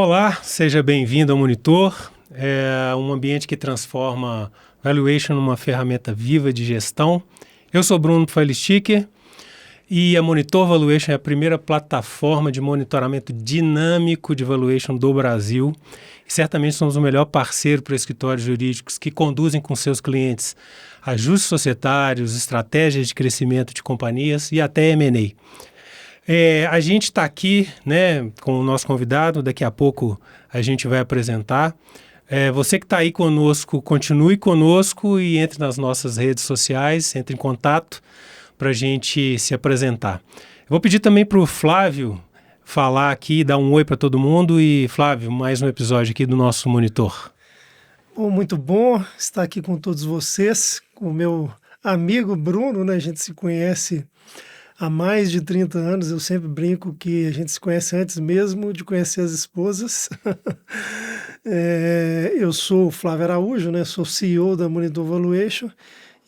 Olá, seja bem-vindo ao Monitor. É um ambiente que transforma Valuation numa ferramenta viva de gestão. Eu sou Bruno Pfeilsticker e a Monitor Valuation é a primeira plataforma de monitoramento dinâmico de valuation do Brasil. E certamente somos o melhor parceiro para escritórios jurídicos que conduzem com seus clientes ajustes societários, estratégias de crescimento de companhias e até M&A. A gente está aqui, né, com o nosso convidado, daqui a pouco a gente vai apresentar. Você que está aí conosco, continue conosco e entre nas nossas redes sociais, entre em contato para a gente se apresentar. Eu vou pedir também para o Flávio falar aqui, dar um oi para todo mundo. E Flávio, mais um episódio aqui do nosso Monitor. Bom, muito bom estar aqui com todos vocês, com o meu amigo Bruno, né? A gente se conhece há mais de 30 anos, eu sempre brinco que a gente se conhece antes mesmo de conhecer as esposas. Eu sou o Flávio Araújo, né? Sou CEO da Monitor Valuation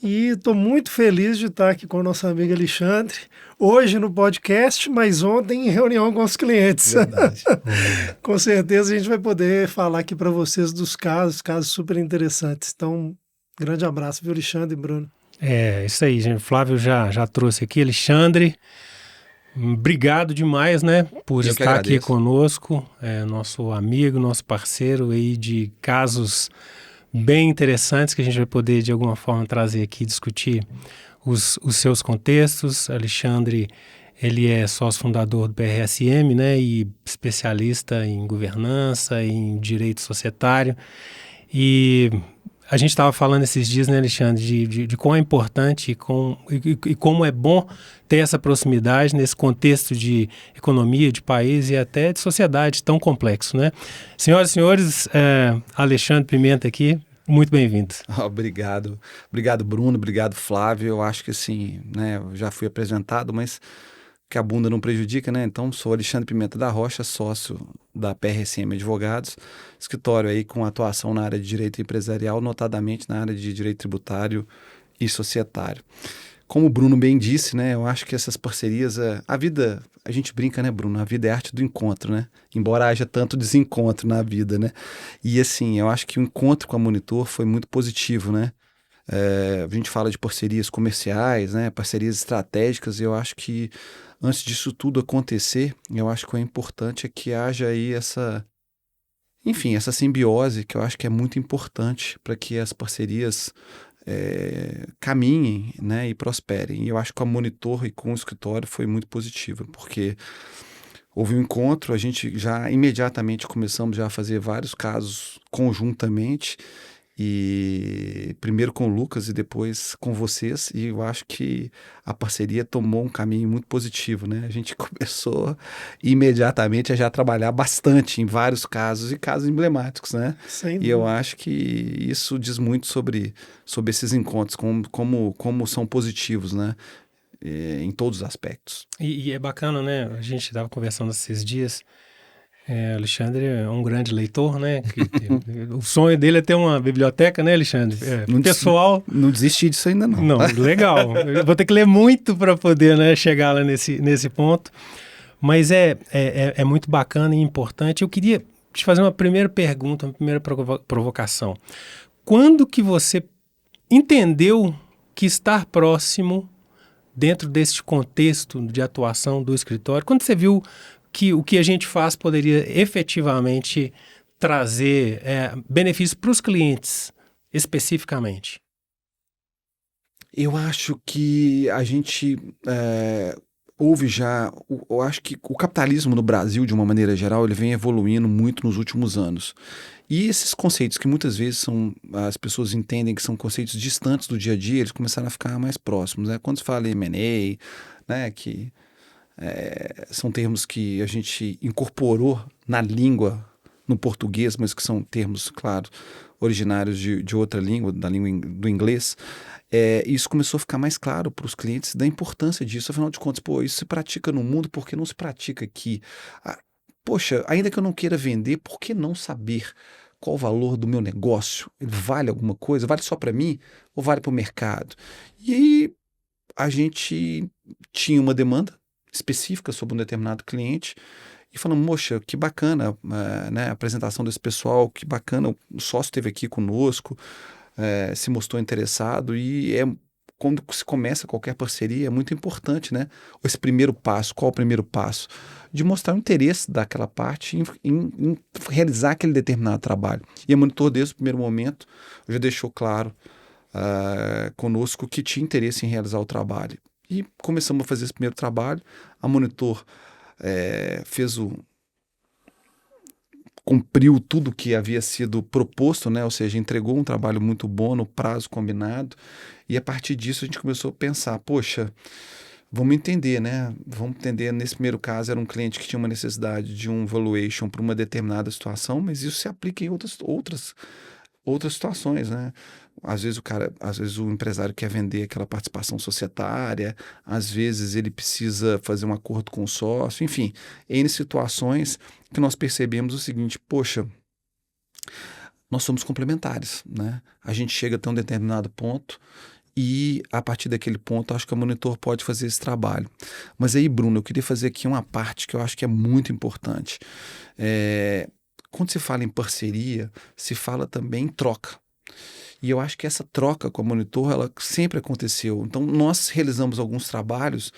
e estou muito feliz de estar aqui com o nosso amigo Alexandre, hoje no podcast, mas ontem em reunião com os clientes. Verdade. Com certeza a gente vai poder falar aqui para vocês dos casos super interessantes. Então, grande abraço, viu, Alexandre e Bruno. Isso aí, gente. Flávio já trouxe aqui. Alexandre, obrigado demais, né, por estar aqui conosco. Nosso amigo, nosso parceiro aí de casos bem interessantes que a gente vai poder, de alguma forma, trazer aqui, discutir os seus contextos. Alexandre, ele é sócio fundador do PRSM, né, e especialista em governança, em direito societário. E a gente estava falando esses dias, né, Alexandre, de quão é importante e como é bom ter essa proximidade nesse contexto de economia, de país e até de sociedade tão complexo, né? Senhoras e senhores, Alexandre Pimenta aqui, muito bem-vindo. Obrigado. Obrigado, Bruno. Obrigado, Flávio. Eu acho que assim, né, eu já fui apresentado, mas que a bunda não prejudica, né? Então, sou Alexandre Pimenta da Rocha, sócio da PRSM Advogados, escritório aí com atuação na área de direito empresarial, notadamente na área de direito tributário e societário. Como o Bruno bem disse, né? Eu acho que essas parcerias, a vida, a gente brinca, né, Bruno? A vida é a arte do encontro, né? Embora haja tanto desencontro na vida, né? E assim, eu acho que o encontro com a Monitor foi muito positivo, né? A gente fala de parcerias comerciais, né? Parcerias estratégicas, e eu acho que antes disso tudo acontecer, eu acho que o importante é que haja aí essa simbiose, que eu acho que é muito importante para que as parcerias caminhem, né, e prosperem. E eu acho que com a Monitor e com o escritório foi muito positiva, porque houve um encontro, a gente já imediatamente começamos já a fazer vários casos conjuntamente, e primeiro com o Lucas e depois com vocês, e eu acho que a parceria tomou um caminho muito positivo, né? A gente começou imediatamente a já trabalhar bastante em vários casos e casos emblemáticos, né? E eu acho que isso diz muito sobre esses encontros, como são positivos, né? Em todos os aspectos. E é bacana, né? A gente estava conversando esses dias. Alexandre é um grande leitor, né? O sonho dele é ter uma biblioteca, né, Alexandre? Pessoal... Não desisti disso ainda, não. Não, legal. Eu vou ter que ler muito para poder, né, chegar lá nesse ponto. Mas é muito bacana e importante. Eu queria te fazer uma primeira pergunta, uma primeira provocação. Quando que você entendeu que estar próximo dentro desse contexto de atuação do escritório, quando você viu que o que a gente faz poderia efetivamente trazer benefícios para os clientes, especificamente? Eu acho que a gente houve já... Eu acho que o capitalismo no Brasil, de uma maneira geral, ele vem evoluindo muito nos últimos anos. E esses conceitos que muitas vezes as pessoas entendem que são conceitos distantes do dia a dia, eles começaram a ficar mais próximos, né? Quando se fala em M&A, né, que são termos que a gente incorporou na língua, no português, mas que são termos, claro, originários de outra língua, da língua do inglês. Isso começou a ficar mais claro para os clientes da importância disso. Afinal de contas, isso se pratica no mundo, por que não se pratica aqui? Poxa, ainda que eu não queira vender, por que não saber qual o valor do meu negócio? Ele vale alguma coisa? Vale só para mim ou vale para o mercado? E aí a gente tinha uma demanda específica sobre um determinado cliente e falamos, moxa, que bacana, né, a apresentação desse pessoal, que bacana, o sócio esteve aqui conosco, se mostrou interessado, e quando se começa qualquer parceria, é muito importante, né? Esse primeiro passo, qual o primeiro passo? De mostrar o interesse daquela parte em realizar aquele determinado trabalho. E a Monitor, desde o primeiro momento, já deixou claro conosco que tinha interesse em realizar o trabalho. E começamos a fazer esse primeiro trabalho. A Monitor cumpriu tudo que havia sido proposto, né? Ou seja, entregou um trabalho muito bom no prazo combinado, e a partir disso a gente começou a pensar, poxa, vamos entender, né? Vamos entender, nesse primeiro caso era um cliente que tinha uma necessidade de um valuation para uma determinada situação, mas isso se aplica em outras situações, né? Às vezes o empresário quer vender aquela participação societária, às vezes ele precisa fazer um acordo com o sócio, enfim, N situações que nós percebemos o seguinte, poxa, nós somos complementares, né? A gente chega até um determinado ponto e, a partir daquele ponto, acho que a Monitor pode fazer esse trabalho. Mas aí, Bruno, eu queria fazer aqui uma parte que eu acho que é muito importante. Quando se fala em parceria, se fala também em troca. E eu acho que essa troca com a Monitor, ela sempre aconteceu. Então, nós realizamos alguns trabalhos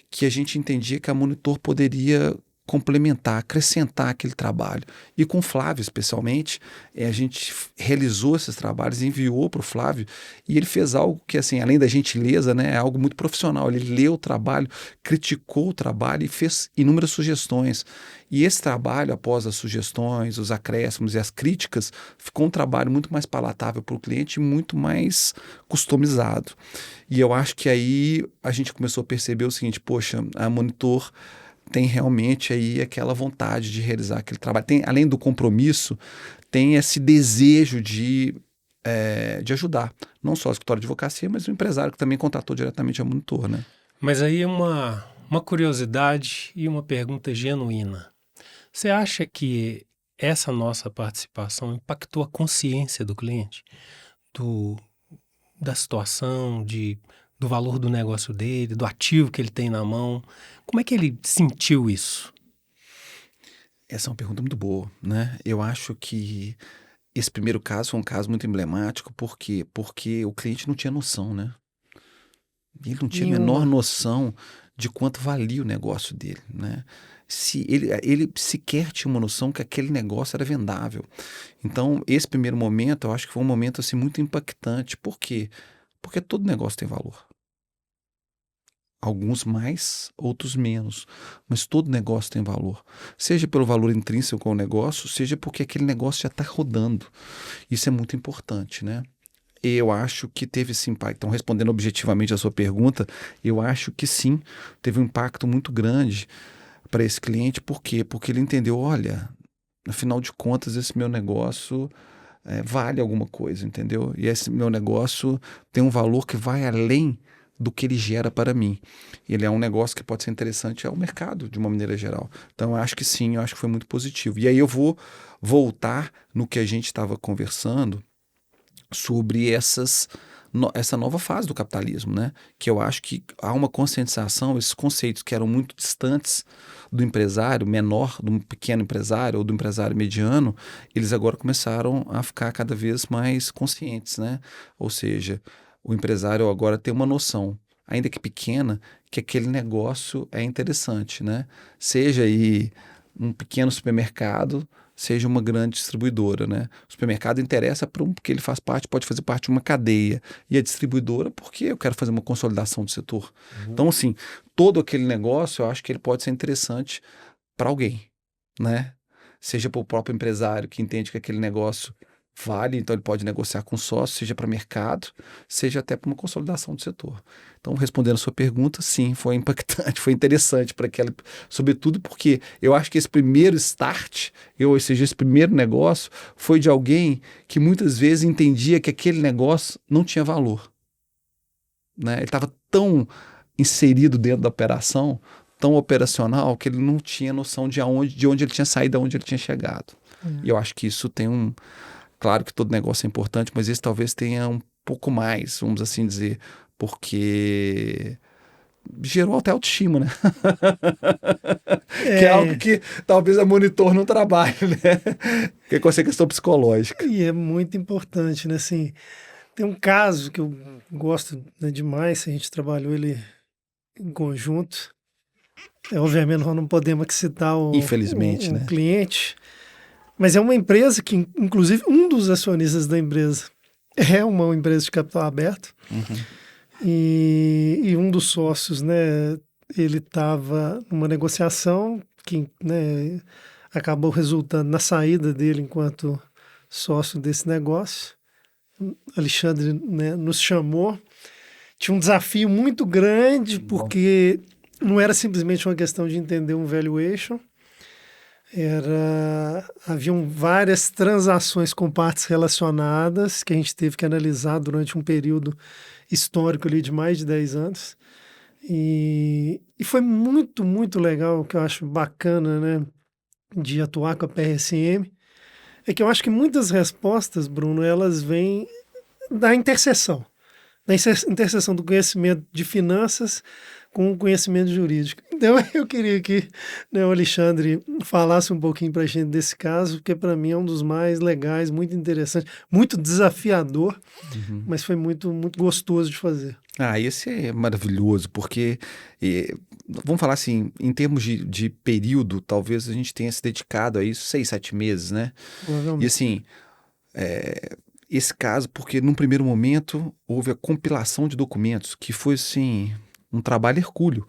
que a gente entendia que a Monitor poderia complementar, acrescentar aquele trabalho. E com o Flávio, especialmente, a gente realizou esses trabalhos, enviou para o Flávio, e ele fez algo que, assim, além da gentileza, né, é algo muito profissional. Ele leu o trabalho, criticou o trabalho e fez inúmeras sugestões. E esse trabalho, após as sugestões, os acréscimos e as críticas, ficou um trabalho muito mais palatável para o cliente e muito mais customizado. E eu acho que aí a gente começou a perceber o seguinte, poxa, a Monitor tem realmente aí aquela vontade de realizar aquele trabalho. Além do compromisso, tem esse desejo de ajudar. Não só o escritório de advocacia, mas o empresário que também contatou diretamente a Monitor, né? Mas aí é uma curiosidade e uma pergunta genuína. Você acha que essa nossa participação impactou a consciência do cliente? Da situação, do valor do negócio dele, do ativo que ele tem na mão? Como é que ele sentiu isso? Essa é uma pergunta muito boa, né? Eu acho que esse primeiro caso foi um caso muito emblemático, por quê? Porque o cliente não tinha noção, né? Ele não tinha a menor noção de quanto valia o negócio dele, né? Ele sequer tinha uma noção que aquele negócio era vendável. Então, esse primeiro momento, eu acho que foi um momento assim, muito impactante. Por quê? Porque todo negócio tem valor. Alguns mais, outros menos. Mas todo negócio tem valor. Seja pelo valor intrínseco ao negócio, seja porque aquele negócio já está rodando. Isso é muito importante, né? Eu acho que teve esse impacto. Então, respondendo objetivamente a sua pergunta, eu acho que sim, teve um impacto muito grande para esse cliente. Por quê? Porque ele entendeu, olha, afinal de contas, esse meu negócio vale alguma coisa, entendeu? E esse meu negócio tem um valor que vai além do que ele gera para mim. Ele é um negócio que pode ser interessante ao mercado, de uma maneira geral. Então, eu acho que sim, eu acho que foi muito positivo. E aí eu vou voltar no que a gente estava conversando sobre essa nova fase do capitalismo, né? Que eu acho que há uma conscientização, esses conceitos que eram muito distantes do empresário menor, do pequeno empresário ou do empresário mediano, eles agora começaram a ficar cada vez mais conscientes, né? Ou seja, o empresário agora tem uma noção, ainda que pequena, que aquele negócio é interessante, né? Seja aí um pequeno supermercado, seja uma grande distribuidora, né? O supermercado interessa porque ele pode fazer parte de uma cadeia. E a distribuidora, porque eu quero fazer uma consolidação do setor. Então, assim, todo aquele negócio, eu acho que ele pode ser interessante para alguém, né? Seja para o próprio empresário que entende que aquele negócio vale, então ele pode negociar com o sócio, seja para mercado, seja até para uma consolidação do setor. Então, respondendo a sua pergunta, sim, foi impactante, foi interessante para aquela, sobretudo porque eu acho que esse primeiro start, ou seja, esse primeiro negócio, foi de alguém que muitas vezes entendia que aquele negócio não tinha valor, né? Ele estava tão inserido dentro da operação, tão operacional, que ele não tinha noção de onde ele tinha saído, de onde ele tinha chegado. E eu acho que isso tem Claro que todo negócio é importante, mas esse talvez tenha um pouco mais, vamos assim dizer, porque gerou até autoestima, né? Que é algo que talvez a Monitor não trabalhe, né? Que é essa questão psicológica. E é muito importante, né? Assim, tem um caso que eu gosto, né, demais, a gente trabalhou ele em conjunto. Obviamente nós não podemos aqui citar Infelizmente, né? cliente, mas é uma empresa que, inclusive, um dos acionistas da empresa é uma empresa de capital aberto. E um dos sócios, né, ele estava numa negociação que, né, acabou resultando na saída dele enquanto sócio desse negócio. Alexandre, né, nos chamou. Tinha um desafio muito grande, porque não era simplesmente uma questão de entender um valuation, haviam várias transações com partes relacionadas que a gente teve que analisar durante um período histórico ali de mais de 10 anos. E foi muito, muito legal, o que eu acho bacana, né, de atuar com a PRSM, é que eu acho que muitas respostas, Bruno, elas vêm da interseção do conhecimento de finanças com o conhecimento jurídico. Então, eu queria que, né, o Alexandre falasse um pouquinho para a gente desse caso, porque para mim é um dos mais legais, muito interessante, muito desafiador, mas foi muito, muito gostoso de fazer. Esse é maravilhoso, porque, vamos falar assim, em termos de período, talvez a gente tenha se dedicado a isso 6, 7 meses, né? E assim, esse caso, porque num primeiro momento houve a compilação de documentos, que foi assim, um trabalho hercúleo.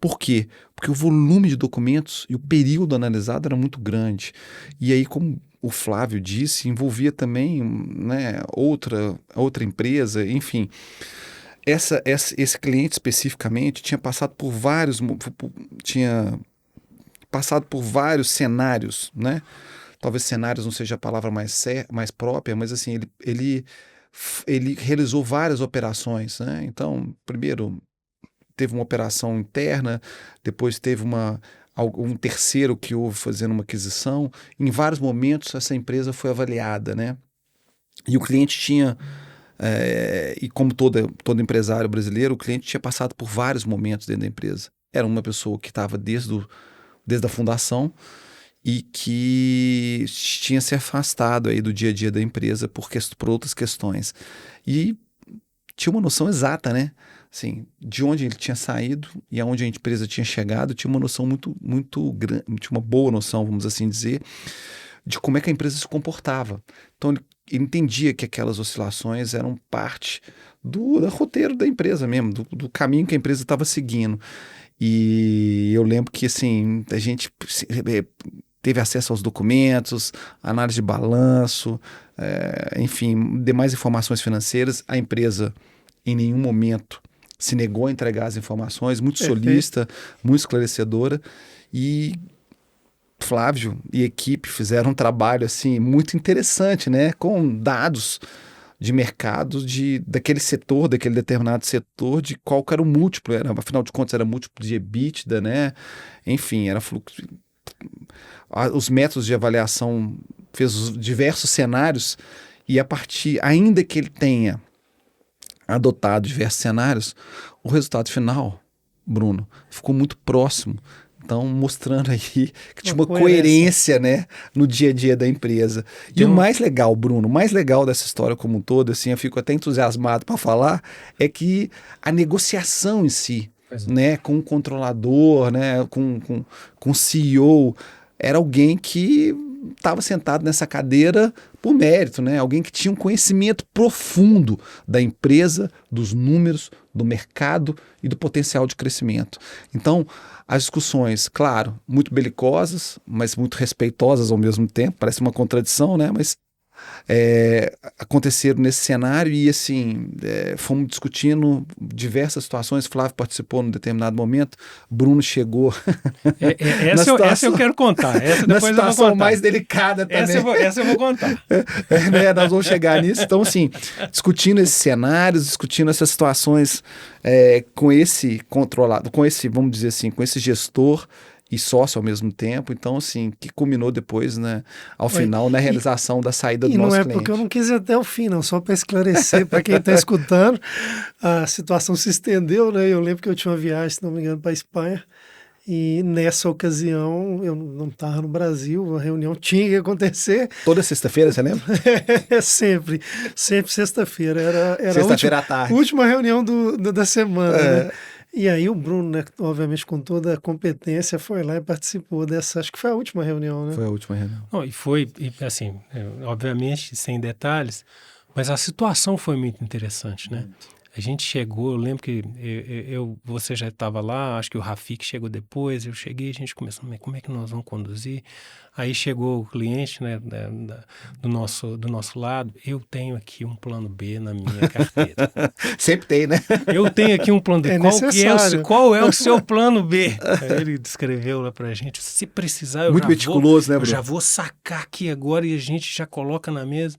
Por quê? Porque o volume de documentos e o período analisado era muito grande. E aí, como o Flávio disse, envolvia também, né, outra empresa, enfim. Esse cliente especificamente tinha passado por vários cenários, né? Talvez cenários não seja a palavra mais própria, mas assim, ele realizou várias operações, né? Então, primeiro teve uma operação interna, depois teve um terceiro que houve fazendo uma aquisição. Em vários momentos essa empresa foi avaliada, né? E o cliente tinha, e como todo empresário brasileiro, o cliente tinha passado por vários momentos dentro da empresa. Era uma pessoa que estava desde a fundação e que tinha se afastado aí do dia a dia da empresa por outras questões. E tinha uma noção exata, né? Assim, de onde ele tinha saído e aonde a empresa tinha chegado, tinha uma noção muito, muito grande, tinha uma boa noção, vamos assim dizer, de como é que a empresa se comportava. Então, ele entendia que aquelas oscilações eram parte do roteiro da empresa mesmo, do caminho que a empresa estava seguindo. E eu lembro que, assim, a gente teve acesso aos documentos, análise de balanço, enfim, demais informações financeiras. A empresa, em nenhum momento, se negou a entregar as informações, muito solícita, muito esclarecedora. E Flávio e equipe fizeram um trabalho assim, muito interessante, né? Com dados de mercado daquele setor, daquele determinado setor, de qual que era o múltiplo. Afinal de contas, era múltiplo de EBITDA, né? Enfim, era fluxo. Os métodos de avaliação fez diversos cenários e a partir, ainda que ele tenha adotado diversos cenários, o resultado final, Bruno, ficou muito próximo. Então, mostrando aí que tinha uma coerência, né, no dia a dia da empresa. E o mais legal, Bruno, o mais legal dessa história como um todo, assim, eu fico até entusiasmado para falar, é que a negociação em si, né, com o controlador, né, com o CEO, era alguém que estava sentado nessa cadeira por mérito, né? Alguém que tinha um conhecimento profundo da empresa, dos números, do mercado e do potencial de crescimento. Então, as discussões, claro, muito belicosas, mas muito respeitosas ao mesmo tempo, parece uma contradição, né? Mas aconteceram nesse cenário e assim, fomos discutindo diversas situações. Flávio participou num determinado momento, Bruno chegou essa eu quero contar, essa depois na situação eu vou contar. mais delicada também. Essa eu vou contar. Né, nós vamos chegar nisso. Então, assim, discutindo esses cenários, discutindo essas situações com esse controlado, vamos dizer assim, com esse gestor e sócio ao mesmo tempo. Então, assim, que culminou depois, né, ao final, na realização da saída do E não nosso é cliente. porque eu não quis ir até o fim, não, só para esclarecer para quem está escutando, a situação se estendeu, né? Eu lembro que eu tinha uma viagem, se não me engano, para a Espanha, e nessa ocasião eu não estava no Brasil, a reunião tinha que acontecer. Toda sexta-feira, você lembra? Sempre sexta-feira, era a Sexta-feira à tarde. última reunião da semana, né? É. E aí o Bruno, né, obviamente com toda a competência, foi lá e participou dessa, acho que foi a última reunião, né? Foi a última reunião. Não, e foi, assim, obviamente, sem detalhes, mas a situação foi muito interessante, né? A gente chegou, eu lembro que você já estava lá, acho que o Rafik chegou depois, eu cheguei, a gente começou, como é que nós vamos conduzir? Aí chegou o cliente, né, do nosso lado, eu tenho aqui um plano B na minha carteira. Sempre tem, né? Eu tenho aqui um plano B. Qual é o seu plano B? Aí ele descreveu lá pra gente, se precisar Muito meticuloso, né, eu Bruno? já vou sacar aqui agora e a gente já coloca na mesa.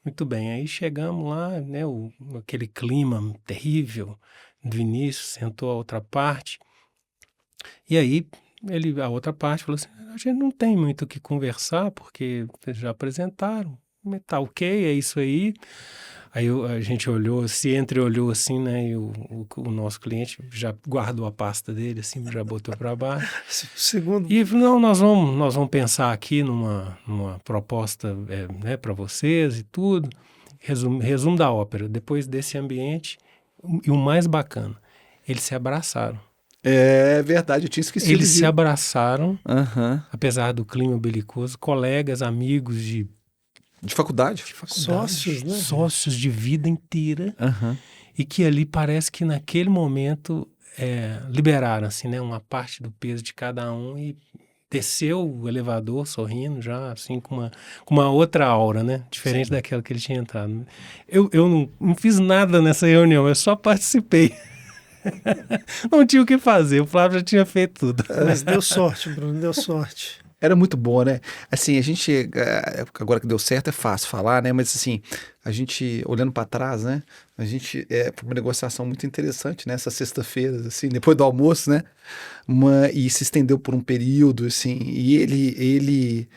Muito bem, aí chegamos lá, né, aquele clima terrível do início, sentou a outra parte, e aí a outra parte falou assim, a gente não tem muito o que conversar, porque vocês já apresentaram, tá ok, é isso aí. Aí a gente entreolhou assim, né, e o nosso cliente já guardou a pasta dele, assim, já botou para baixo. Segundo... E não, nós vamos pensar aqui numa proposta, né, para vocês e tudo. Resumo da ópera. Depois desse ambiente, e o mais bacana, eles se abraçaram. É verdade, eu tinha esquecido Eles disso. se abraçaram, Uhum. apesar do clima belicoso, colegas, amigos de faculdade. Sócios, né? Sócios de vida inteira. Uhum. E que ali parece que naquele momento liberaram assim, né, uma parte do peso de cada um e desceu o elevador sorrindo já, assim, com uma outra aura, né? Diferente daquela que ele tinha entrado. Eu não fiz nada nessa reunião, eu só participei. Não tinha o que fazer, o Flávio já tinha feito tudo. Mas deu sorte, Bruno, deu sorte. Era muito bom, né? Assim, a gente, agora que deu certo é fácil falar, né? Mas assim, a gente, olhando para trás, né? A gente, foi uma negociação muito interessante, né? Essa sexta-feira, assim, depois do almoço, né? E se estendeu por um período, assim, e ele,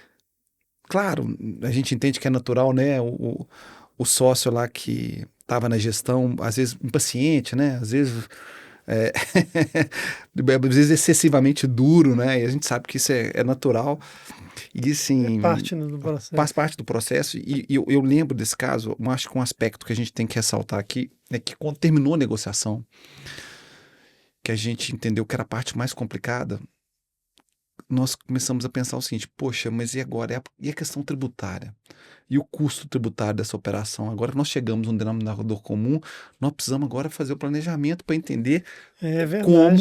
claro, a gente entende que é natural, né? O sócio lá que estava na gestão, às vezes impaciente, né? Às vezes às vezes excessivamente duro, né? E a gente sabe que isso é natural. E assim, parte, né, do processo. Faz parte do processo. E eu lembro desse caso, eu acho que um aspecto que a gente tem que ressaltar aqui é que quando terminou a negociação, que a gente entendeu que era a parte mais complicada, nós começamos a pensar o seguinte, poxa, mas e agora? E a questão tributária? E o custo tributário dessa operação? Agora que nós chegamos a um denominador comum, nós precisamos agora fazer o planejamento para entender como,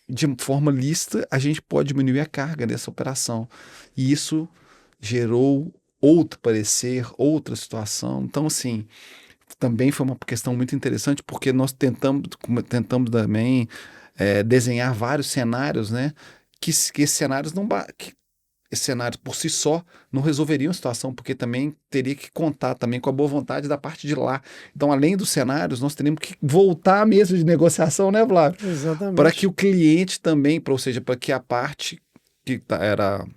de forma lícita, a gente pode diminuir a carga dessa operação. E isso gerou outro parecer, outra situação. Então, assim, também foi uma questão muito interessante, porque nós tentamos também desenhar vários cenários, né? Que esses cenários esses cenários por si só não resolveriam a situação, porque também teria que contar também com a boa vontade da parte de lá. Então, além dos cenários, nós teríamos que voltar à mesa de negociação, né, Flávio? Exatamente. Para que o cliente também, ou seja, para que a parte que era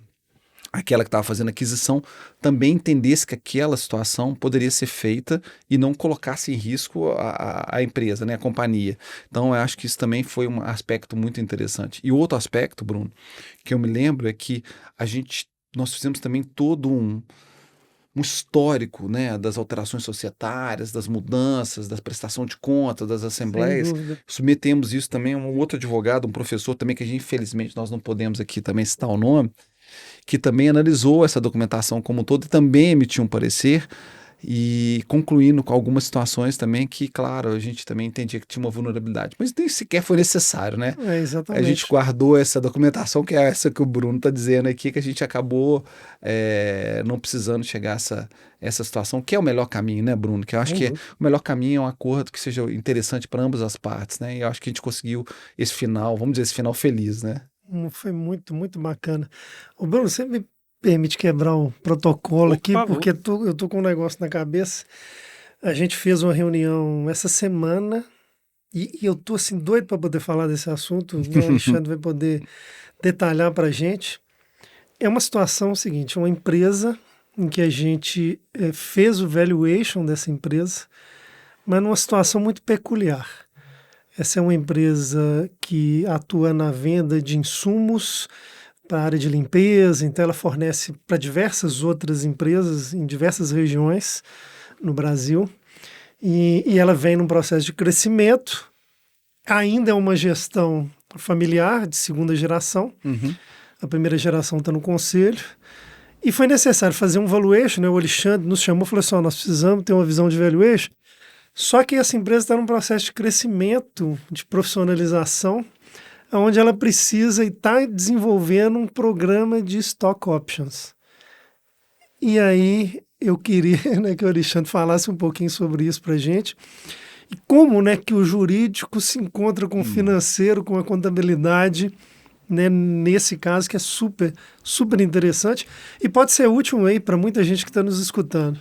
aquela que estava fazendo a aquisição também entendesse que aquela situação poderia ser feita e não colocasse em risco a empresa, né, a companhia. Então, eu acho que isso também foi um aspecto muito interessante. E outro aspecto, Bruno, que eu me lembro é que nós fizemos também todo um histórico, né, das alterações societárias, das mudanças, da prestação de contas, das assembleias. Submetemos isso também a um outro advogado, um professor também, que infelizmente nós não podemos aqui também citar o nome, que também analisou essa documentação como um todo e também emitiu um parecer, e concluindo com algumas situações também que, claro, a gente também entendia que tinha uma vulnerabilidade, mas nem sequer foi necessário, né? Exatamente. A gente guardou essa documentação, que é essa que o Bruno está dizendo aqui, que a gente acabou não precisando chegar a essa situação, que é o melhor caminho, né, Bruno? Que eu acho que o melhor caminho é um acordo que seja interessante para ambas as partes, né? E eu acho que a gente conseguiu esse final, vamos dizer, esse final feliz, né? Foi muito, muito bacana. O Bruno, você me permite quebrar o protocolo aqui, porque eu tô com um negócio na cabeça. A gente fez uma reunião essa semana e eu tô assim doido para poder falar desse assunto, né? O Alexandre vai poder detalhar para a gente. É uma situação seguinte, uma empresa em que a gente fez o valuation dessa empresa, mas numa situação muito peculiar. Essa é uma empresa que atua na venda de insumos para a área de limpeza, então ela fornece para diversas outras empresas em diversas regiões no Brasil, e ela vem num processo de crescimento, ainda é uma gestão familiar de segunda geração, a primeira geração está no conselho, e foi necessário fazer um valuation, né? O Alexandre nos chamou e falou assim, nós precisamos ter uma visão de valuation, só que essa empresa está num processo de crescimento, de profissionalização, onde ela precisa e está desenvolvendo um programa de stock options. E aí eu queria, né, que o Alexandre falasse um pouquinho sobre isso para a gente. E como, né, que o jurídico se encontra com o financeiro, com a contabilidade, né, nesse caso que é super, super interessante e pode ser útil aí para muita gente que está nos escutando.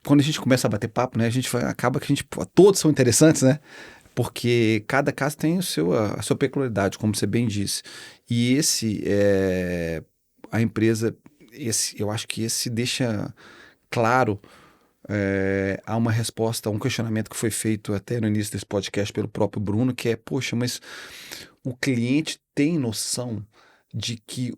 Quando a gente começa a bater papo, né, acaba que todos são interessantes, né? Porque cada caso tem a sua peculiaridade, como você bem disse. E a empresa, eu acho que esse deixa claro, há uma resposta a um questionamento que foi feito até no início desse podcast pelo próprio Bruno, que é, poxa, mas o cliente tem noção de que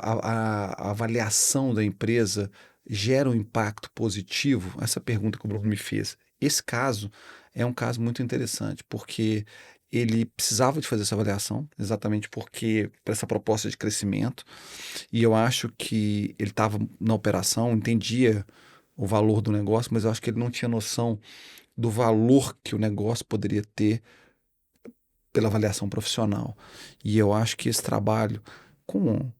a avaliação da empresa gera um impacto positivo? Essa pergunta que o Bruno me fez. Esse caso é um caso muito interessante, porque ele precisava de fazer essa avaliação, exatamente porque para essa proposta de crescimento, e eu acho que ele estava na operação, entendia o valor do negócio, mas eu acho que ele não tinha noção do valor que o negócio poderia ter pela avaliação profissional. E eu acho que esse trabalho com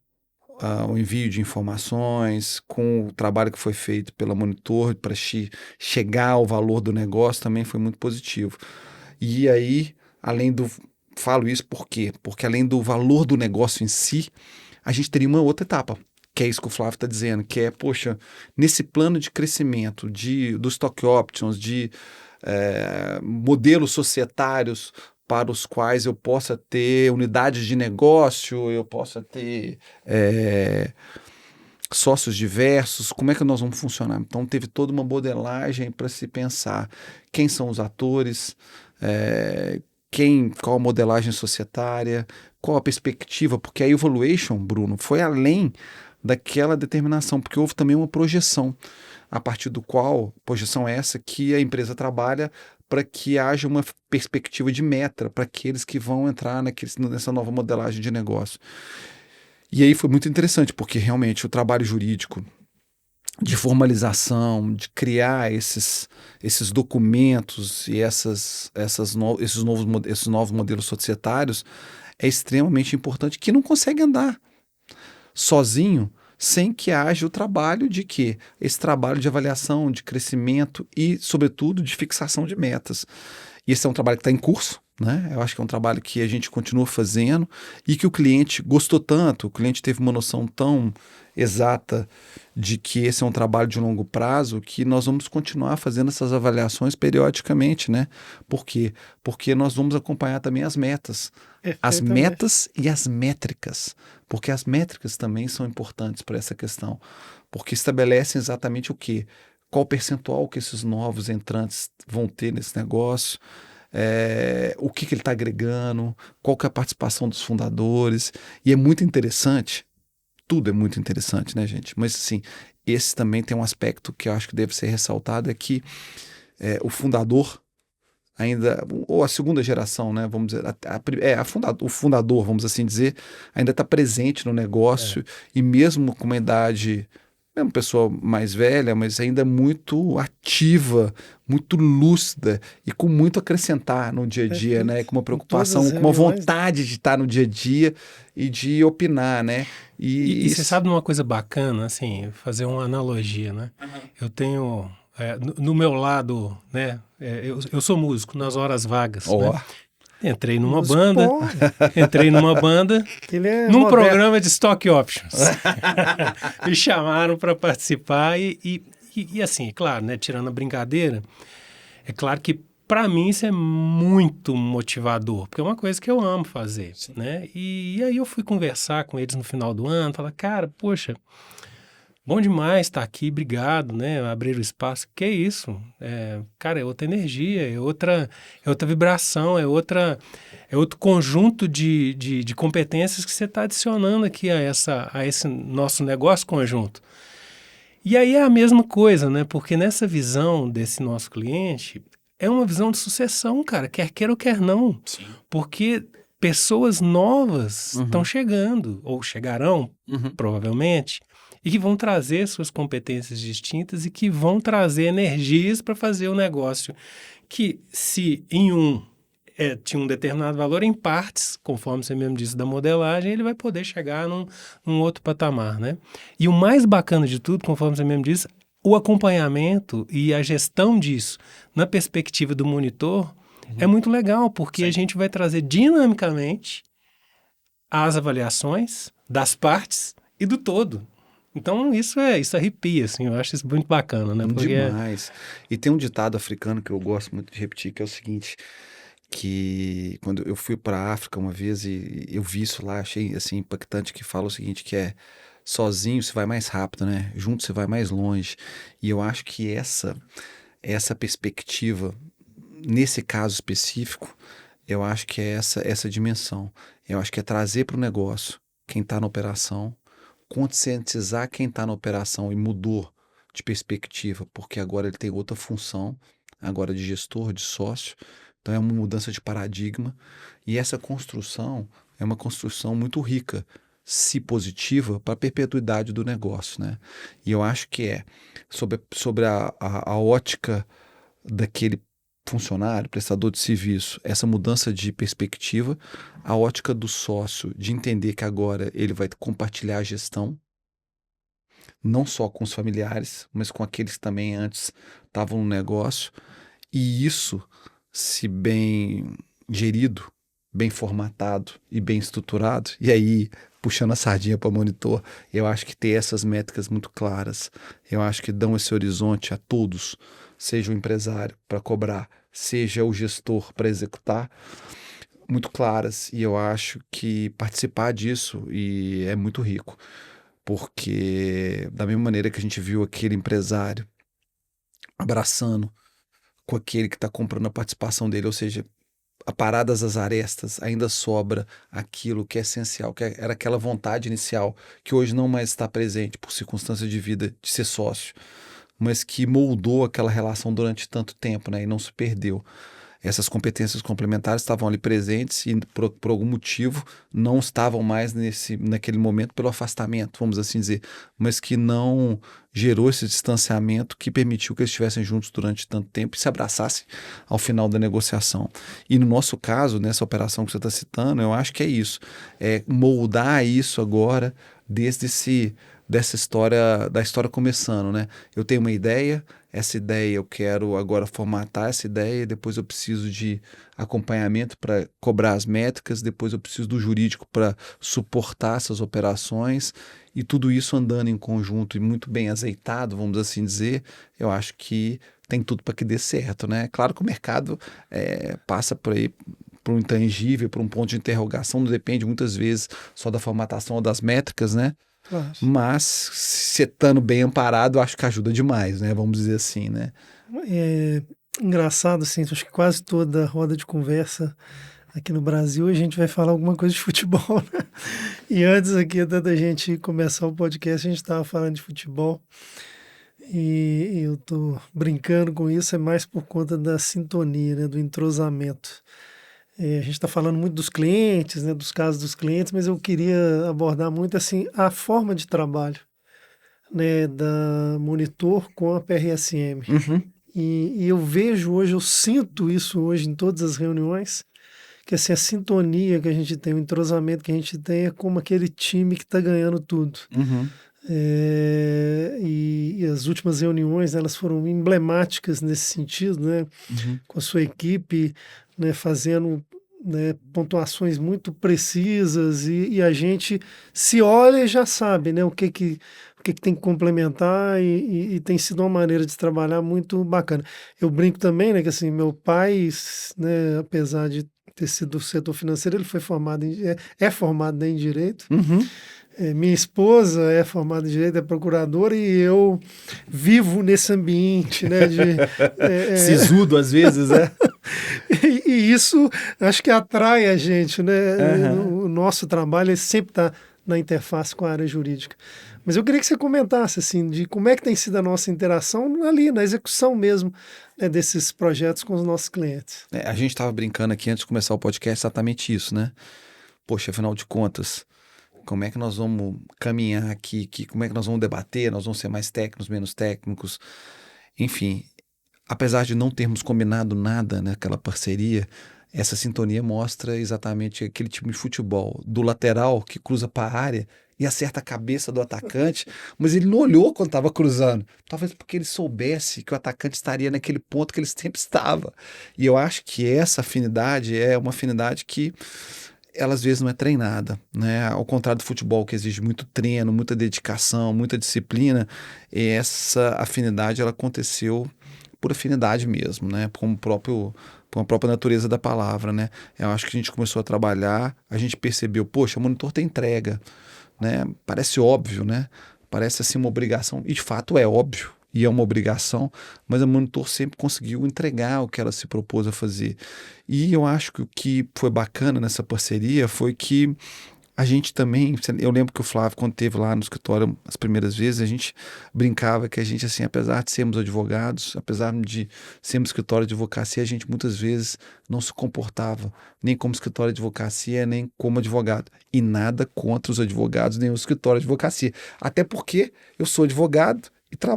o envio de informações, com o trabalho que foi feito pela Monitor para chegar ao valor do negócio também foi muito positivo. E aí, falo isso por quê? Porque além do valor do negócio em si, a gente teria uma outra etapa, que é isso que o Flávio está dizendo, que é, poxa, nesse plano de crescimento do stock options, de modelos societários para os quais eu possa ter unidades de negócio, eu possa ter sócios diversos, como é que nós vamos funcionar? Então teve toda uma modelagem para se pensar quem são os atores, qual a modelagem societária, qual a perspectiva, porque a evaluation, Bruno, foi além daquela determinação, porque houve também uma projeção, a partir do qual, projeção essa que a empresa trabalha para que haja uma perspectiva de meta para aqueles que vão entrar nessa nova modelagem de negócio. E aí foi muito interessante, porque realmente o trabalho jurídico de formalização, de criar esses documentos e esses novos modelos societários é extremamente importante, que não consegue andar sozinho sem que haja o trabalho de quê? Esse trabalho de avaliação, de crescimento e, sobretudo, de fixação de metas. E esse é um trabalho que está em curso, né? Eu acho que é um trabalho que a gente continua fazendo e que o cliente gostou tanto, o cliente teve uma noção tão exata de que esse é um trabalho de longo prazo, que nós vamos continuar fazendo essas avaliações periodicamente, né? Por quê? Porque nós vamos acompanhar também as metas. As metas e as métricas, porque as métricas também são importantes para essa questão, porque estabelecem exatamente o quê? Qual o percentual que esses novos entrantes vão ter nesse negócio, o que ele está agregando, qual que é a participação dos fundadores, e é muito interessante, tudo é muito interessante, né, gente? Mas, assim, esse também tem um aspecto que eu acho que deve ser ressaltado, é que o fundador ainda, ou a segunda geração, né, vamos dizer, o fundador, vamos assim dizer, ainda está presente no negócio e mesmo com uma idade, mesmo pessoa mais velha, mas ainda muito ativa, muito lúcida e com muito a acrescentar no dia a dia, né, com uma preocupação, com uma vontade de estar no dia a dia e de opinar, né. E você sabe uma coisa bacana, assim, fazer uma analogia, né? Eu tenho... no meu lado, né? Eu sou músico nas horas vagas. Né? Entrei numa banda, num programa de stock options. Me chamaram para participar e assim, claro, né? Tirando a brincadeira, é claro que para mim isso é muito motivador, porque é uma coisa que eu amo fazer, né? E aí eu fui conversar com eles no final do ano, falar, cara, poxa, bom demais estar aqui, obrigado, né? Abrir o espaço, que é isso? Cara, é outra energia, é outra vibração, é outro conjunto de competências que você está adicionando aqui a esse nosso negócio conjunto. E aí é a mesma coisa, né? Porque nessa visão desse nosso cliente, é uma visão de sucessão, cara, quer queira ou quer não. Sim. Porque pessoas novas estão chegando, ou chegarão, provavelmente, e que vão trazer suas competências distintas e que vão trazer energias para fazer o negócio. Que se em tinha um determinado valor, em partes, conforme você mesmo disse, da modelagem, ele vai poder chegar num outro patamar, né? E o mais bacana de tudo, conforme você mesmo disse, o acompanhamento e a gestão disso na perspectiva do monitor é muito legal, porque a gente vai trazer dinamicamente as avaliações das partes e do todo. Então, isso arrepia, assim, eu acho isso muito bacana, né? Porque Demais. E tem um ditado africano que eu gosto muito de repetir, que é o seguinte, que quando eu fui para a África uma vez e eu vi isso lá, achei assim impactante, que fala o seguinte, que é sozinho você vai mais rápido, né? Junto você vai mais longe. E eu acho que essa perspectiva, nesse caso específico, eu acho que é essa dimensão. Eu acho que é trazer para o negócio quem está na operação, conscientizar quem está na operação e mudou de perspectiva, porque agora ele tem outra função, agora de gestor, de sócio. Então é uma mudança de paradigma. E essa construção é uma construção muito rica, se positiva, para a perpetuidade do negócio, né? E eu acho que sobre a ótica daquele funcionário, prestador de serviço, essa mudança de perspectiva, a ótica do sócio, de entender que agora ele vai compartilhar a gestão, não só com os familiares, mas com aqueles que também antes estavam no negócio, e isso, se bem gerido, bem formatado e bem estruturado, e aí puxando a sardinha para monitor, eu acho que ter essas métricas muito claras, eu acho que dão esse horizonte a todos, seja o empresário para cobrar, seja o gestor para executar, muito claras. E eu acho que participar disso é muito rico, porque da mesma maneira que a gente viu aquele empresário abraçando com aquele que está comprando a participação dele, ou seja, aparadas as arestas, ainda sobra aquilo que é essencial, que era aquela vontade inicial, que hoje não mais está presente por circunstância de vida, de ser sócio, mas que moldou aquela relação durante tanto tempo, né, e não se perdeu. Essas competências complementares estavam ali presentes e por algum motivo não estavam mais naquele momento pelo afastamento, vamos assim dizer, mas que não gerou esse distanciamento que permitiu que eles estivessem juntos durante tanto tempo e se abraçassem ao final da negociação. E no nosso caso, nessa operação que você está citando, eu acho que é isso, é moldar isso agora dessa história, da história começando, né? Eu tenho uma ideia, essa ideia eu quero agora formatar essa ideia, depois eu preciso de acompanhamento para cobrar as métricas, depois eu preciso do jurídico para suportar essas operações, e tudo isso andando em conjunto e muito bem azeitado, vamos assim dizer, eu acho que tem tudo para que dê certo, né? Claro que o mercado passa por aí, por um intangível, por um ponto de interrogação, não depende muitas vezes só da formatação ou das métricas, né? Claro. Mas, se estando bem amparado, eu acho que ajuda demais, né? Vamos dizer assim, né? É engraçado, assim, acho que quase toda roda de conversa aqui no Brasil a gente vai falar alguma coisa de futebol, né? E antes aqui, até da gente começar o podcast, a gente estava falando de futebol e eu tô brincando com isso, é mais por conta da sintonia, né? Do entrosamento. A gente está falando muito dos clientes, né, dos casos dos clientes, mas eu queria abordar muito assim a forma de trabalho, né, da Monitor com a PRSM. E eu vejo hoje, eu sinto isso hoje em todas as reuniões, que assim, a sintonia que a gente tem, o entrosamento que a gente tem é como aquele time que está ganhando tudo. E as últimas reuniões, elas foram emblemáticas nesse sentido, né, com a sua equipe, né, fazendo, né, pontuações muito precisas e a gente se olha e já sabe, né, o que que tem que complementar e tem sido uma maneira de trabalhar muito bacana. Eu brinco também, né, que assim, meu pai, né, apesar de ter sido do setor financeiro, ele foi formado é formado, né, em Direito. Uhum. Minha esposa é formada em Direito, é procuradora, e eu vivo nesse ambiente, né, Sisudo às vezes, né? e isso acho que atrai a gente, né? Uhum. O nosso trabalho sempre está na interface com a área jurídica. Mas eu queria que você comentasse assim, de como é que tem sido a nossa interação ali, na execução mesmo, né, desses projetos com os nossos clientes. A gente estava brincando aqui antes de começar o podcast exatamente isso, né? Poxa, afinal de contas, como é que nós vamos caminhar aqui? Como é que nós vamos debater? Nós vamos ser mais técnicos, menos técnicos? Enfim, apesar de não termos combinado nada naquela parceria, essa sintonia mostra exatamente aquele tipo de futebol do lateral que cruza para a área e acerta a cabeça do atacante, mas ele não olhou quando estava cruzando. Talvez porque ele soubesse que o atacante estaria naquele ponto que ele sempre estava. E eu acho que essa afinidade é uma afinidade que ela às vezes não é treinada, né? Ao contrário do futebol, que exige muito treino, muita dedicação, muita disciplina, essa afinidade ela aconteceu por afinidade mesmo, né? Com a própria natureza da palavra, né? Eu acho que a gente começou a trabalhar, a gente percebeu, poxa, o monitor tem entrega, né? Parece óbvio, né? Parece assim uma obrigação, e de fato é óbvio, e é uma obrigação, mas a Monitor sempre conseguiu entregar o que ela se propôs a fazer. E eu acho que o que foi bacana nessa parceria foi que a gente também, eu lembro que o Flávio, quando esteve lá no escritório as primeiras vezes, a gente brincava que a gente, assim, apesar de sermos advogados, apesar de sermos escritório de advocacia, a gente muitas vezes não se comportava nem como escritório de advocacia, nem como advogado. E nada contra os advogados, nem o escritório de advocacia. Até porque eu sou advogado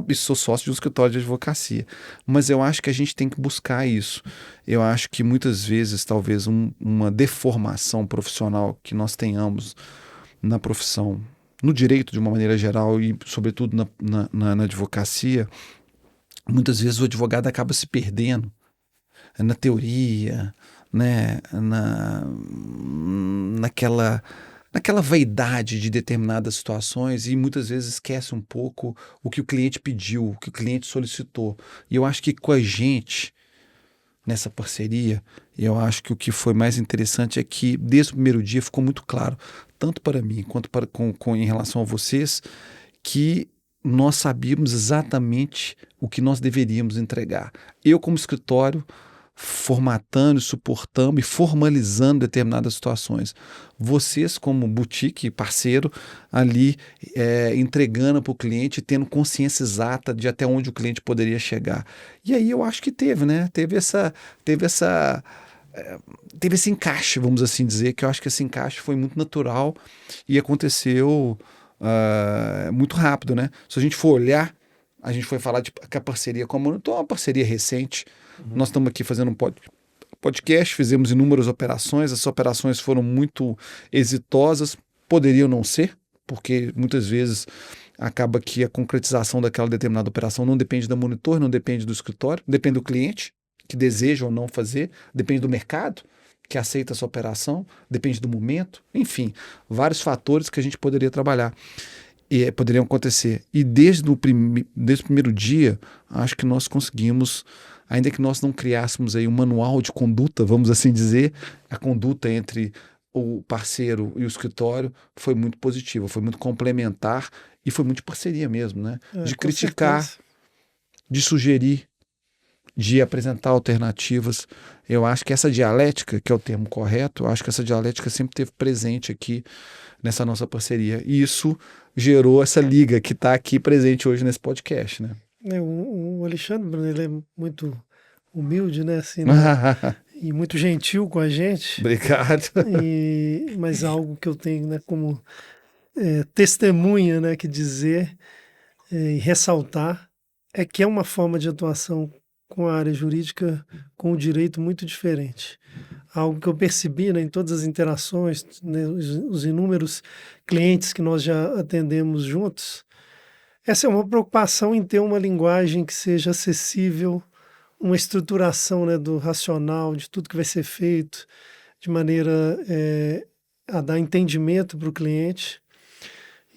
e sou sócio de um escritório de advocacia. Mas eu acho que a gente tem que buscar isso. Eu acho que muitas vezes, talvez, uma deformação profissional que nós tenhamos na profissão, no direito de uma maneira geral e, sobretudo, na advocacia, muitas vezes o advogado acaba se perdendo na teoria, né? Naquela vaidade de determinadas situações e muitas vezes esquece um pouco o que o cliente pediu, o que o cliente solicitou. E eu acho que com a gente, nessa parceria, eu acho que o que foi mais interessante é que desde o primeiro dia ficou muito claro, tanto para mim quanto em relação a vocês, que nós sabíamos exatamente o que nós deveríamos entregar. Eu, como escritório, formatando, suportando e formalizando determinadas situações. Vocês, como boutique, parceiro, ali entregando para o cliente, tendo consciência exata de até onde o cliente poderia chegar. E aí eu acho que teve, né? Teve esse encaixe, vamos assim dizer, que eu acho que esse encaixe foi muito natural e aconteceu muito rápido, né? Se a gente for olhar, a gente foi falar que a parceria com a Monitor é uma parceria recente. Nós estamos aqui fazendo um podcast, fizemos inúmeras operações, essas operações foram muito exitosas, poderiam não ser, porque muitas vezes acaba que a concretização daquela determinada operação não depende da Monitor, não depende do escritório, depende do cliente, que deseja ou não fazer, depende do mercado, que aceita essa operação, depende do momento, enfim, vários fatores que a gente poderia trabalhar. E poderiam acontecer. E desde o primeiro dia, acho que nós conseguimos, ainda que nós não criássemos aí um manual de conduta, vamos assim dizer, a conduta entre o parceiro e o escritório foi muito positiva, foi muito complementar e foi muito de parceria mesmo, né? De criticar, certeza. de sugerir, de apresentar alternativas. Eu acho que essa dialética, que é o termo correto, eu acho que essa dialética sempre esteve presente aqui nessa nossa parceria. E isso gerou essa liga que está aqui presente hoje nesse podcast, né? O Alexandre, Bruno, ele é muito humilde, né? Assim, né? E muito gentil com a gente. Obrigado. Mas algo que eu tenho, né, como testemunha, né, que dizer e ressaltar é que é uma forma de atuação com a área jurídica, com o direito muito diferente. Algo que eu percebi, né, em todas as interações, né, os inúmeros clientes que nós já atendemos juntos, essa é uma preocupação em ter uma linguagem que seja acessível, uma estruturação, né, do racional, de tudo que vai ser feito, de maneira a dar entendimento para o cliente.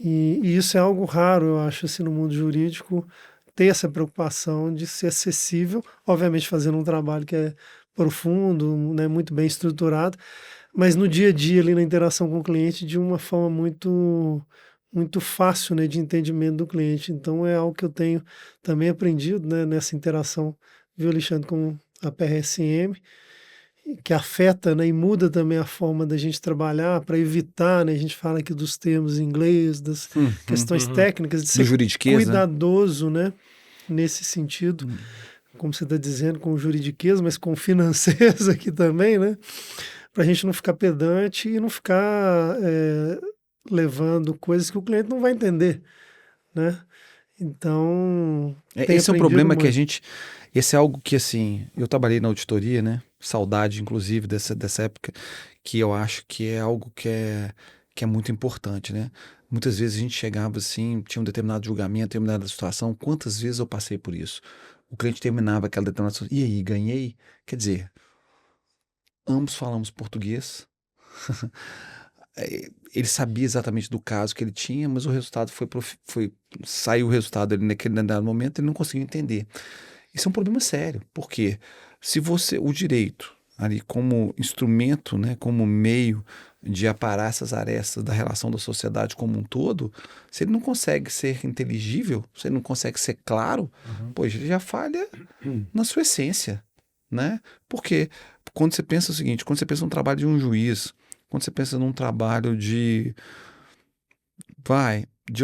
E isso é algo raro, eu acho, assim, no mundo jurídico, ter essa preocupação de ser acessível, obviamente fazendo um trabalho que é profundo, né, muito bem estruturado, mas no dia a dia, ali na interação com o cliente, de uma forma muito fácil, né, de entendimento do cliente. Então é algo que eu tenho também aprendido, né, nessa interação, viu, Alexandre, com a PRSM, que afeta, né, e muda também a forma da gente trabalhar para evitar, né, a gente fala aqui dos termos em inglês, das questões Uhum. técnicas, de Do ser juridiquês, né? cuidadoso, né, nesse sentido, como você está dizendo, com o juridiquês, mas com o financeiros aqui também, né, para a gente não ficar pedante e não ficar levando coisas que o cliente não vai entender, né? Então, tenho Esse é um aprendido problema que a muito. gente. Esse é algo que, assim, eu trabalhei na auditoria, né? Saudade, inclusive, dessa época, que eu acho que é algo que é muito importante, né? Muitas vezes a gente chegava assim, tinha um determinado julgamento, determinada situação. Quantas vezes eu passei por isso? O cliente terminava aquela determinada situação. E aí, ganhei? Quer dizer, ambos falamos português. Ele sabia exatamente do caso que ele tinha, mas o resultado saiu o resultado ali naquele determinado momento, ele não conseguiu entender. Isso é um problema sério, porque se você, o direito, ali como instrumento, né, como meio de aparar essas arestas da relação da sociedade como um todo, se ele não consegue ser inteligível, se ele não consegue ser claro, pois ele já falha na sua essência, né? Porque quando você pensa o seguinte, quando você pensa no trabalho de um juiz, quando você pensa num trabalho de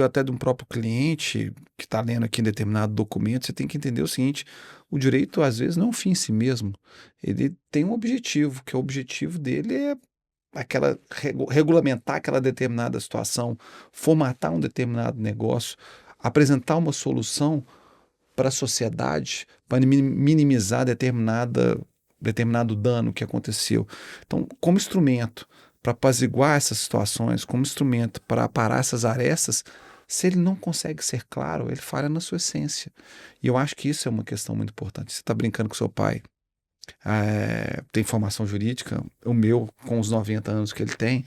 até de um próprio cliente que está lendo aqui em determinado documento, você tem que entender o seguinte: o direito às vezes não é um fim em si mesmo. Ele tem um objetivo, que o objetivo dele é regulamentar aquela determinada situação, formatar um determinado negócio, apresentar uma solução para a sociedade, para minimizar determinado dano que aconteceu. Então, como instrumento para apaziguar essas situações, como instrumento para aparar essas arestas, se ele não consegue ser claro, ele falha na sua essência. E eu acho que isso é uma questão muito importante. Você está brincando com seu pai, tem formação jurídica, o meu, com os 90 anos que ele tem,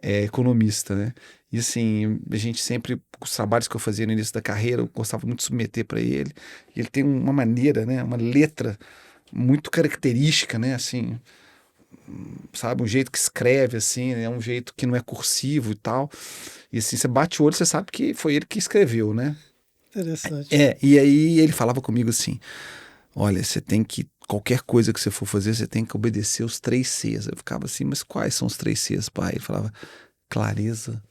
é economista, né? E assim, a gente sempre, os trabalhos que eu fazia no início da carreira, eu gostava muito de submeter para ele. E ele tem uma maneira, né? Uma letra muito característica, né? Assim, sabe? Um jeito que escreve, assim, é um jeito que não é cursivo e tal. E assim, você bate o olho, você sabe que foi ele que escreveu, né? Interessante. E aí ele falava comigo assim: olha, você tem que, qualquer coisa que você for fazer, você tem que obedecer os 3 Cs. Eu ficava assim, mas quais são os 3 Cs, pai? Ele falava: clareza,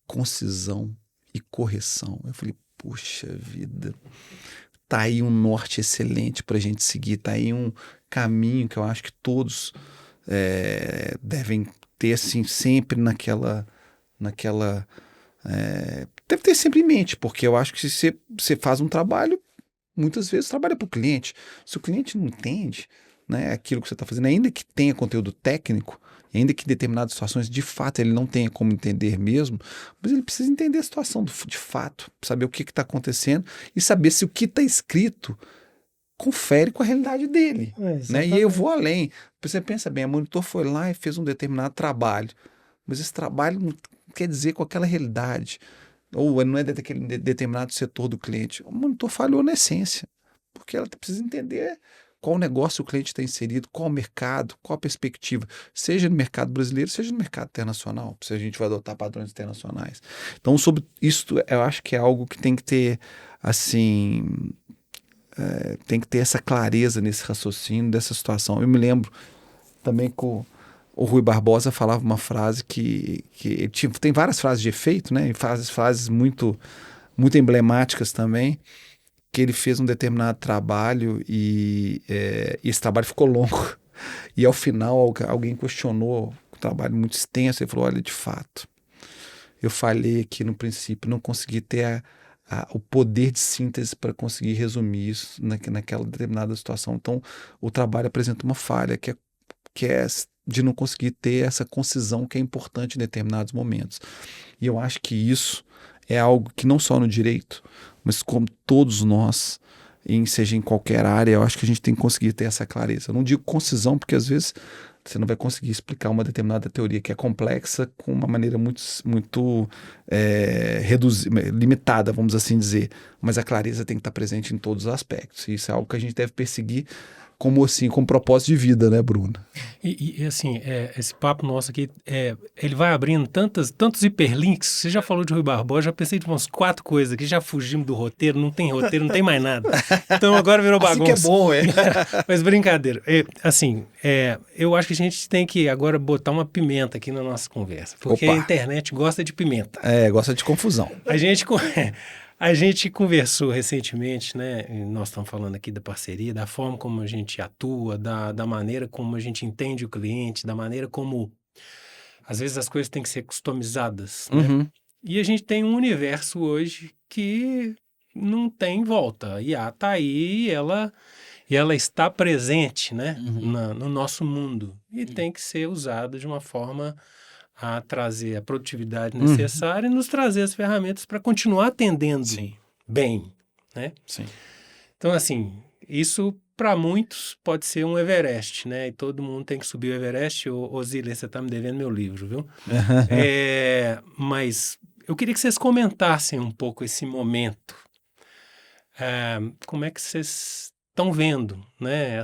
concisão e correção. Eu falei, puxa vida, tá aí um norte excelente para a gente seguir, tá aí um caminho que eu acho que todos devem ter assim sempre naquela deve ter sempre em mente, porque eu acho que se você faz um trabalho, muitas vezes trabalha para o cliente. Se o cliente não entende, né, aquilo que você está fazendo, ainda que tenha conteúdo técnico, ainda que em determinadas situações de fato ele não tenha como entender mesmo, mas ele precisa entender a situação de fato, saber o que está acontecendo e saber se o que está escrito confere com a realidade dele. Né? E aí eu vou além. Você pensa bem, a Monitor foi lá e fez um determinado trabalho, mas esse trabalho não quer dizer com aquela realidade, ou não é daquele determinado setor do cliente. O Monitor falhou na essência, porque ela precisa entender qual negócio o cliente está inserido, qual o mercado, qual a perspectiva, seja no mercado brasileiro, seja no mercado internacional, se a gente vai adotar padrões internacionais. Então, sobre isso, eu acho que é algo que tem que ter, assim, tem que ter essa clareza nesse raciocínio, dessa situação. Eu me lembro também que o Rui Barbosa falava uma frase que tem várias frases de efeito, né? E frases muito, muito emblemáticas também, que ele fez um determinado trabalho e esse trabalho ficou longo. E ao final alguém questionou o trabalho muito extenso e falou: olha, de fato, eu falhei aqui no princípio, não consegui ter o poder de síntese para conseguir resumir isso naquela determinada situação. Então, o trabalho apresenta uma falha que é de não conseguir ter essa concisão que é importante em determinados momentos. E eu acho que isso é algo que não só no direito, mas como todos nós, seja em qualquer área, eu acho que a gente tem que conseguir ter essa clareza. Eu não digo concisão, porque às vezes Você não vai conseguir explicar uma determinada teoria que é complexa com uma maneira muito limitada, vamos assim dizer. Mas a clareza tem que estar presente em todos os aspectos. E isso é algo que a gente deve perseguir como propósito de vida, né, Bruno? Assim, esse papo nosso aqui, ele vai abrindo tantos hiperlinks. Você já falou de Rui Barbosa, já pensei de umas 4 coisas aqui, já fugimos do roteiro, não tem roteiro, não tem mais nada. Então agora virou bagunça. Assim que é bom, Mas brincadeira. Eu acho que a gente tem que agora botar uma pimenta aqui na nossa conversa, porque a internet gosta de pimenta. Gosta de confusão. A gente conversou recentemente, né? Nós estamos falando aqui da parceria, da forma como a gente atua, da maneira como a gente entende o cliente, da maneira como, às vezes, as coisas têm que ser customizadas, né? Uhum. E a gente tem um universo hoje que não tem volta. A IA está aí e ela está presente, né? No nosso mundo. E tem que ser usada de uma forma a trazer a produtividade necessária e nos trazer as ferramentas para continuar atendendo bem, né? Sim. Então, assim, isso para muitos pode ser um Everest, né? E todo mundo tem que subir o Everest. Ô Zília, você está me devendo meu livro, viu? Mas eu queria que vocês comentassem um pouco esse momento. Como é que vocês estão vendo, né?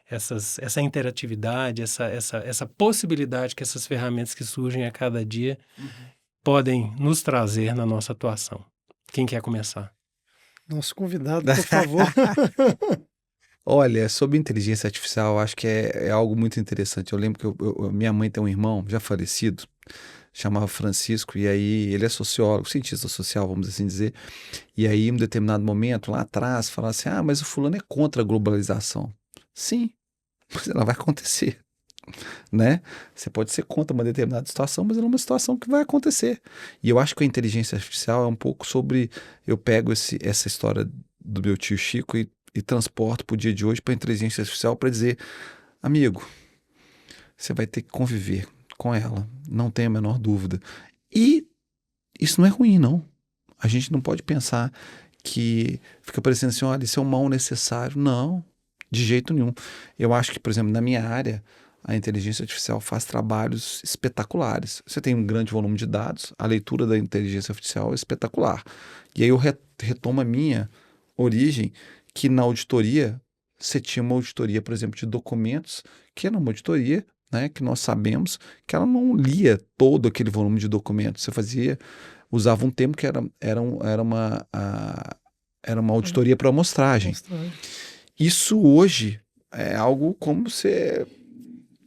Essa interatividade, essa possibilidade que essas ferramentas que surgem a cada dia podem nos trazer na nossa atuação. Quem quer começar? Nosso convidado, por favor. Olha, sobre inteligência artificial, acho que é algo muito interessante. Eu lembro que minha mãe tem um irmão já falecido, chamava Francisco, e aí ele é sociólogo, cientista social, vamos assim dizer. E aí, em um determinado momento, lá atrás, falava assim, mas o fulano é contra a globalização. Sim, mas ela vai acontecer, né? Você pode ser contra uma determinada situação, mas ela é uma situação que vai acontecer. E eu acho que a inteligência artificial é um pouco sobre... Eu pego essa história do meu tio Chico e transporto para o dia de hoje para a inteligência artificial para dizer, amigo, você vai ter que conviver com ela, não tenha a menor dúvida. E isso não é ruim, não. A gente não pode pensar que fica parecendo assim, olha, isso é um mal necessário. Não. De jeito nenhum. Eu acho que, por exemplo, na minha área, a inteligência artificial faz trabalhos espetaculares. Você tem um grande volume de dados, a leitura da inteligência artificial é espetacular. E aí eu retomo a minha origem, que na auditoria, você tinha uma auditoria, por exemplo, de documentos, que era uma auditoria, né, que nós sabemos que ela não lia todo aquele volume de documentos. Você usava um termo que era uma auditoria por amostragem. Isso hoje é algo como você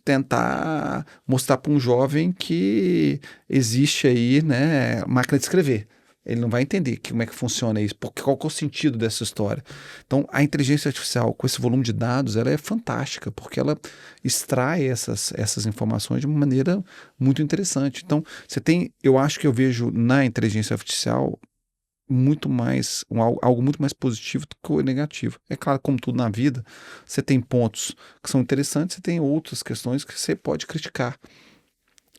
tentar mostrar para um jovem que existe aí, né, máquina de escrever. Ele não vai entender como é que funciona isso, qual que é o sentido dessa história. Então, a inteligência artificial, com esse volume de dados, ela é fantástica, porque ela extrai essas informações de uma maneira muito interessante. Então, eu acho que eu vejo na inteligência artificial algo muito mais positivo do que o negativo. É claro, como tudo na vida, você tem pontos que são interessantes, você tem outras questões que você pode criticar.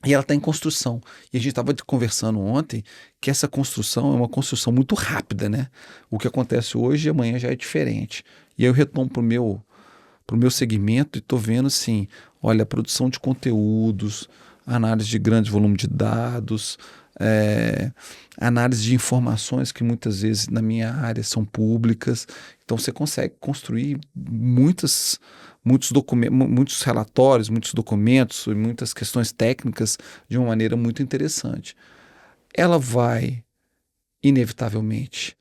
E ela está em construção. E a gente estava conversando ontem que essa construção é uma construção muito rápida, né? O que acontece hoje e amanhã já é diferente. E aí eu retomo para o meu segmento e estou vendo assim, olha, a produção de conteúdos, análise de grande volume de dados, análise de informações que muitas vezes na minha área são públicas. Então você consegue construir muitos relatórios, muitos documentos e muitas questões técnicas de uma maneira muito interessante. Ela vai, inevitavelmente,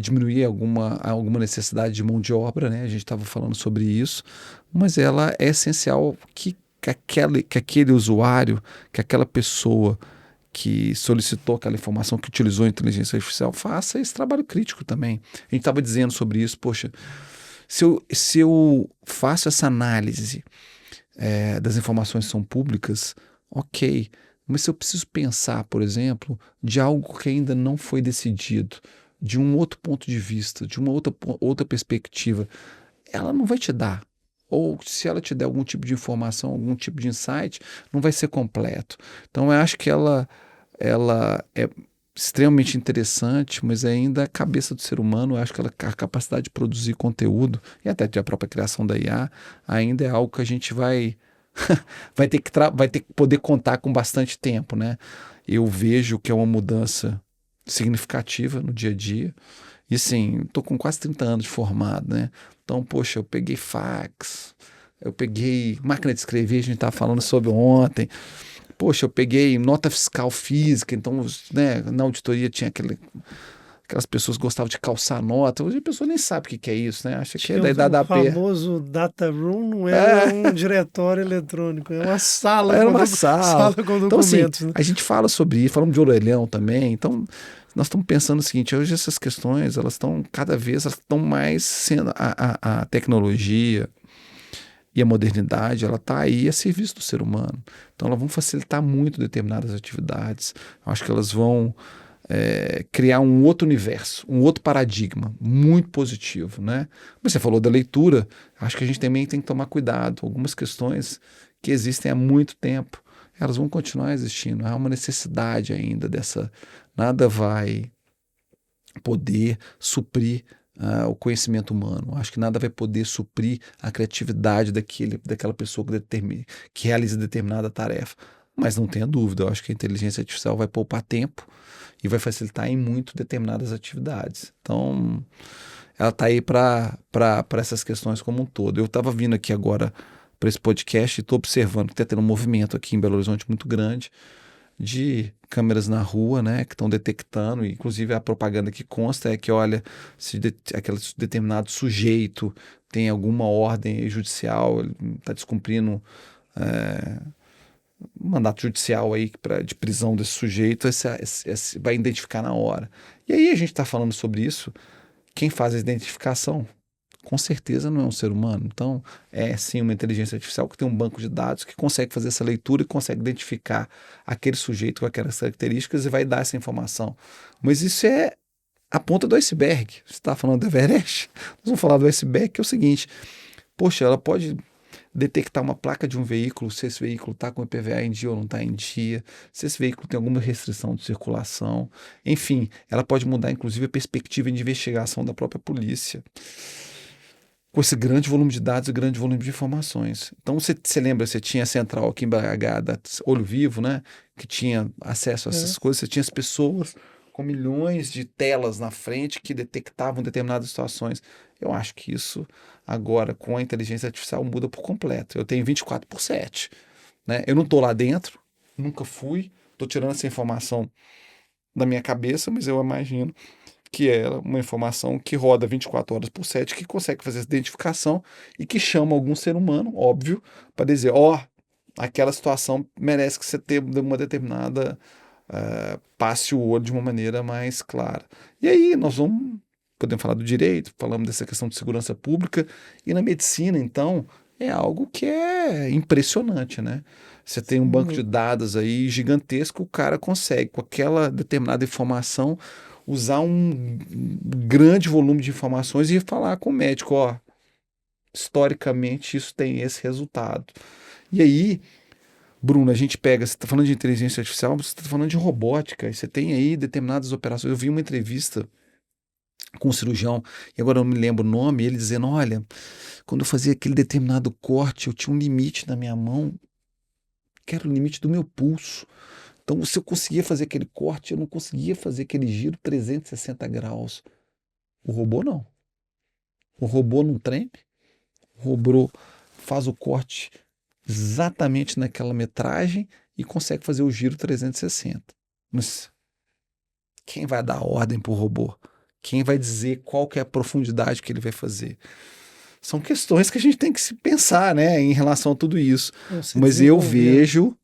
diminuir alguma necessidade de mão de obra, né? A gente estava falando sobre isso, mas ela é essencial que aquele usuário, que aquela pessoa que solicitou aquela informação, que utilizou a inteligência artificial, faça esse trabalho crítico também. A gente estava dizendo sobre isso, poxa, se eu faço essa análise das informações que são públicas, ok, mas se eu preciso pensar, por exemplo, de algo que ainda não foi decidido, de um outro ponto de vista, de uma outra perspectiva, ela não vai te dar. Ou se ela te der algum tipo de informação, algum tipo de insight, não vai ser completo. Então eu acho que ela extremamente interessante, mas ainda a cabeça do ser humano, eu acho que a capacidade de produzir conteúdo e até a própria criação da IA ainda é algo que a gente vai vai ter que poder contar com bastante tempo, né? Eu vejo que é uma mudança significativa no dia a dia. E assim, estou com quase 30 anos de formado, né? Então, poxa, eu peguei fax, eu peguei máquina de escrever, a gente estava falando sobre ontem. Poxa, eu peguei nota fiscal física, então, né, na auditoria tinha aquelas pessoas que gostavam de calçar nota. Hoje a pessoa nem sabe o que é isso, né? Acha que é da idade da O famoso data room não era um diretório eletrônico, é uma sala, era uma sala com então, documentos. Assim, né? a gente fala sobre isso, falamos de orelhão também, então nós estamos pensando o seguinte, hoje essas questões, elas estão cada vez, elas estão mais sendo, a tecnologia e a modernidade, ela está aí a serviço do ser humano. Então elas vão facilitar muito determinadas atividades, eu acho que elas vão criar um outro universo, um outro paradigma muito positivo, né? Mas você falou da leitura, acho que a gente também tem que tomar cuidado. Algumas questões que existem há muito tempo, elas vão continuar existindo. Há uma necessidade ainda dessa. Nada vai poder suprir o conhecimento humano. Acho que nada vai poder suprir a criatividade daquela pessoa que realiza determinada tarefa. Mas não tenha dúvida, eu acho que a inteligência artificial vai poupar tempo e vai facilitar em muito determinadas atividades. Então, ela está aí para essas questões como um todo. Eu estava vindo aqui agora para esse podcast e estou observando que está tendo um movimento aqui em Belo Horizonte muito grande de câmeras na rua, né, que estão detectando, inclusive a propaganda que consta é que, olha, se aquele determinado sujeito tem alguma ordem judicial, ele está descumprindo um mandato judicial aí de prisão desse sujeito, esse vai identificar na hora. E aí a gente está falando sobre isso, quem faz a identificação com certeza não é um ser humano. Então, é sim uma inteligência artificial que tem um banco de dados que consegue fazer essa leitura e consegue identificar aquele sujeito com aquelas características e vai dar essa informação. Mas isso é a ponta do iceberg. Você está falando do Everest? Nós vamos falar do iceberg, que é o seguinte. Poxa, ela pode detectar uma placa de um veículo, se esse veículo está com o IPVA em dia ou não está em dia, se esse veículo tem alguma restrição de circulação. Enfim, ela pode mudar, inclusive, a perspectiva de investigação da própria polícia. Com esse grande volume de dados e grande volume de informações. Então, você lembra, você tinha a central aqui em BH, da Olho Vivo, né? Que tinha acesso a essas coisas, você tinha as pessoas com milhões de telas na frente que detectavam determinadas situações. Eu acho que isso, agora, com a inteligência artificial, muda por completo. Eu tenho 24/7. Né? Eu não estou lá dentro, nunca fui, estou tirando essa informação da minha cabeça, mas eu imagino que é uma informação que roda 24/7, que consegue fazer essa identificação e que chama algum ser humano, óbvio, para dizer, aquela situação merece que você tenha uma determinada, passe o olho de uma maneira mais clara. E aí nós podemos falar do direito, falamos dessa questão de segurança pública, e na medicina, então, é algo que é impressionante, né? Você tem um banco de dados aí gigantesco, o cara consegue, com aquela determinada informação, usar um grande volume de informações e falar com o médico, historicamente isso tem esse resultado. E aí, Bruno, a gente pega, você está falando de inteligência artificial, você está falando de robótica, e você tem aí determinadas operações. Eu vi uma entrevista com um cirurgião, e agora eu não me lembro o nome, ele dizendo, olha, quando eu fazia aquele determinado corte, eu tinha um limite na minha mão, que era o limite do meu pulso. Então, se eu conseguia fazer aquele corte, eu não conseguia fazer aquele giro 360 graus. O robô não. O robô não treme. O robô faz o corte exatamente naquela metragem e consegue fazer o giro 360. Mas quem vai dar ordem para o robô? Quem vai dizer qual que é a profundidade que ele vai fazer? São questões que a gente tem que se pensar, né, em relação a tudo isso. Mas eu vejo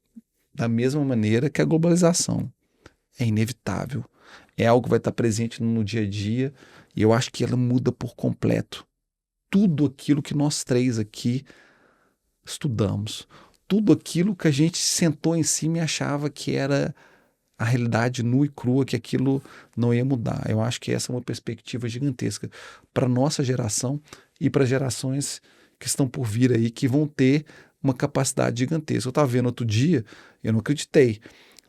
da mesma maneira que a globalização é inevitável. É algo que vai estar presente no dia a dia e eu acho que ela muda por completo tudo aquilo que nós três aqui estudamos. Tudo aquilo que a gente sentou em cima e achava que era a realidade nua e crua, que aquilo não ia mudar. Eu acho que essa é uma perspectiva gigantesca para a nossa geração e para gerações que estão por vir aí, que vão ter uma capacidade gigantesca. Eu estava vendo outro dia, eu não acreditei.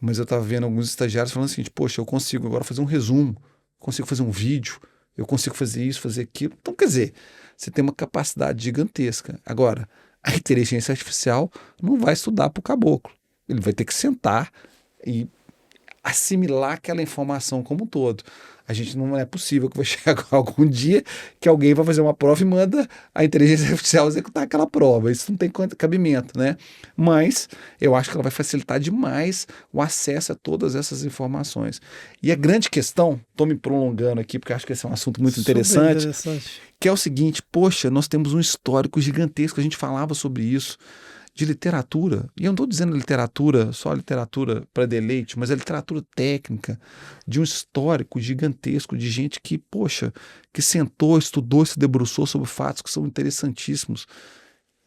Mas eu estava vendo alguns estagiários falando assim, poxa, eu consigo agora fazer um resumo, consigo fazer um vídeo, eu consigo fazer isso, fazer aquilo. Então, quer dizer, você tem uma capacidade gigantesca. Agora, a inteligência artificial não vai estudar para o caboclo. Ele vai ter que sentar e assimilar aquela informação como um todo. A gente não é possível que vai chegar algum dia que alguém vai fazer uma prova e manda a inteligência artificial executar aquela prova. Isso não tem cabimento, né? Mas eu acho que ela vai facilitar demais o acesso a todas essas informações. E a grande questão, estou me prolongando aqui porque acho que esse é um assunto muito interessante, que é o seguinte, poxa, nós temos um histórico gigantesco, a gente falava sobre isso, de literatura, e eu não estou dizendo literatura, só literatura para deleite, mas a literatura técnica, de um histórico gigantesco de gente que, poxa, que sentou, estudou, se debruçou sobre fatos que são interessantíssimos.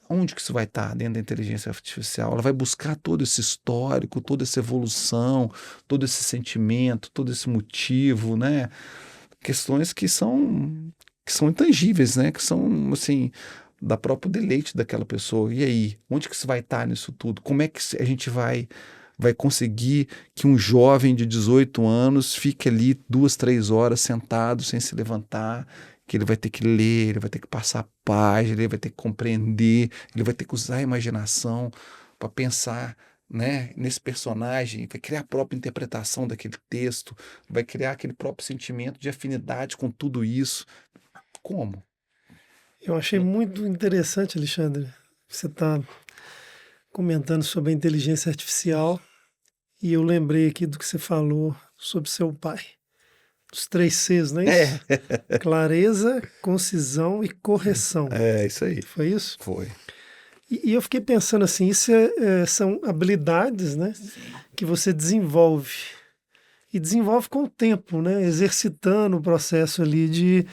Onde que isso vai estar dentro da inteligência artificial? Ela vai buscar todo esse histórico, toda essa evolução, todo esse sentimento, todo esse motivo, né? Questões que são intangíveis, né? Que são, assim, da próprio deleite daquela pessoa. E aí, onde que isso vai estar nisso tudo? Como é que a gente vai conseguir que um jovem de 18 anos fique ali 2, 3 horas sentado sem se levantar, que ele vai ter que ler, ele vai ter que passar a página, ele vai ter que compreender, ele vai ter que usar a imaginação para pensar, né, nesse personagem, vai criar a própria interpretação daquele texto, vai criar aquele próprio sentimento de afinidade com tudo isso. Como? Eu achei muito interessante, Alexandre, você está comentando sobre a inteligência artificial e eu lembrei aqui do que você falou sobre seu pai. Os 3 Cs, não é isso? Clareza, concisão e correção. É, isso aí. Foi isso? Foi. E eu fiquei pensando assim, isso são habilidades, né, que você desenvolve. E desenvolve com o tempo, né, exercitando o processo ali de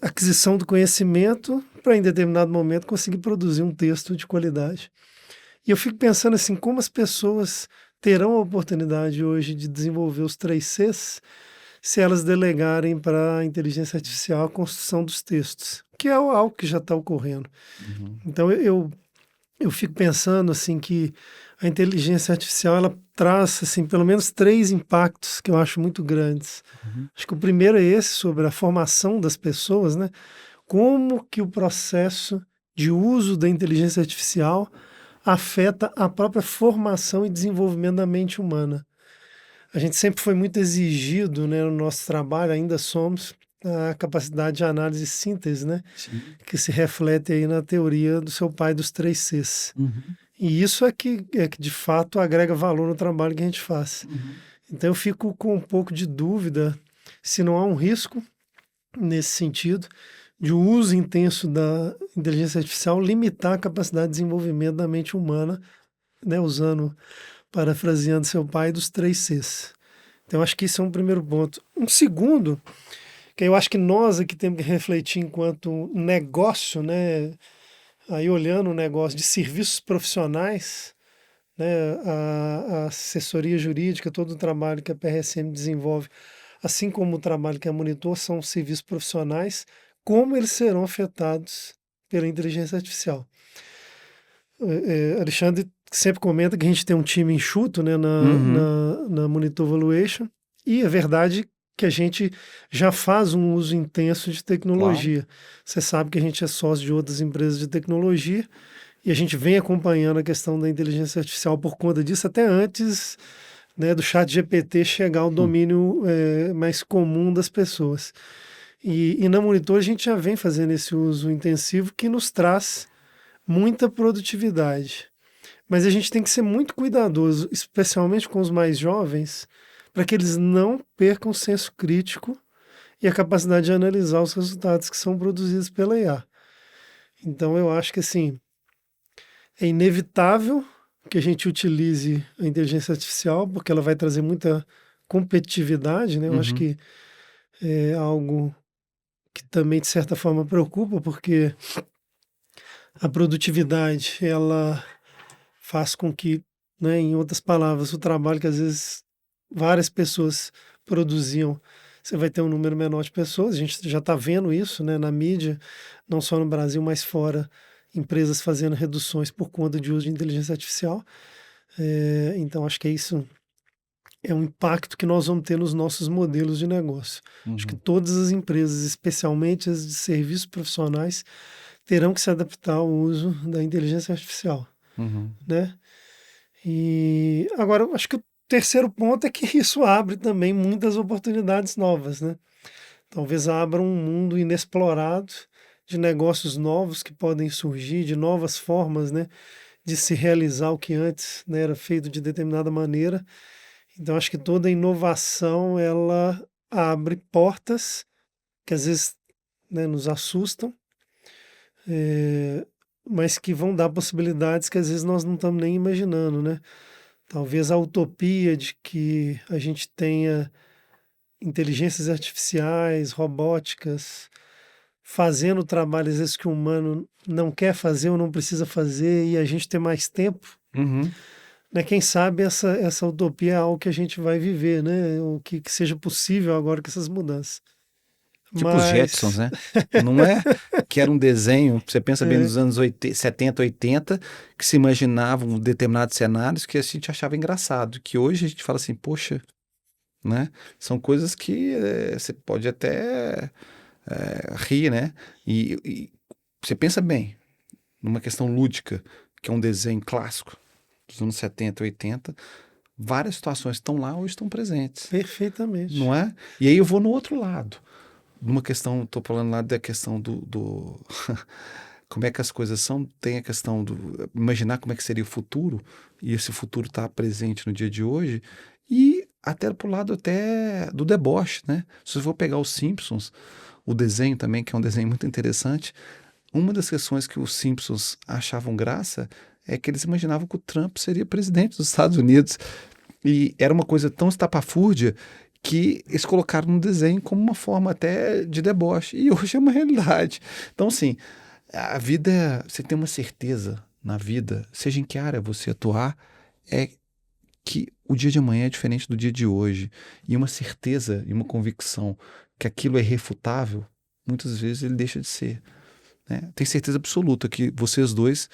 aquisição do conhecimento para, em determinado momento, conseguir produzir um texto de qualidade. E eu fico pensando assim, como as pessoas terão a oportunidade hoje de desenvolver os 3 Cs se elas delegarem para a inteligência artificial a construção dos textos, que é algo que já está ocorrendo. Uhum. Então eu fico pensando assim que a inteligência artificial ela traz assim, pelo menos 3 impactos que eu acho muito grandes. Uhum. Acho que o primeiro é esse, sobre a formação das pessoas, né? Como que o processo de uso da inteligência artificial afeta a própria formação e desenvolvimento da mente humana. A gente sempre foi muito exigido, né, no nosso trabalho, ainda somos, a capacidade de análise e síntese, né? Sim. Que se reflete aí na teoria do seu pai dos 3 Cs. Uhum. E isso é que de fato agrega valor no trabalho que a gente faz. Uhum. Então eu fico com um pouco de dúvida se não há um risco nesse sentido de o uso intenso da inteligência artificial limitar a capacidade de desenvolvimento da mente humana, né, parafraseando seu pai, dos 3 Cs. Então acho que isso é um primeiro ponto. Um segundo, que eu acho que nós aqui temos que refletir enquanto negócio, né, aí olhando o negócio de serviços profissionais, né, a assessoria jurídica, todo o trabalho que a PRSM desenvolve, assim como o trabalho que a Monitor, são serviços profissionais, como eles serão afetados pela inteligência artificial. Alexandre sempre comenta que a gente tem um time enxuto, né, na Monitor Valuation, e é verdade que a gente já faz um uso intenso de tecnologia. Claro. Você sabe que a gente é sócio de outras empresas de tecnologia e a gente vem acompanhando a questão da inteligência artificial por conta disso até antes, né, do ChatGPT chegar ao domínio mais comum das pessoas. E na Monitor a gente já vem fazendo esse uso intensivo que nos traz muita produtividade. Mas a gente tem que ser muito cuidadoso, especialmente com os mais jovens, para que eles não percam o senso crítico e a capacidade de analisar os resultados que são produzidos pela IA. Então eu acho que assim, é inevitável que a gente utilize a inteligência artificial, porque ela vai trazer muita competitividade, né? Eu acho que é algo que também, de certa forma, preocupa, porque a produtividade, ela faz com que, né, em outras palavras, o trabalho que às vezes várias pessoas produziam, você vai ter um número menor de pessoas. A gente já está vendo isso, né, na mídia, não só no Brasil, mas fora, empresas fazendo reduções por conta de uso de inteligência artificial. Então, acho que isso é um impacto que nós vamos ter nos nossos modelos de negócio. Acho que todas as empresas, especialmente as de serviços profissionais, terão que se adaptar ao uso da inteligência artificial, né? E agora, acho que o terceiro ponto é que isso abre também muitas oportunidades novas, né? Talvez abra um mundo inexplorado de negócios novos que podem surgir, de novas formas, né, de se realizar o que antes, né, era feito de determinada maneira. Então, acho que toda inovação, ela abre portas que às vezes, né, nos assustam, mas que vão dar possibilidades que às vezes nós não estamos nem imaginando, né? Talvez a utopia de que a gente tenha inteligências artificiais, robóticas, fazendo trabalhos às vezes que o humano não quer fazer ou não precisa fazer e a gente ter mais tempo, né? Quem sabe essa utopia é algo que a gente vai viver, né? O que seja possível agora com essas mudanças. Tipo os Jetsons, né? Não é que era um desenho, você pensa bem nos anos 70, 80, que se imaginavam determinados cenários que a gente achava engraçado, que hoje a gente fala assim, poxa, né? São coisas que você pode até rir, né? E você pensa bem, numa questão lúdica, que é um desenho clássico dos anos 70, 80, várias situações estão lá ou estão presentes. Perfeitamente. Não é? E aí eu vou no outro lado. Numa questão, estou falando lá da questão como é que as coisas são, tem a questão do imaginar como é que seria o futuro, e esse futuro está presente no dia de hoje, e até pro lado até do deboche, né? Se você for pegar os Simpsons, o desenho também, que é um desenho muito interessante, uma das questões que os Simpsons achavam graça é que eles imaginavam que o Trump seria presidente dos Estados Unidos, e era uma coisa tão estapafúrdia que eles colocaram no desenho como uma forma até de deboche. E hoje é uma realidade. Então, assim, a vida, você tem uma certeza na vida, seja em que área você atuar, é que o dia de amanhã é diferente do dia de hoje. E uma certeza e uma convicção que aquilo é irrefutável, muitas vezes ele deixa de ser. Né? Tem certeza absoluta que vocês dois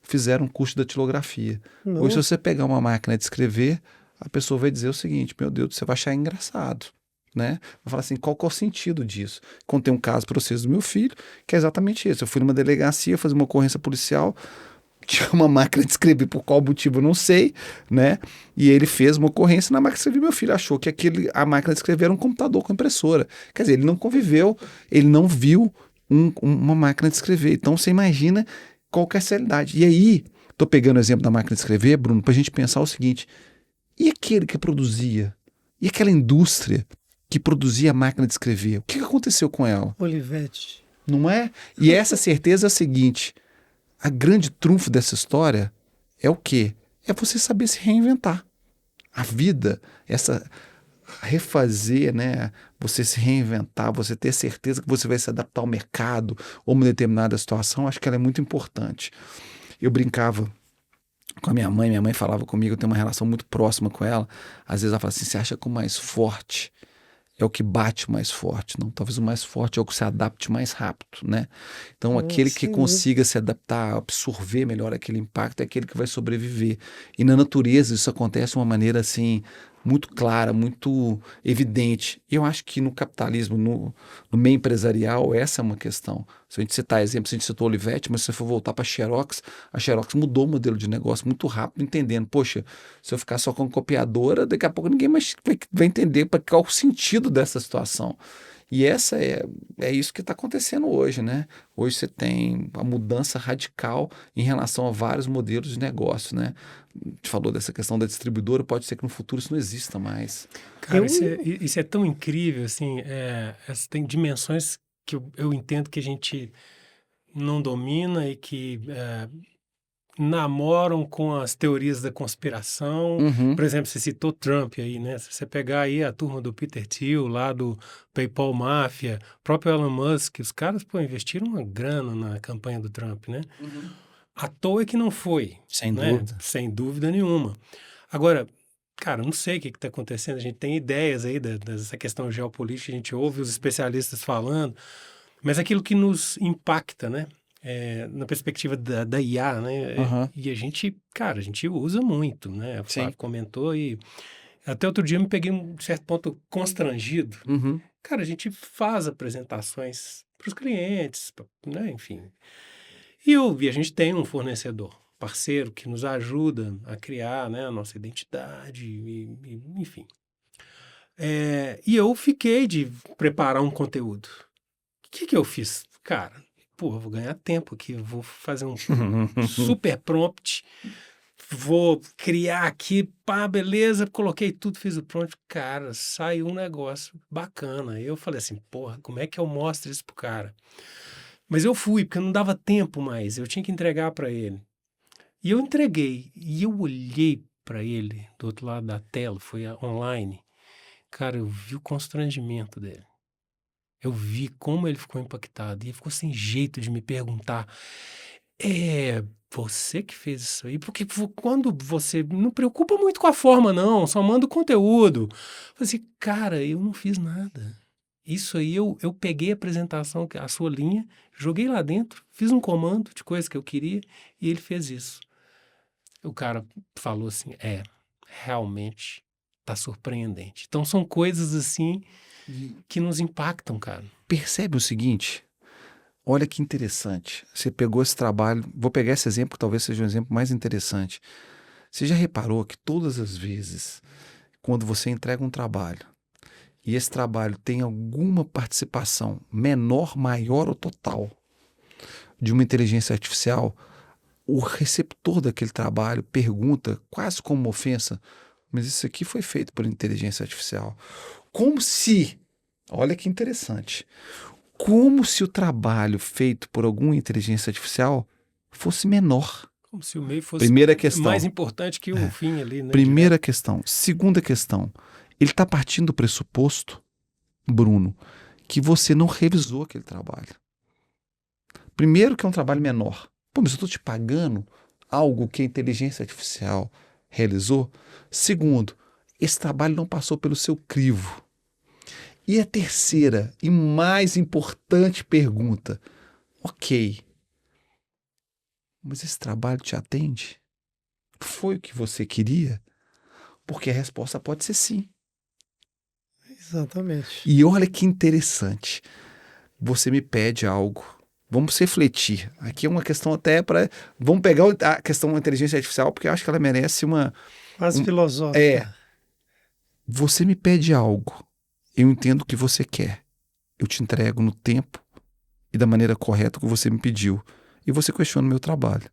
fizeram um curso de datilografia. Não. Hoje, se você pegar uma máquina de escrever, a pessoa vai dizer o seguinte, meu Deus, você vai achar engraçado, né? Vai falar assim, qual que é o sentido disso? Contei um caso para vocês do meu filho, que é exatamente isso. Eu fui numa delegacia fazer uma ocorrência policial, tinha uma máquina de escrever, por qual motivo eu não sei, né? E ele fez uma ocorrência na máquina de escrever. Meu filho achou que a máquina de escrever era um computador com impressora. Quer dizer, ele não conviveu, ele não viu uma máquina de escrever. Então você imagina qual que é a realidade. E aí, tô pegando o exemplo da máquina de escrever, Bruno, para a gente pensar o seguinte: e aquele que produzia? E aquela indústria que produzia a máquina de escrever? O que aconteceu com ela? Olivetti. Não é? E essa certeza é a seguinte: a grande trunfo dessa história é o quê? É você saber se reinventar. A vida, essa refazer, né? Você se reinventar, você ter certeza que você vai se adaptar ao mercado ou uma determinada situação, acho que ela é muito importante. Eu brincava com a minha mãe falava comigo, eu tenho uma relação muito próxima com ela. Às vezes ela fala assim, você acha que o mais forte é o que bate mais forte? Não, talvez o mais forte é o que se adapte mais rápido, né? Então aquele que consiga se adaptar, absorver melhor aquele impacto é aquele que vai sobreviver. E na natureza isso acontece de uma maneira assim muito clara, muito evidente. E eu acho que no capitalismo, no meio empresarial, essa é uma questão. Se a gente citar exemplos, a gente citou Olivetti, mas se você for voltar para a Xerox mudou o modelo de negócio muito rápido, entendendo, poxa, se eu ficar só com copiadora, daqui a pouco ninguém mais vai entender qual o sentido dessa situação. E essa é isso que está acontecendo hoje, né? Hoje você tem a mudança radical em relação a vários modelos de negócio, né? A gente falou dessa questão da distribuidora, pode ser que no futuro isso não exista mais. Cara, isso é tão incrível, assim, tem dimensões que eu entendo que a gente não domina e que namoram com as teorias da conspiração. Por exemplo, você citou Trump aí, né? Se você pegar aí a turma do Peter Thiel, lá do PayPal Mafia, próprio Elon Musk, os caras, investiram uma grana na campanha do Trump, né? À toa é que não foi. Sem né? dúvida. Sem dúvida nenhuma. Agora, cara, não sei o que está acontecendo, a gente tem ideias aí dessa questão geopolítica, a gente ouve os especialistas falando, mas aquilo que nos impacta, né? na perspectiva da IA, né? Aham. E a gente usa muito, né? O Sim. Flávio comentou e até outro dia eu me peguei um certo ponto constrangido. Uhum. Cara, a gente faz apresentações para os clientes, né? Enfim. E a gente tem um fornecedor, parceiro, que nos ajuda a criar, né, a nossa identidade, enfim. E eu fiquei de preparar um conteúdo. O que eu fiz? Cara, eu vou ganhar tempo aqui, eu vou fazer um super prompt, vou criar aqui, pá, beleza, coloquei tudo, fiz o prompt, cara, saiu um negócio bacana. Eu falei assim, como é que eu mostro isso pro cara? Mas eu fui, porque não dava tempo mais, eu tinha que entregar para ele. E eu entreguei, e eu olhei para ele do outro lado da tela, foi online. Cara, eu vi o constrangimento dele. Eu vi como ele ficou impactado. E ele ficou sem jeito de me perguntar: é você que fez isso aí? Porque quando você não preocupa muito com a forma, não, só manda o conteúdo. Eu falei assim, cara, eu não fiz nada. Isso aí eu peguei a apresentação, a sua linha, joguei lá dentro, fiz um comando de coisa que eu queria e ele fez isso. O cara falou assim: realmente tá surpreendente. Então são coisas assim que nos impactam, cara. Percebe o seguinte? Olha que interessante. Você pegou esse trabalho. Vou pegar esse exemplo, que talvez seja um exemplo mais interessante. Você já reparou que todas as vezes, quando você entrega um trabalho, e esse trabalho tem alguma participação menor, maior ou total de uma inteligência artificial, o receptor daquele trabalho pergunta, quase como uma ofensa, mas isso aqui foi feito por inteligência artificial. Como se, olha que interessante, como se o trabalho feito por alguma inteligência artificial fosse menor. Como se o meio fosse Primeira questão. mais importante que o fim ali, né? Primeira questão. Segunda questão. Ele está partindo do pressuposto, Bruno, que você não revisou aquele trabalho. Primeiro que é um trabalho menor. Pô, mas eu estou te pagando algo que a inteligência artificial realizou. Segundo, esse trabalho não passou pelo seu crivo. E a terceira e mais importante pergunta. Ok, mas esse trabalho te atende? Foi o que você queria? Porque a resposta pode ser sim. Exatamente. E olha que interessante. Você me pede algo. Vamos refletir. Aqui é uma questão até para... Vamos pegar a questão da inteligência artificial, porque eu acho que ela merece uma... Quase filosófica. Você me pede algo. Eu entendo o que você quer. Eu te entrego no tempo e da maneira correta que você me pediu. E você questiona o meu trabalho.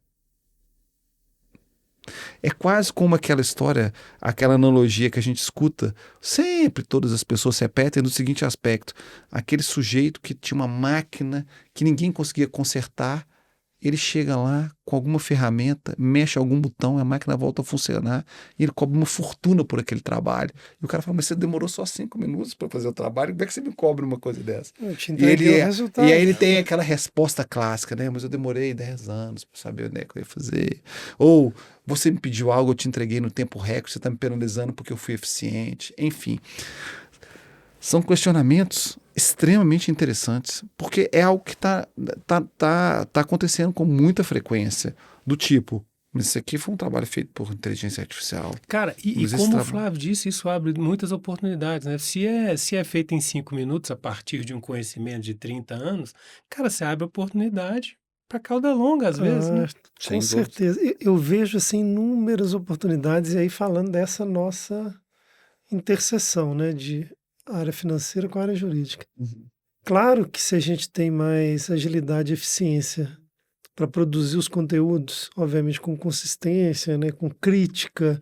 É quase como aquela história, aquela analogia que a gente escuta, sempre todas as pessoas se repetem no seguinte aspecto: aquele sujeito que tinha uma máquina que ninguém conseguia consertar, ele chega lá com alguma ferramenta, mexe algum botão, a máquina volta a funcionar e ele cobra uma fortuna por aquele trabalho. E o cara fala, mas você demorou só 5 minutos para fazer o trabalho, como é que você me cobra uma coisa dessa? Eu te entreguei o resultado. E aí ele tem aquela resposta clássica, né? Mas eu demorei 10 anos para saber onde é que eu ia fazer. Ou você me pediu algo, eu te entreguei no tempo recorde, você está me penalizando porque eu fui eficiente. Enfim, são questionamentos extremamente interessantes, porque é algo que está acontecendo com muita frequência, do tipo, mas isso aqui foi um trabalho feito por inteligência artificial. Cara, e como o Flávio disse, isso abre muitas oportunidades, né? Se é feito em 5 minutos, a partir de um conhecimento de 30 anos, cara, você abre oportunidade para cauda longa, às vezes, né? Com certeza. Eu vejo, assim, inúmeras oportunidades, e aí falando dessa nossa interseção, né, de área financeira com a área jurídica. Uhum. Claro que se a gente tem mais agilidade e eficiência para produzir os conteúdos, obviamente com consistência, né, com crítica,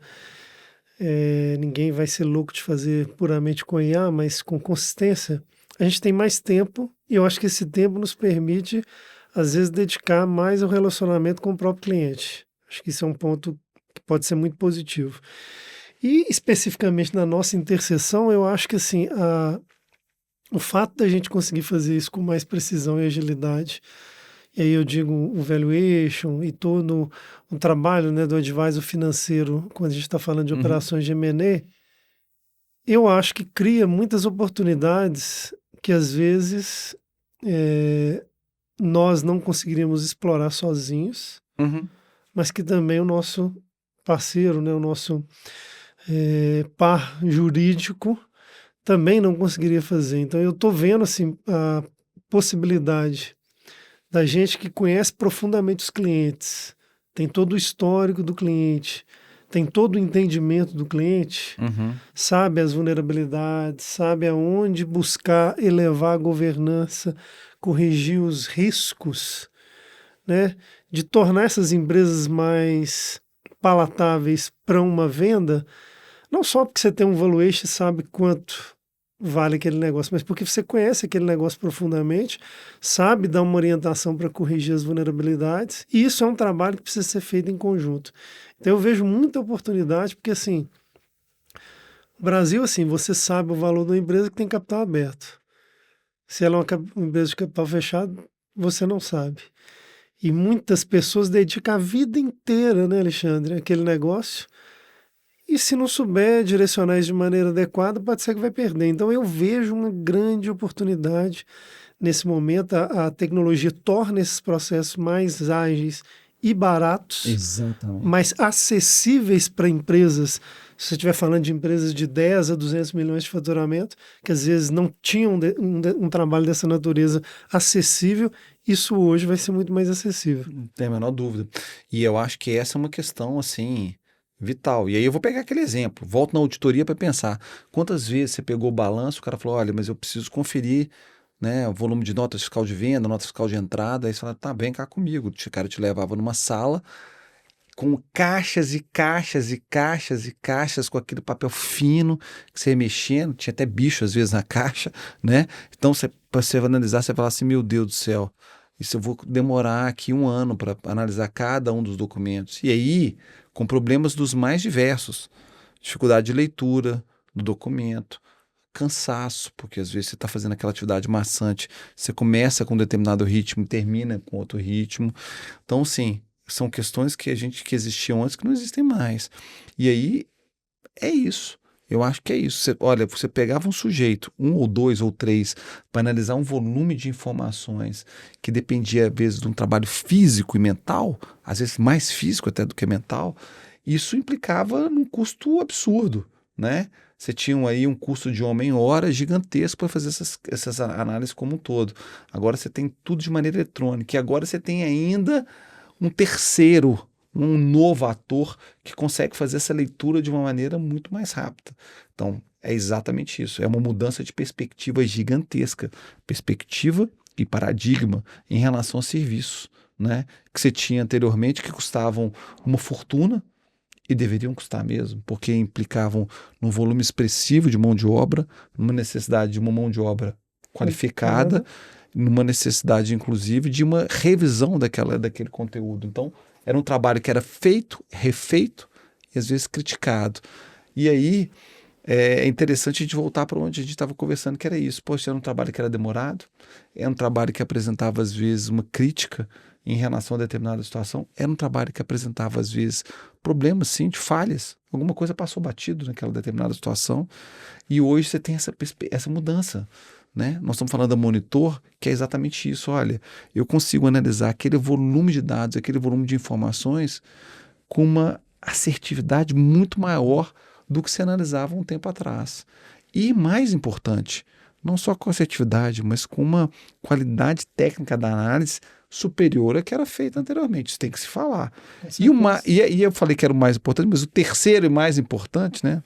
ninguém vai ser louco de fazer puramente com IA, mas com consistência, a gente tem mais tempo, e eu acho que esse tempo nos permite, às vezes, dedicar mais ao relacionamento com o próprio cliente. Acho que isso é um ponto que pode ser muito positivo. E, especificamente na nossa interseção, eu acho que assim, o fato da gente conseguir fazer isso com mais precisão e agilidade, e aí eu digo o valuation e todo o trabalho, né, do advisor financeiro, quando a gente está falando de operações de M&A, eu acho que cria muitas oportunidades que às vezes nós não conseguiríamos explorar sozinhos, mas que também o nosso parceiro, né, o nosso par jurídico também não conseguiria fazer. Então eu estou vendo assim, a possibilidade da gente que conhece profundamente os clientes, tem todo o histórico do cliente, tem todo o entendimento do cliente, sabe as vulnerabilidades, sabe aonde buscar elevar a governança, corrigir os riscos, né, de tornar essas empresas mais palatáveis para uma venda, não só porque você tem um valuation e sabe quanto vale aquele negócio, mas porque você conhece aquele negócio profundamente, sabe dar uma orientação para corrigir as vulnerabilidades, e isso é um trabalho que precisa ser feito em conjunto. Então eu vejo muita oportunidade, porque assim, o Brasil, assim, você sabe o valor de uma empresa que tem capital aberto. Se ela é uma empresa de capital fechado, você não sabe. E muitas pessoas dedicam a vida inteira, né, Alexandre, àquele negócio. E se não souber direcionar isso de maneira adequada, pode ser que vai perder. Então eu vejo uma grande oportunidade nesse momento. A tecnologia torna esses processos mais ágeis e baratos, mais acessíveis para empresas. Se você estiver falando de empresas de 10 a 200 milhões de faturamento, que às vezes não tinham um trabalho dessa natureza acessível, isso hoje vai ser muito mais acessível. Não tem a menor dúvida. E eu acho que essa é uma questão, assim, vital. E aí eu vou pegar aquele exemplo, volto na auditoria para pensar. Quantas vezes você pegou o balanço, o cara falou, olha, mas eu preciso conferir, né, o volume de nota fiscal de venda, nota fiscal de entrada, aí você fala, tá, vem cá comigo. O cara te levava numa sala com caixas e caixas e caixas e caixas com aquele papel fino que você ia mexendo, tinha até bicho às vezes na caixa, né? Então você vai analisar, você vai falar assim, meu Deus do céu, isso eu vou demorar aqui 1 ano para analisar cada um dos documentos. E aí, com problemas dos mais diversos, dificuldade de leitura do documento, cansaço, porque às vezes você está fazendo aquela atividade maçante, você começa com um determinado ritmo e termina com outro ritmo. Então, sim, são questões que existiam antes que não existem mais. E aí, é isso. Eu acho que é isso. Olha, você pegava um sujeito, 1 ou 2 ou 3, para analisar um volume de informações que dependia, às vezes, de um trabalho físico e mental, às vezes mais físico até do que mental, isso implicava num custo absurdo, né? Você tinha aí um custo de homem-hora gigantesco para fazer essas análises como um todo. Agora você tem tudo de maneira eletrônica. E agora você tem ainda um terceiro, um novo ator que consegue fazer essa leitura de uma maneira muito mais rápida. Então, é exatamente isso. É uma mudança de perspectiva gigantesca. Perspectiva e paradigma em relação ao serviço, né? Que você tinha anteriormente que custavam uma fortuna, e deveriam custar mesmo, porque implicavam num volume expressivo de mão de obra, numa necessidade de uma mão de obra qualificada, numa necessidade, inclusive, de uma revisão daquele conteúdo. Então, era um trabalho que era feito, refeito e, às vezes, criticado. E aí, é interessante a gente voltar para onde a gente estava conversando, que era isso. Poxa, era um trabalho que era demorado, era um trabalho que apresentava, às vezes, uma crítica em relação a determinada situação, era um trabalho que apresentava, às vezes, problemas, sim, de falhas. Alguma coisa passou batido naquela determinada situação e hoje você tem essa mudança, né? Nós estamos falando da Monitor, que é exatamente isso. Olha, eu consigo analisar aquele volume de dados, aquele volume de informações com uma assertividade muito maior do que se analisava um tempo atrás. E mais importante, não só com assertividade, mas com uma qualidade técnica da análise superior à que era feita anteriormente. Isso tem que se falar. E eu falei que era o mais importante, mas o terceiro e mais importante, né?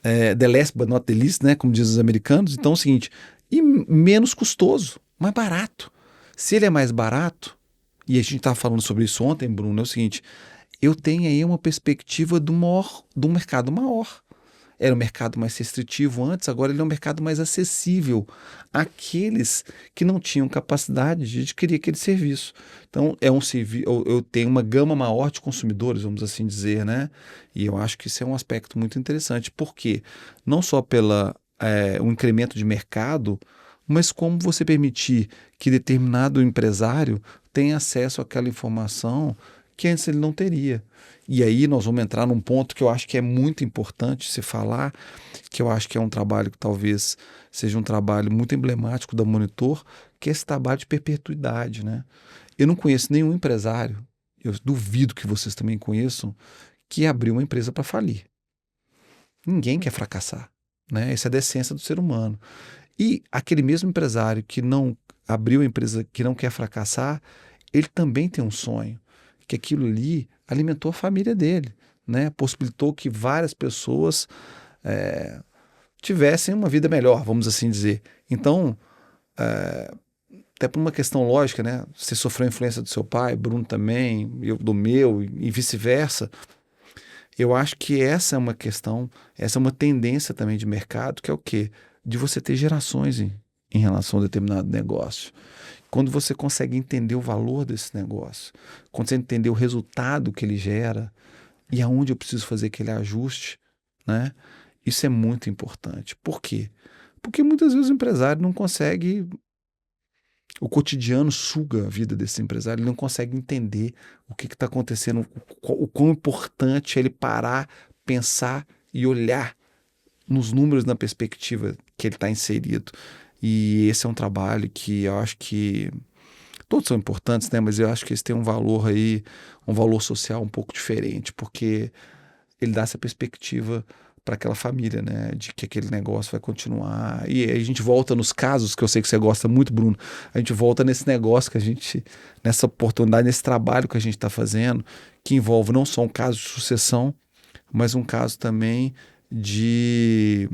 The last but not the least, né? Como dizem os americanos. Então é o seguinte, e menos custoso, mais barato. Se ele é mais barato, e a gente estava falando sobre isso ontem, Bruno, é o seguinte, eu tenho aí uma perspectiva de um mercado maior. Era um mercado mais restritivo antes, agora ele é um mercado mais acessível àqueles que não tinham capacidade de adquirir aquele serviço. Então, eu tenho uma gama maior de consumidores, vamos assim dizer, né? E eu acho que isso é um aspecto muito interessante, porque não só pelo um incremento de mercado, mas como você permitir que determinado empresário tenha acesso àquela informação que antes ele não teria. E aí nós vamos entrar num ponto que eu acho que é muito importante se falar, que eu acho que é um trabalho que talvez seja um trabalho muito emblemático da Monitor, que é esse trabalho de perpetuidade, né? Eu não conheço nenhum empresário, eu duvido que vocês também conheçam, que abriu uma empresa para falir. Ninguém quer fracassar, né? Essa é a decência do ser humano. E aquele mesmo empresário que não abriu a empresa, que não quer fracassar, ele também tem um sonho, que aquilo ali alimentou a família dele, né? Possibilitou que várias pessoas tivessem uma vida melhor, vamos assim dizer. Então, até por uma questão lógica, né? Você sofreu a influência do seu pai, Bruno também, eu do meu, e vice-versa. Eu acho que essa é uma questão, essa é uma tendência também de mercado, que é o quê? De você ter gerações em relação a determinado negócio. Quando você consegue entender o valor desse negócio, quando você entender o resultado que ele gera e aonde eu preciso fazer aquele ajuste, né? Isso é muito importante. Por quê? Porque muitas vezes o empresário não consegue, o cotidiano suga a vida desse empresário, ele não consegue entender o que está acontecendo, o quão importante é ele parar, pensar e olhar nos números, na perspectiva que ele está inserido. E esse é um trabalho que eu acho que todos são importantes, né? Mas eu acho que esse tem um valor aí, um valor social um pouco diferente, porque ele dá essa perspectiva para aquela família, né? De que aquele negócio vai continuar. E aí a gente volta nos casos que eu sei que você gosta muito, Bruno. A gente volta nesse negócio que a gente, nessa oportunidade, nesse trabalho que a gente está fazendo, que envolve não só um caso de sucessão, mas um caso também de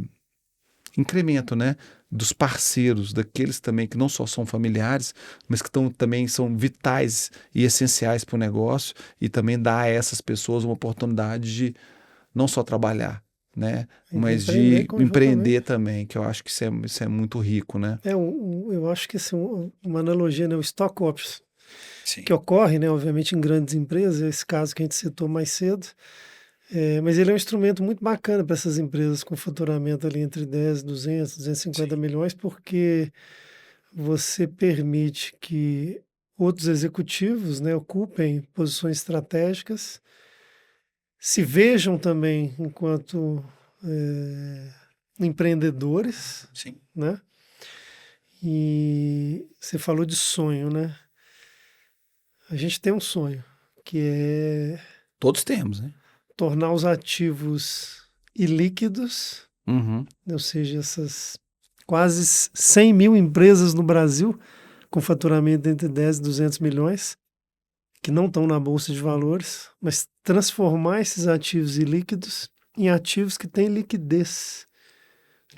incremento, né? Dos parceiros, daqueles também que não só são familiares, mas que também são vitais e essenciais para o negócio, e também dá a essas pessoas uma oportunidade de não só trabalhar, né? Mas de empreender também, que eu acho que isso é muito rico, né? Eu acho que uma analogia, né? O stock options, Sim. que ocorre, né? Obviamente em grandes empresas, esse caso que a gente citou mais cedo. Mas ele é um instrumento muito bacana para essas empresas com faturamento ali entre 10, 200, 250 Sim. milhões, porque você permite que outros executivos, né, ocupem posições estratégicas, se vejam também enquanto empreendedores, Sim. né? E você falou de sonho, né? A gente tem um sonho, que é Todos temos, né? tornar os ativos ilíquidos, Uhum. ou seja, essas quase 100 mil empresas no Brasil com faturamento entre 10 e 200 milhões, que não estão na Bolsa de Valores, mas transformar esses ativos ilíquidos em ativos que têm liquidez.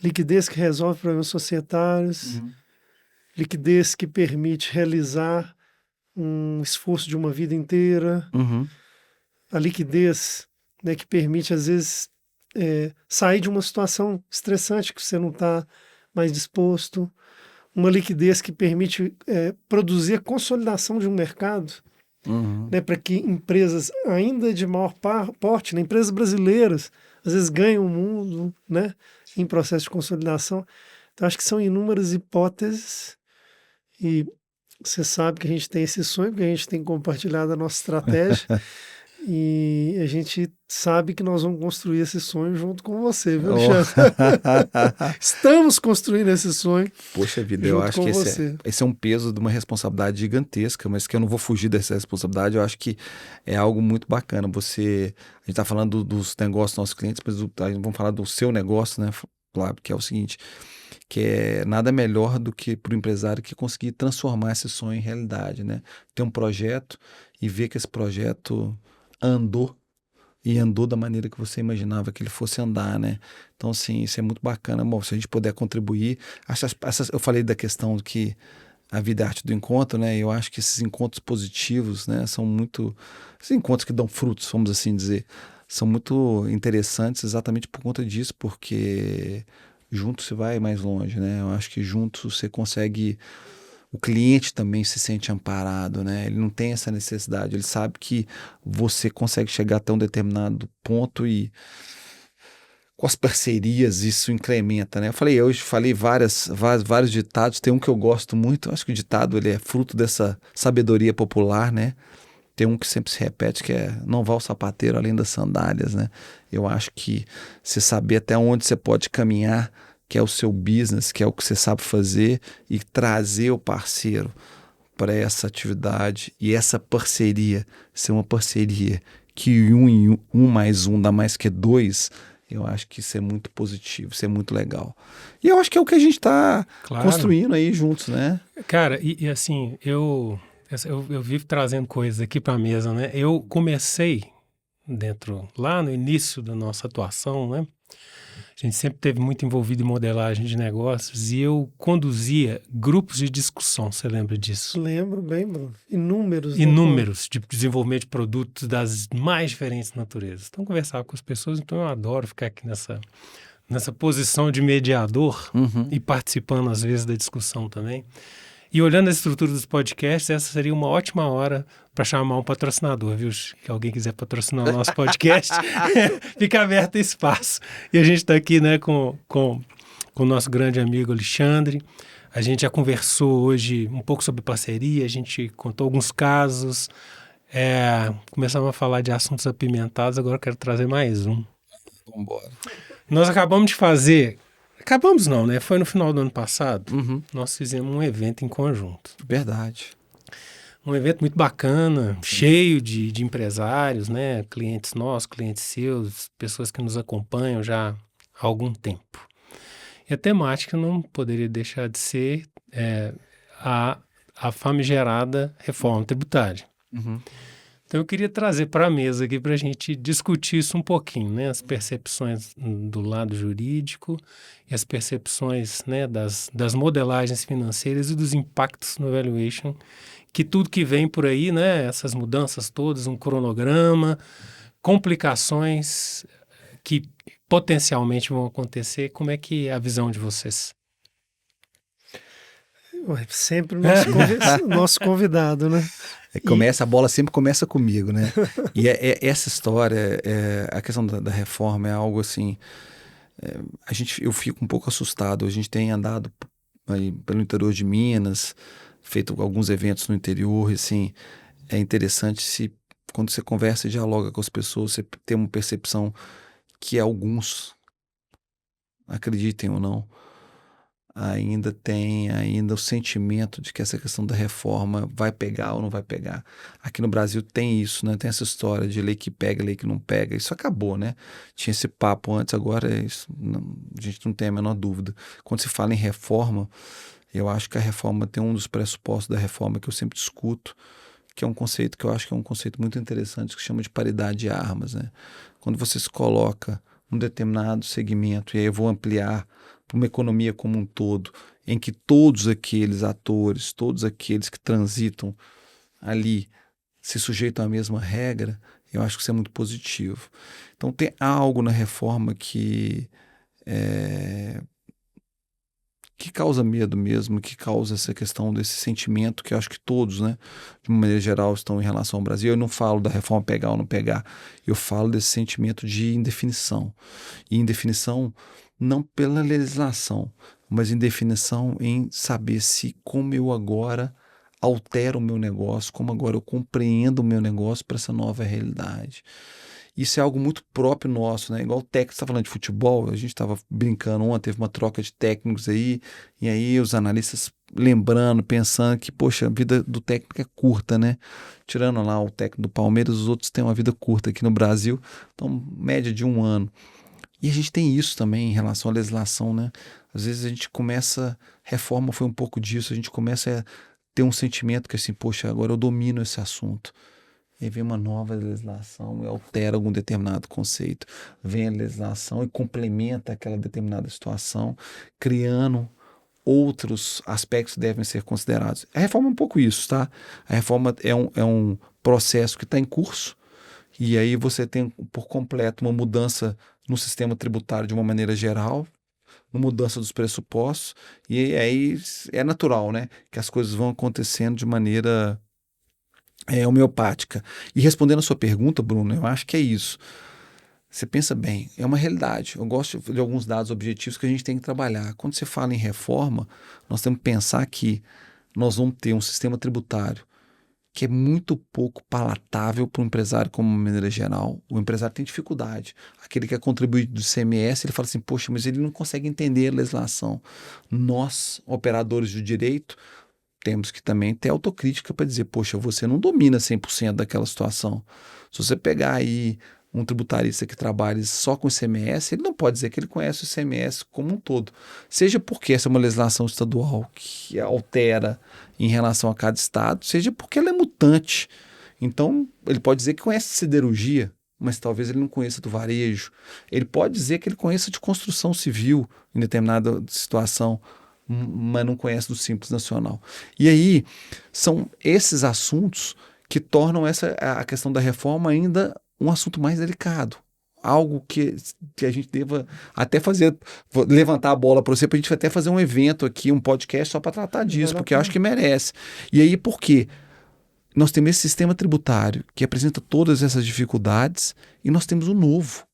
Liquidez que resolve problemas societários, liquidez que permite realizar um esforço de uma vida inteira, a liquidez, né, que permite, às vezes, sair de uma situação estressante que você não está mais disposto, uma liquidez que permite produzir a consolidação de um mercado, né, para que empresas ainda de maior porte, né, empresas brasileiras, às vezes ganham o mundo, né, em processo de consolidação. Então, acho que são inúmeras hipóteses e você sabe que a gente tem esse sonho, porque a gente tem compartilhado a nossa estratégia. E a gente sabe que nós vamos construir esse sonho junto com você, viu, Alexandre? Estamos construindo esse sonho. Poxa vida, eu acho que esse é um peso de uma responsabilidade gigantesca, mas que eu não vou fugir dessa responsabilidade. Eu acho que é algo muito bacana. A gente está falando dos negócios dos nossos clientes, mas vamos falar do seu negócio, né, Flávio, que é o seguinte, que é nada melhor do que para o empresário que conseguir transformar esse sonho em realidade, né? Ter um projeto e ver que esse projeto andou da maneira que você imaginava que ele fosse andar, né? Então, assim, isso é muito bacana. Bom, se a gente puder contribuir, eu falei da questão que a vida é arte do encontro, né? Eu acho que esses encontros positivos, né, são muito, esses encontros que dão frutos, vamos assim dizer, são muito interessantes exatamente por conta disso, porque junto você vai mais longe, né? Eu acho que junto você consegue. O cliente também se sente amparado, né? Ele não tem essa necessidade, ele sabe que você consegue chegar até um determinado ponto e com as parcerias isso incrementa, né? Eu falei vários ditados, tem um que eu gosto muito, acho que o ditado ele é fruto dessa sabedoria popular, né? tem um que sempre se repete, que é não vá ao sapateiro além das sandálias, né? Eu acho que você saber até onde você pode caminhar, que é o seu business, que é o que você sabe fazer, e trazer o parceiro para essa atividade e essa parceria ser uma parceria que um mais um dá mais que dois, eu acho que isso é muito positivo, isso é muito legal. E eu acho que é o que a gente está construindo aí juntos, né? Cara, e assim, eu vivo trazendo coisas aqui para a mesa, né? Eu comecei lá no início da nossa atuação, né? A gente sempre teve muito envolvido em modelagem de negócios e eu conduzia grupos de discussão, você lembra disso? Lembro bem, Bruno. Inúmeros. Inúmeros de desenvolvimento de produtos das mais diferentes naturezas. Então, conversava com as pessoas, então eu adoro ficar aqui nessa posição de mediador e participando, às vezes, da discussão também. E olhando a estrutura dos podcasts, essa seria uma ótima hora para chamar um patrocinador, viu? Que alguém quiser patrocinar o nosso podcast, fica aberto espaço. E a gente está aqui, né, com o nosso grande amigo Alexandre. A gente já conversou hoje um pouco sobre parceria, a gente contou alguns casos, começamos a falar de assuntos apimentados, agora eu quero trazer mais um. Vamos embora. Nós acabamos de fazer... Acabamos não, né? Foi no final do ano passado. Nós fizemos um evento em conjunto. Verdade. Um evento muito bacana, cheio de empresários, né? Clientes nossos, clientes seus, pessoas que nos acompanham já há algum tempo. E a temática não poderia deixar de ser a famigerada reforma tributária. Então eu queria trazer para a mesa aqui para a gente discutir isso um pouquinho, né? As percepções do lado jurídico e as percepções, né, das modelagens financeiras e dos impactos no valuation, que tudo que vem por aí, né? Essas mudanças todas, um cronograma, complicações que potencialmente vão acontecer. Como é que é a visão de vocês? Sempre o nosso convidado, né? A bola sempre começa comigo, né? E essa história, a questão da reforma é algo assim, eu fico um pouco assustado. A gente tem andado aí pelo interior de Minas, feito alguns eventos no interior, e assim, é interessante quando você conversa e dialoga com as pessoas, você tem uma percepção que alguns, acreditem ou não, ainda tem o sentimento de que essa questão da reforma vai pegar ou não vai pegar. Aqui no Brasil tem isso, né? Tem essa história de lei que pega, lei que não pega. Isso acabou, né? Tinha esse papo antes, agora a gente não tem a menor dúvida. Quando se fala em reforma, eu acho que a reforma tem um dos pressupostos da reforma que eu sempre discuto, que é um conceito que eu acho que é um conceito muito interessante, que se chama de paridade de armas, né? Quando você se coloca um determinado segmento, e aí eu vou ampliar para uma economia como um todo, em que todos aqueles atores, todos aqueles que transitam ali se sujeitam à mesma regra, eu acho que isso é muito positivo. Então tem algo na reforma que causa medo mesmo, que causa essa questão desse sentimento que eu acho que todos, né, de uma maneira geral, estão em relação ao Brasil. Eu não falo da reforma pegar ou não pegar, eu falo desse sentimento de indefinição. E indefinição não pela legislação, mas indefinição em saber se como eu agora altero o meu negócio, como agora eu compreendo o meu negócio para essa nova realidade. Isso é algo muito próprio nosso, né? Igual o técnico está falando de futebol, a gente estava brincando ontem, teve uma troca de técnicos aí, e aí os analistas lembrando, pensando que, poxa, a vida do técnico é curta, né? Tirando lá o técnico do Palmeiras, os outros têm uma vida curta aqui no Brasil, então média de 1 ano. E a gente tem isso também em relação à legislação, né? Às vezes a gente começa, reforma foi um pouco disso, a gente começa a ter um sentimento que assim, poxa, agora eu domino esse assunto. E aí vem uma nova legislação e altera algum determinado conceito. Vem a legislação e complementa aquela determinada situação, criando outros aspectos que devem ser considerados. A reforma é um pouco isso, tá? A reforma é um processo que está em curso, e aí você tem por completo uma mudança no sistema tributário de uma maneira geral, uma mudança dos pressupostos, e aí é natural, né, que as coisas vão acontecendo de maneira homeopática. E respondendo a sua pergunta, Bruno, eu acho que é isso. Você pensa bem, é uma realidade. Eu gosto de alguns dados objetivos que a gente tem que trabalhar. Quando você fala em reforma, nós temos que pensar que nós vamos ter um sistema tributário que é muito pouco palatável para o empresário como maneira geral. O empresário tem dificuldade. Aquele que é contribuinte do ICMS, ele fala assim, poxa, mas ele não consegue entender a legislação. Nós, operadores do direito, temos que também ter autocrítica para dizer, poxa, você não domina 100% daquela situação. Se você pegar aí um tributarista que trabalha só com ICMS, ele não pode dizer que ele conhece o ICMS como um todo. Seja porque essa é uma legislação estadual que altera em relação a cada estado, seja porque ela é mutante. Então, ele pode dizer que conhece siderurgia, mas talvez ele não conheça do varejo. Ele pode dizer que ele conheça de construção civil em determinada situação, mas não conhece do Simples Nacional. E aí, são esses assuntos que tornam a questão da reforma ainda um assunto mais delicado. Algo que a gente deva até fazer, levantar a bola para você, para a gente até fazer um evento aqui, um podcast só para tratar disso, porque eu acho que merece. E aí, por quê? Nós temos esse sistema tributário que apresenta todas essas dificuldades e nós temos o novo,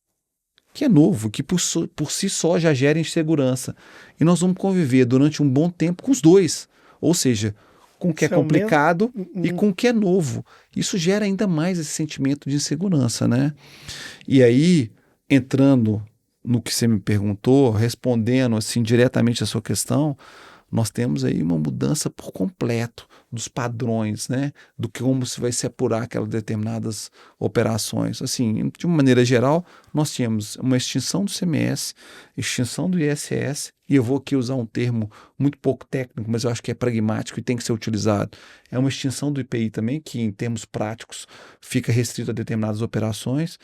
que é novo, que por si só já gera insegurança. E nós vamos conviver durante um bom tempo com os dois. Ou seja, com o que é complicado e com o que é novo. Isso gera ainda mais esse sentimento de insegurança, né? E aí, entrando no que você me perguntou, respondendo assim diretamente a sua questão, nós temos aí uma mudança por completo dos padrões, né? Do que como se vai se apurar aquelas determinadas operações. Assim, de uma maneira geral, nós tínhamos uma extinção do CMS, extinção do ISS, e eu vou aqui usar um termo muito pouco técnico, mas eu acho que é pragmático e tem que ser utilizado. É uma extinção do IPI também, que em termos práticos fica restrito a determinadas operações.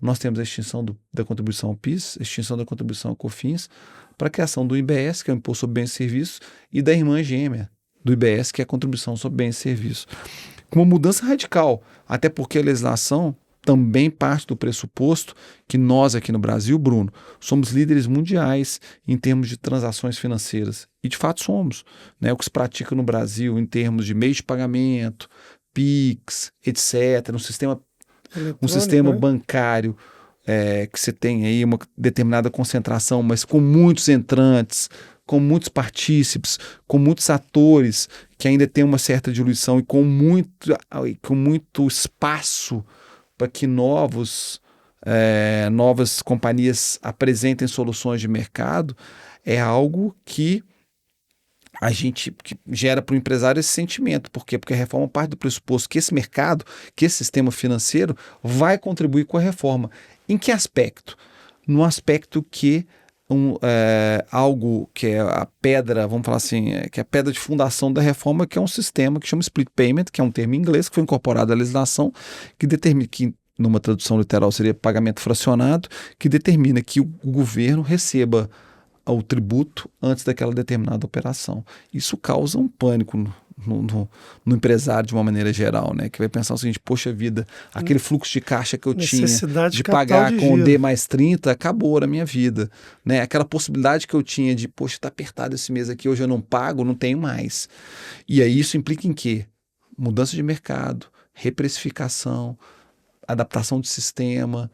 Nós temos a extinção da contribuição ao PIS, a extinção da contribuição ao COFINS, para a criação do IBS, que é o Imposto sobre Bens e Serviços, e da irmã gêmea do IBS, que é a Contribuição sobre Bens e Serviços. Com uma mudança radical, até porque a legislação também parte do pressuposto que nós aqui no Brasil, Bruno, somos líderes mundiais em termos de transações financeiras. E de fato somos. Né? O que se pratica no Brasil em termos de meios de pagamento, PIX, etc., um sistema bancário que você tem aí uma determinada concentração, mas com muitos entrantes, com muitos partícipes, com muitos atores que ainda tem uma certa diluição e com muito espaço para que novas companhias apresentem soluções de mercado, é algo que que gera para o empresário esse sentimento. Por quê? Porque a reforma parte do pressuposto que esse mercado, que esse sistema financeiro vai contribuir com a reforma. Em que aspecto? No aspecto que algo que é a pedra, vamos falar assim, que é a pedra de fundação da reforma, que é um sistema que chama Split Payment, que é um termo em inglês que foi incorporado à legislação, que determina que, numa tradução literal seria pagamento fracionado, que determina que o governo receba o tributo antes daquela determinada operação. Isso causa um pânico no empresário de uma maneira geral, né? Que vai pensar o seguinte, poxa vida, aquele fluxo de caixa que eu tinha de pagar com o D mais 30 acabou na minha vida, né? Aquela possibilidade que eu tinha de, poxa, tá apertado esse mês aqui, hoje eu não pago, não tenho mais. E aí isso implica em quê? Mudança de mercado, reprecificação, adaptação de sistema,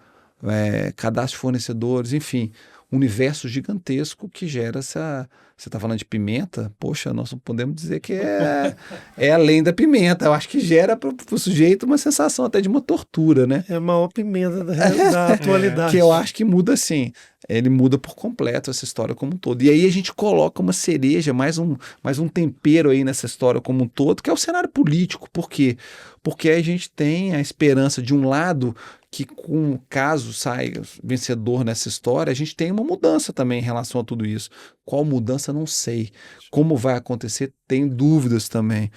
cadastro de fornecedores, enfim, universo gigantesco que gera essa... Você está falando de pimenta? Poxa, nós não podemos dizer que é além da pimenta. Eu acho que gera para o sujeito uma sensação até de uma tortura, né? É a maior pimenta da atualidade. Que eu acho que muda assim. Ele muda por completo essa história como um todo. E aí a gente coloca uma cereja, mais um tempero aí nessa história como um todo, que é o cenário político. Por quê? Porque a gente tem a esperança de um lado que, com o caso saia vencedor nessa história, a gente tem uma mudança também em relação a tudo isso. Qual mudança? Não sei. Como vai acontecer? Tenho dúvidas também.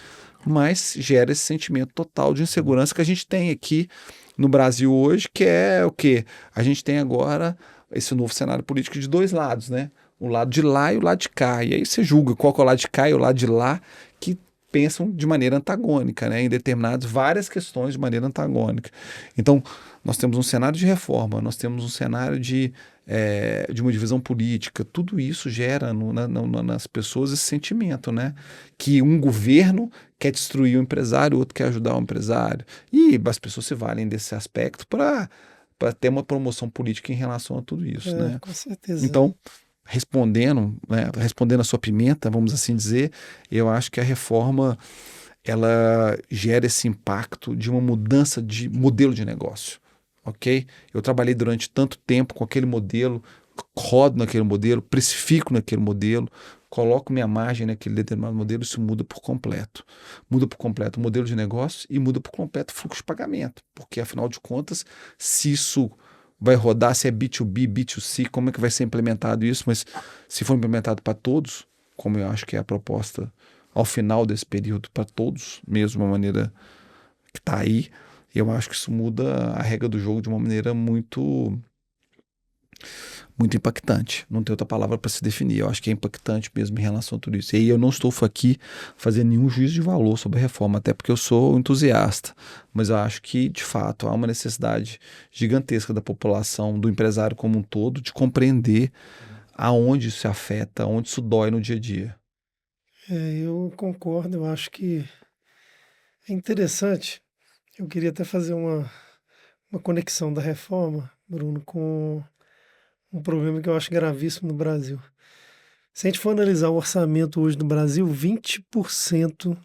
Mas gera esse sentimento total de insegurança que a gente tem aqui no Brasil hoje, que é o quê? A gente tem agora esse novo cenário político de dois lados, né? O lado de lá e o lado de cá. E aí você julga qual que é o lado de cá e o lado de lá, que pensam de maneira antagônica, né? Em determinadas várias questões de maneira antagônica. Então, nós temos um cenário de reforma, nós temos um cenário de uma divisão política. Tudo isso gera nas pessoas esse sentimento, né? Que um governo quer destruir o empresário, o outro quer ajudar o empresário. E as pessoas se valem desse aspecto para ter uma promoção política em relação a tudo isso, né? Com certeza. Então, respondendo a sua pimenta, vamos assim dizer, eu acho que a reforma ela gera esse impacto de uma mudança de modelo de negócio, ok? Eu trabalhei durante tanto tempo com aquele modelo, rodo naquele modelo, precifico naquele modelo, coloco minha margem naquele determinado modelo, isso muda por completo. Muda por completo o modelo de negócio e muda por completo o fluxo de pagamento, porque afinal de contas, se isso vai rodar, se é B2B, B2C, como é que vai ser implementado isso, mas se for implementado para todos, como eu acho que é a proposta ao final desse período para todos, mesmo a maneira que está aí, eu acho que isso muda a regra do jogo de uma maneira muito impactante. Não tem outra palavra para se definir. Eu acho que é impactante mesmo em relação a tudo isso. E aí eu não estou aqui fazendo nenhum juízo de valor sobre a reforma, até porque eu sou entusiasta. Mas eu acho que, de fato, há uma necessidade gigantesca da população, do empresário como um todo, de compreender aonde isso afeta, aonde isso dói no dia a dia. Eu concordo, eu acho que é interessante. Eu queria até fazer uma conexão da reforma, Bruno, com um problema que eu acho gravíssimo no Brasil. Se a gente for analisar o orçamento hoje no Brasil, 20%,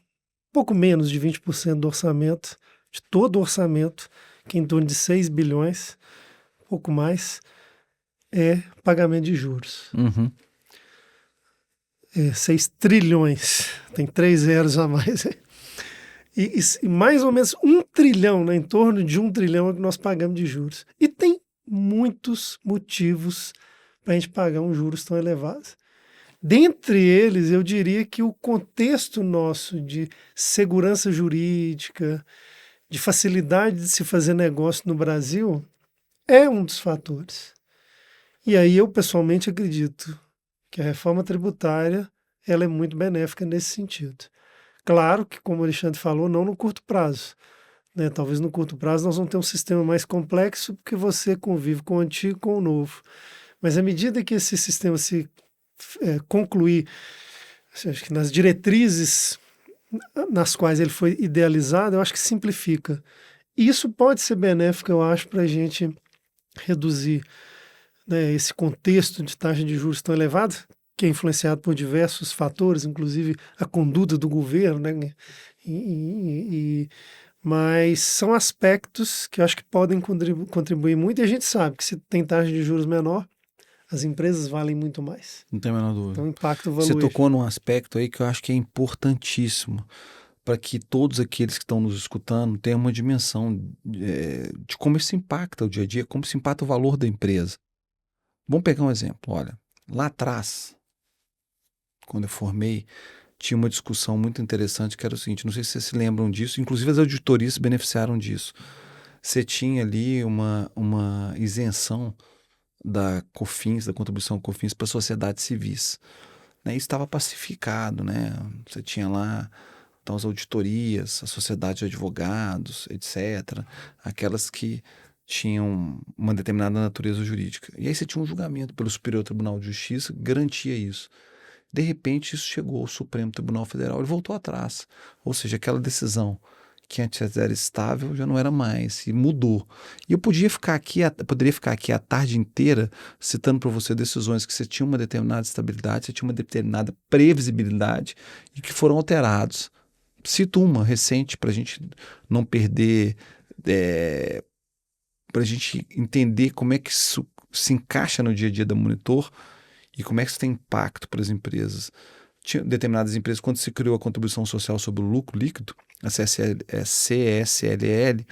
pouco menos de 20% do orçamento, de todo o orçamento, que é em torno de 6 bilhões, pouco mais, é pagamento de juros. Uhum. 6 trilhões, tem 3 zeros a mais. E mais ou menos 1 trilhão, né, em torno de 1 trilhão é que nós pagamos de juros. E tem muitos motivos para a gente pagar uns juros tão elevados. Dentre eles, eu diria que o contexto nosso de segurança jurídica, de facilidade de se fazer negócio no Brasil, é um dos fatores. E aí eu pessoalmente acredito que a reforma tributária ela é muito benéfica nesse sentido. Claro que, como o Alexandre falou, não no curto prazo. Né? Talvez no curto prazo nós vamos ter um sistema mais complexo porque você convive com o antigo e com o novo. Mas à medida que esse sistema se concluir, acho que nas diretrizes nas quais ele foi idealizado, eu acho que simplifica. E isso pode ser benéfico, eu acho, para a gente reduzir, né, esse contexto de taxa de juros tão elevada, que é influenciado por diversos fatores, inclusive a conduta do governo, né? Mas são aspectos que eu acho que podem contribuir muito, e a gente sabe que se tem taxa de juros menor, as empresas valem muito mais. Não tem a menor dúvida. Então, o impacto Você valuation. tocou num aspecto aí que eu acho que é importantíssimo para que todos aqueles que estão nos escutando tenham uma dimensão de como isso impacta o dia a dia, como isso impacta o valor da empresa. Vamos pegar um exemplo. Olha, lá atrás, quando eu formei, tinha uma discussão muito interessante que era o seguinte, não sei se vocês se lembram disso, inclusive as auditorias se beneficiaram disso. Você tinha ali uma isenção da COFINS, da contribuição COFINS para sociedades civis. Né? Isso estava pacificado, né? Você tinha lá então, as auditorias, a sociedade de advogados, etc., aquelas que tinham uma determinada natureza jurídica. E aí você tinha um julgamento pelo Superior Tribunal de Justiça que garantia isso. De repente, isso chegou ao Supremo Tribunal Federal e voltou atrás. Ou seja, aquela decisão que antes era estável já não era mais, e mudou. E eu poderia ficar aqui a tarde inteira citando para você decisões que você tinha uma determinada estabilidade, você tinha uma determinada previsibilidade e que foram alterados. Cito uma recente para a gente não perder, para a gente entender como é que isso se encaixa no dia a dia da Monitor e como é que isso tem impacto para as empresas. Tinha determinadas empresas, quando se criou a contribuição social sobre o lucro líquido, a CSLL,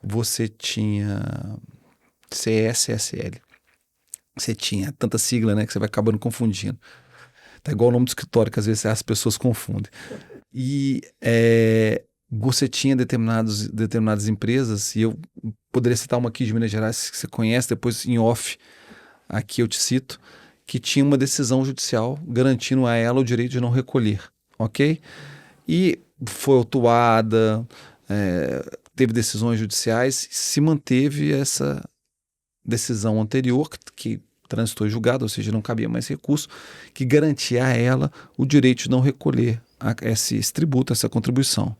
você tinha CSSL. Você tinha tanta sigla, né, que você vai acabando confundindo. Tá igual o nome do escritório, que às vezes as pessoas confundem. E você tinha determinadas empresas, e eu poderia citar uma aqui de Minas Gerais, que você conhece, depois em off, aqui eu te cito, que tinha uma decisão judicial garantindo a ela o direito de não recolher, ok? E foi autuada, teve decisões judiciais, se manteve essa decisão anterior, que transitou em julgado, ou seja, não cabia mais recurso, que garantia a ela o direito de não recolher esse tributo, essa contribuição.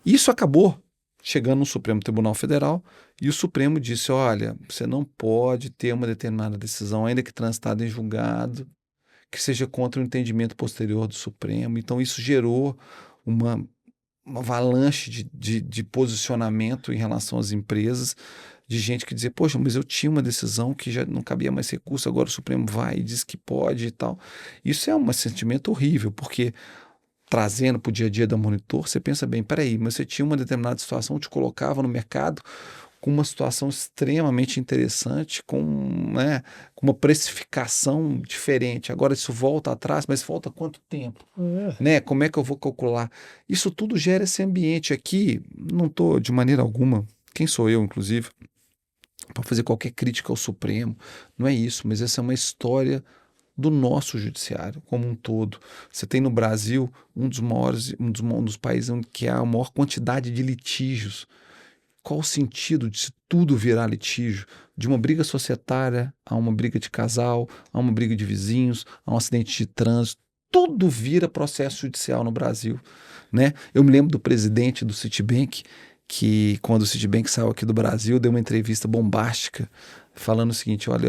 Isso acabou chegando no Supremo Tribunal Federal e o Supremo disse, olha, você não pode ter uma determinada decisão, ainda que transitada em julgado, que seja contra o entendimento posterior do Supremo. Então isso gerou uma uma avalanche de posicionamento em relação às empresas, de gente que dizia, poxa, mas eu tinha uma decisão que já não cabia mais recurso, agora o Supremo vai e diz que pode e tal. Isso é um sentimento horrível, porque trazendo para o dia a dia da Monitor, você pensa bem, peraí, mas você tinha uma determinada situação, te colocava no mercado com uma situação extremamente interessante, né, com uma precificação diferente. Agora isso volta atrás, mas volta quanto tempo? Né? Como é que eu vou calcular? Isso tudo gera esse ambiente aqui. Não estou de maneira alguma, quem sou eu, inclusive, para fazer qualquer crítica ao Supremo. Não é isso, mas essa é uma história do nosso judiciário como um todo. Você tem no Brasil um dos países onde que há a maior quantidade de litígios. Qual o sentido de se tudo virar litígio? De uma briga societária a uma briga de casal, a uma briga de vizinhos, a um acidente de trânsito. Tudo vira processo judicial no Brasil, né? Eu me lembro do presidente do Citibank, que quando o Citibank saiu aqui do Brasil, deu uma entrevista bombástica, falando o seguinte, olha,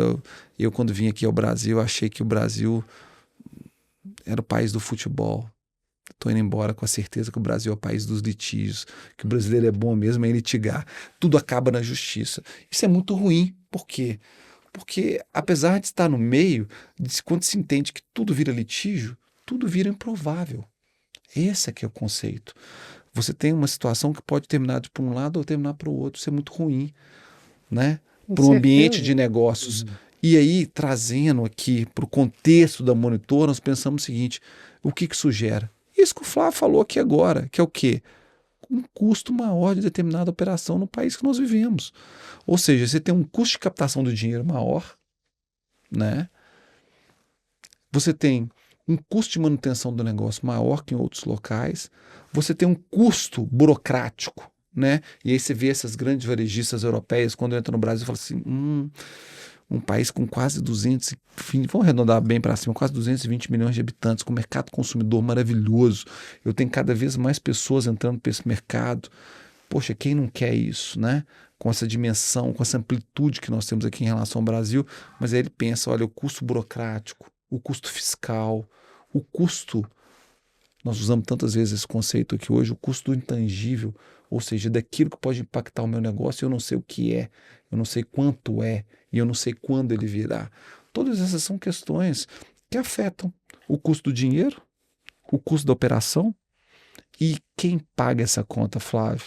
eu quando vim aqui ao Brasil, achei que o Brasil era o país do futebol. Estou indo embora com a certeza que o Brasil é o país dos litígios, que o brasileiro é bom mesmo em litigar. Tudo acaba na justiça. Isso é muito ruim. Por quê? Porque, apesar de estar no meio, quando se entende que tudo vira litígio, tudo vira improvável. Esse é que é o conceito. Você tem uma situação que pode terminar por um lado ou terminar para o outro. Isso é muito ruim, né? Para um ambiente de negócios. E aí, trazendo aqui para o contexto da Monitor, nós pensamos o seguinte, o que isso gera? Isso que o Flávio falou aqui agora, que é o quê? Um custo maior de determinada operação no país que nós vivemos. Ou seja, você tem um custo de captação do dinheiro maior, né? Você tem um custo de manutenção do negócio maior que em outros locais. Você tem um custo burocrático, né? E aí você vê essas grandes varejistas europeias, quando entram no Brasil, e falam assim, um país com quase 220, vamos arredondar bem para cima, quase 220 milhões de habitantes, com um mercado consumidor maravilhoso. Eu tenho cada vez mais pessoas entrando para esse mercado. Poxa, quem não quer isso, né? Com essa dimensão, com essa amplitude que nós temos aqui em relação ao Brasil. Mas aí ele pensa, olha, o custo burocrático, o custo fiscal, o custo, nós usamos tantas vezes esse conceito aqui hoje, o custo do intangível, ou seja, daquilo que pode impactar o meu negócio, eu não sei o que é, eu não sei quanto é, e eu não sei quando ele virá. Todas essas são questões que afetam o custo do dinheiro, o custo da operação, e quem paga essa conta, Flávio?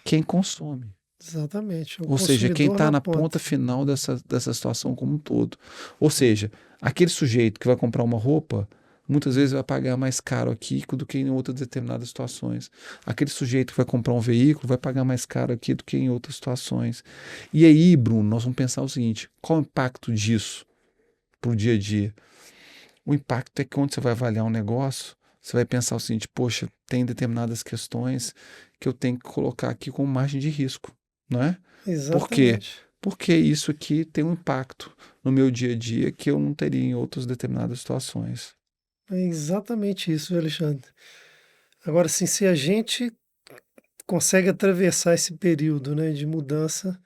Quem consome. Exatamente. Ou seja, quem está na ponta final dessa situação como um todo. Ou seja, aquele sujeito que vai comprar uma roupa, muitas vezes vai pagar mais caro aqui do que em outras determinadas situações. Aquele sujeito que vai comprar um veículo vai pagar mais caro aqui do que em outras situações. E aí, Bruno, nós vamos pensar o seguinte, qual o impacto disso para o dia a dia? O impacto é que quando você vai avaliar um negócio, você vai pensar o seguinte, poxa, tem determinadas questões que eu tenho que colocar aqui com margem de risco, não é? Exatamente. Por quê? Porque isso aqui tem um impacto no meu dia a dia que eu não teria em outras determinadas situações. É exatamente isso, Alexandre. Agora, assim, se a gente consegue atravessar esse período, né, de mudança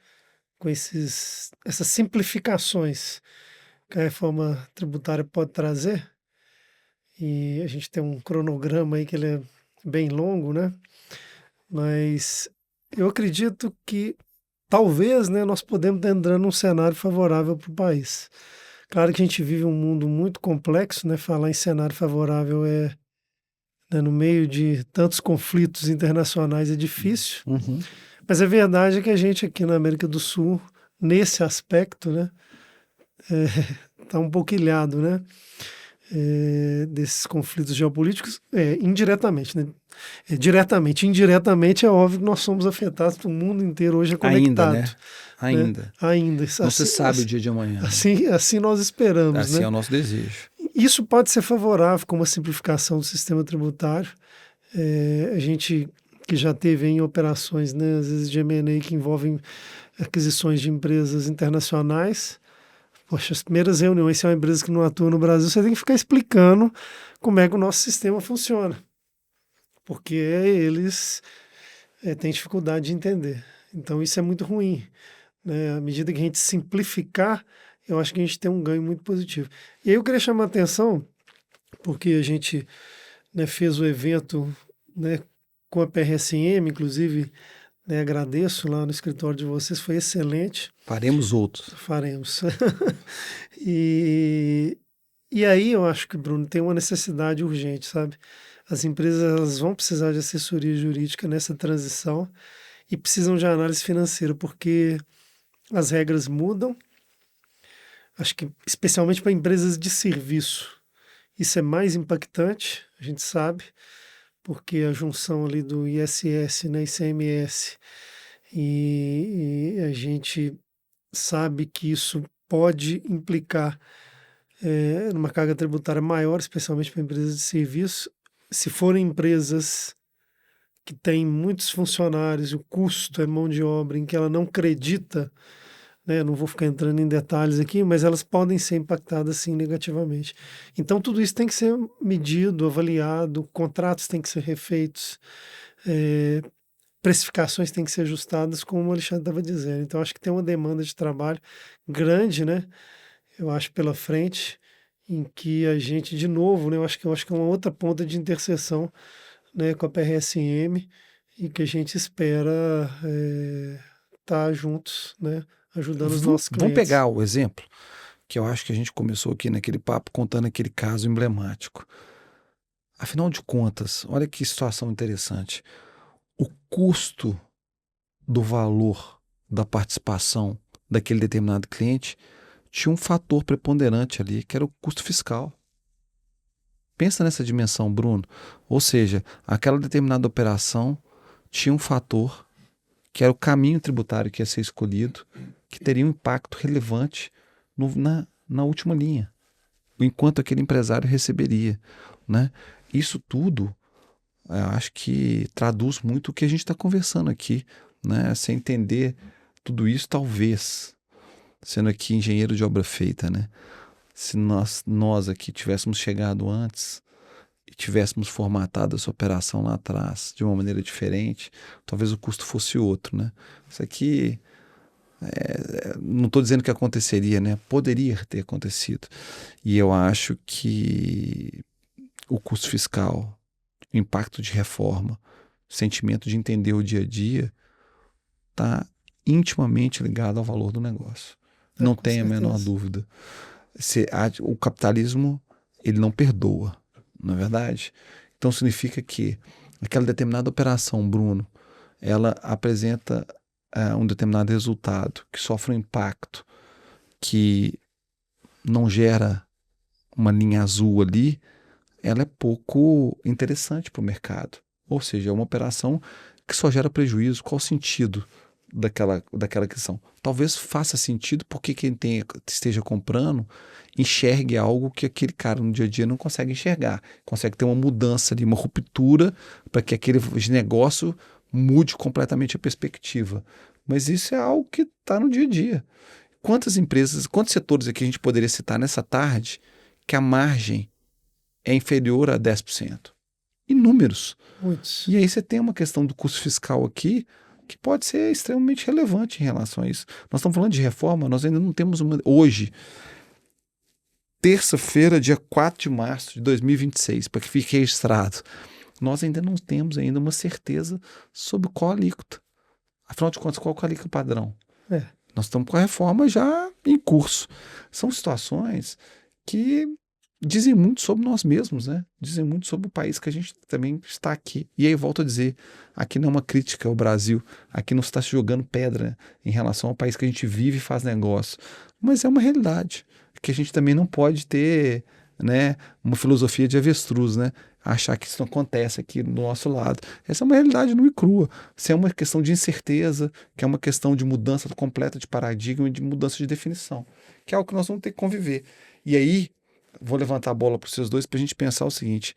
com essas simplificações que a reforma tributária pode trazer, e a gente tem um cronograma aí que ele é bem longo, né? Mas eu acredito que talvez, né, nós podemos estar entrando num cenário favorável para o país. Claro que a gente vive um mundo muito complexo, né? Falar em cenário favorável né, no meio de tantos conflitos internacionais é difícil, mas a verdade é que a gente aqui na América do Sul, nesse aspecto, né, tá um pouco ilhado, né, desses conflitos geopolíticos, indiretamente, né? Diretamente, indiretamente é óbvio que nós somos afetados, o mundo inteiro hoje é conectado. Ainda, né? Ainda. Né? Ainda. Não se sabe o dia de amanhã. Assim nós esperamos. Assim né? é o nosso desejo. Isso pode ser favorável com uma simplificação do sistema tributário. A gente que já teve em operações, né, às vezes de M&A que envolvem aquisições de empresas internacionais. Poxa, as primeiras reuniões, se é uma empresa que não atua no Brasil, você tem que ficar explicando como é que o nosso sistema funciona. Porque eles têm dificuldade de entender. Então isso é muito ruim. Né? À medida que a gente simplificar, eu acho que a gente tem um ganho muito positivo. E aí eu queria chamar a atenção, porque a gente, né, fez o evento, né, com a PRSM, inclusive, né, agradeço lá no escritório de vocês, foi excelente. Faremos outros. Faremos. E, e aí eu acho que, Bruno, tem uma necessidade urgente, sabe? As empresas elas vão precisar de assessoria jurídica nessa transição e precisam de análise financeira, porque as regras mudam, acho que especialmente para empresas de serviço. Isso é mais impactante, a gente sabe, porque a junção ali do ISS, né, ICMS, e a gente sabe que isso pode implicar numa carga tributária maior, especialmente para empresas de serviço. Se forem empresas que têm muitos funcionários, o custo é mão de obra em que ela não acredita, né, não vou ficar entrando em detalhes aqui, mas elas podem ser impactadas sim negativamente. Então tudo isso tem que ser medido, avaliado, contratos têm que ser refeitos, precificações têm que ser ajustadas, como o Alexandre estava dizendo. Então acho que tem uma demanda de trabalho grande, né? Eu acho pela frente, em que a gente, de novo, né, eu acho que é uma outra ponta de interseção, né, com a PRSM e que a gente espera estar juntos, né, ajudando os nossos clientes. Vamos pegar o exemplo que eu acho que a gente começou aqui naquele papo contando aquele caso emblemático. Afinal de contas, olha que situação interessante. O custo do valor da participação daquele determinado cliente tinha um fator preponderante ali, que era o custo fiscal. Pensa nessa dimensão, Bruno. Ou seja, aquela determinada operação tinha um fator que era o caminho tributário que ia ser escolhido, que teria um impacto relevante na última linha, enquanto aquele empresário receberia, né? Isso tudo, eu acho que traduz muito o que a gente está conversando aqui, né? Sem entender tudo isso, talvez, sendo aqui engenheiro de obra feita, né? Se nós aqui tivéssemos chegado antes e tivéssemos formatado essa operação lá atrás de uma maneira diferente, talvez o custo fosse outro, né? Isso aqui, não estou dizendo que aconteceria, né? Poderia ter acontecido. E eu acho que o custo fiscal, o impacto de reforma, o sentimento de entender o dia a dia, está intimamente ligado ao valor do negócio. Não tem a menor dúvida. O capitalismo, ele não perdoa, não é verdade? Então significa que aquela determinada operação, Bruno, ela apresenta um determinado resultado que sofre um impacto que não gera uma linha azul ali, ela é pouco interessante para o mercado. Ou seja, é uma operação que só gera prejuízo. Qual o sentido daquela aquisição? Talvez faça sentido porque quem esteja comprando enxergue algo que aquele cara no dia a dia não consegue enxergar. Consegue ter uma mudança ali, uma ruptura para que aquele negócio mude completamente a perspectiva. Mas isso é algo que está no dia a dia. Quantas empresas, quantos setores aqui a gente poderia citar nessa tarde que a margem é inferior a 10%? Inúmeros. Muitos. E aí você tem uma questão do custo fiscal aqui que pode ser extremamente relevante em relação a isso. Nós estamos falando de reforma, nós ainda não temos hoje, terça-feira, dia 4 de março de 2026, para que fique registrado, nós ainda não temos ainda uma certeza sobre qual alíquota. Afinal de contas, qual é o alíquota padrão? Nós estamos com a reforma já em curso. São situações que dizem muito sobre nós mesmos, né? Dizem muito sobre o país que a gente também está aqui. E aí volto a dizer, aqui não é uma crítica ao Brasil, aqui não está se jogando pedra em relação ao país que a gente vive e faz negócio, mas é uma realidade que a gente também não pode ter, né, uma filosofia de avestruz, né? Achar que isso não acontece aqui do nosso lado. Essa é uma realidade nua e crua. Isso é uma questão de incerteza, que é uma questão de mudança completa de paradigma e de mudança de definição, que é algo que nós vamos ter que conviver. E aí, vou levantar a bola para vocês dois para a gente pensar o seguinte: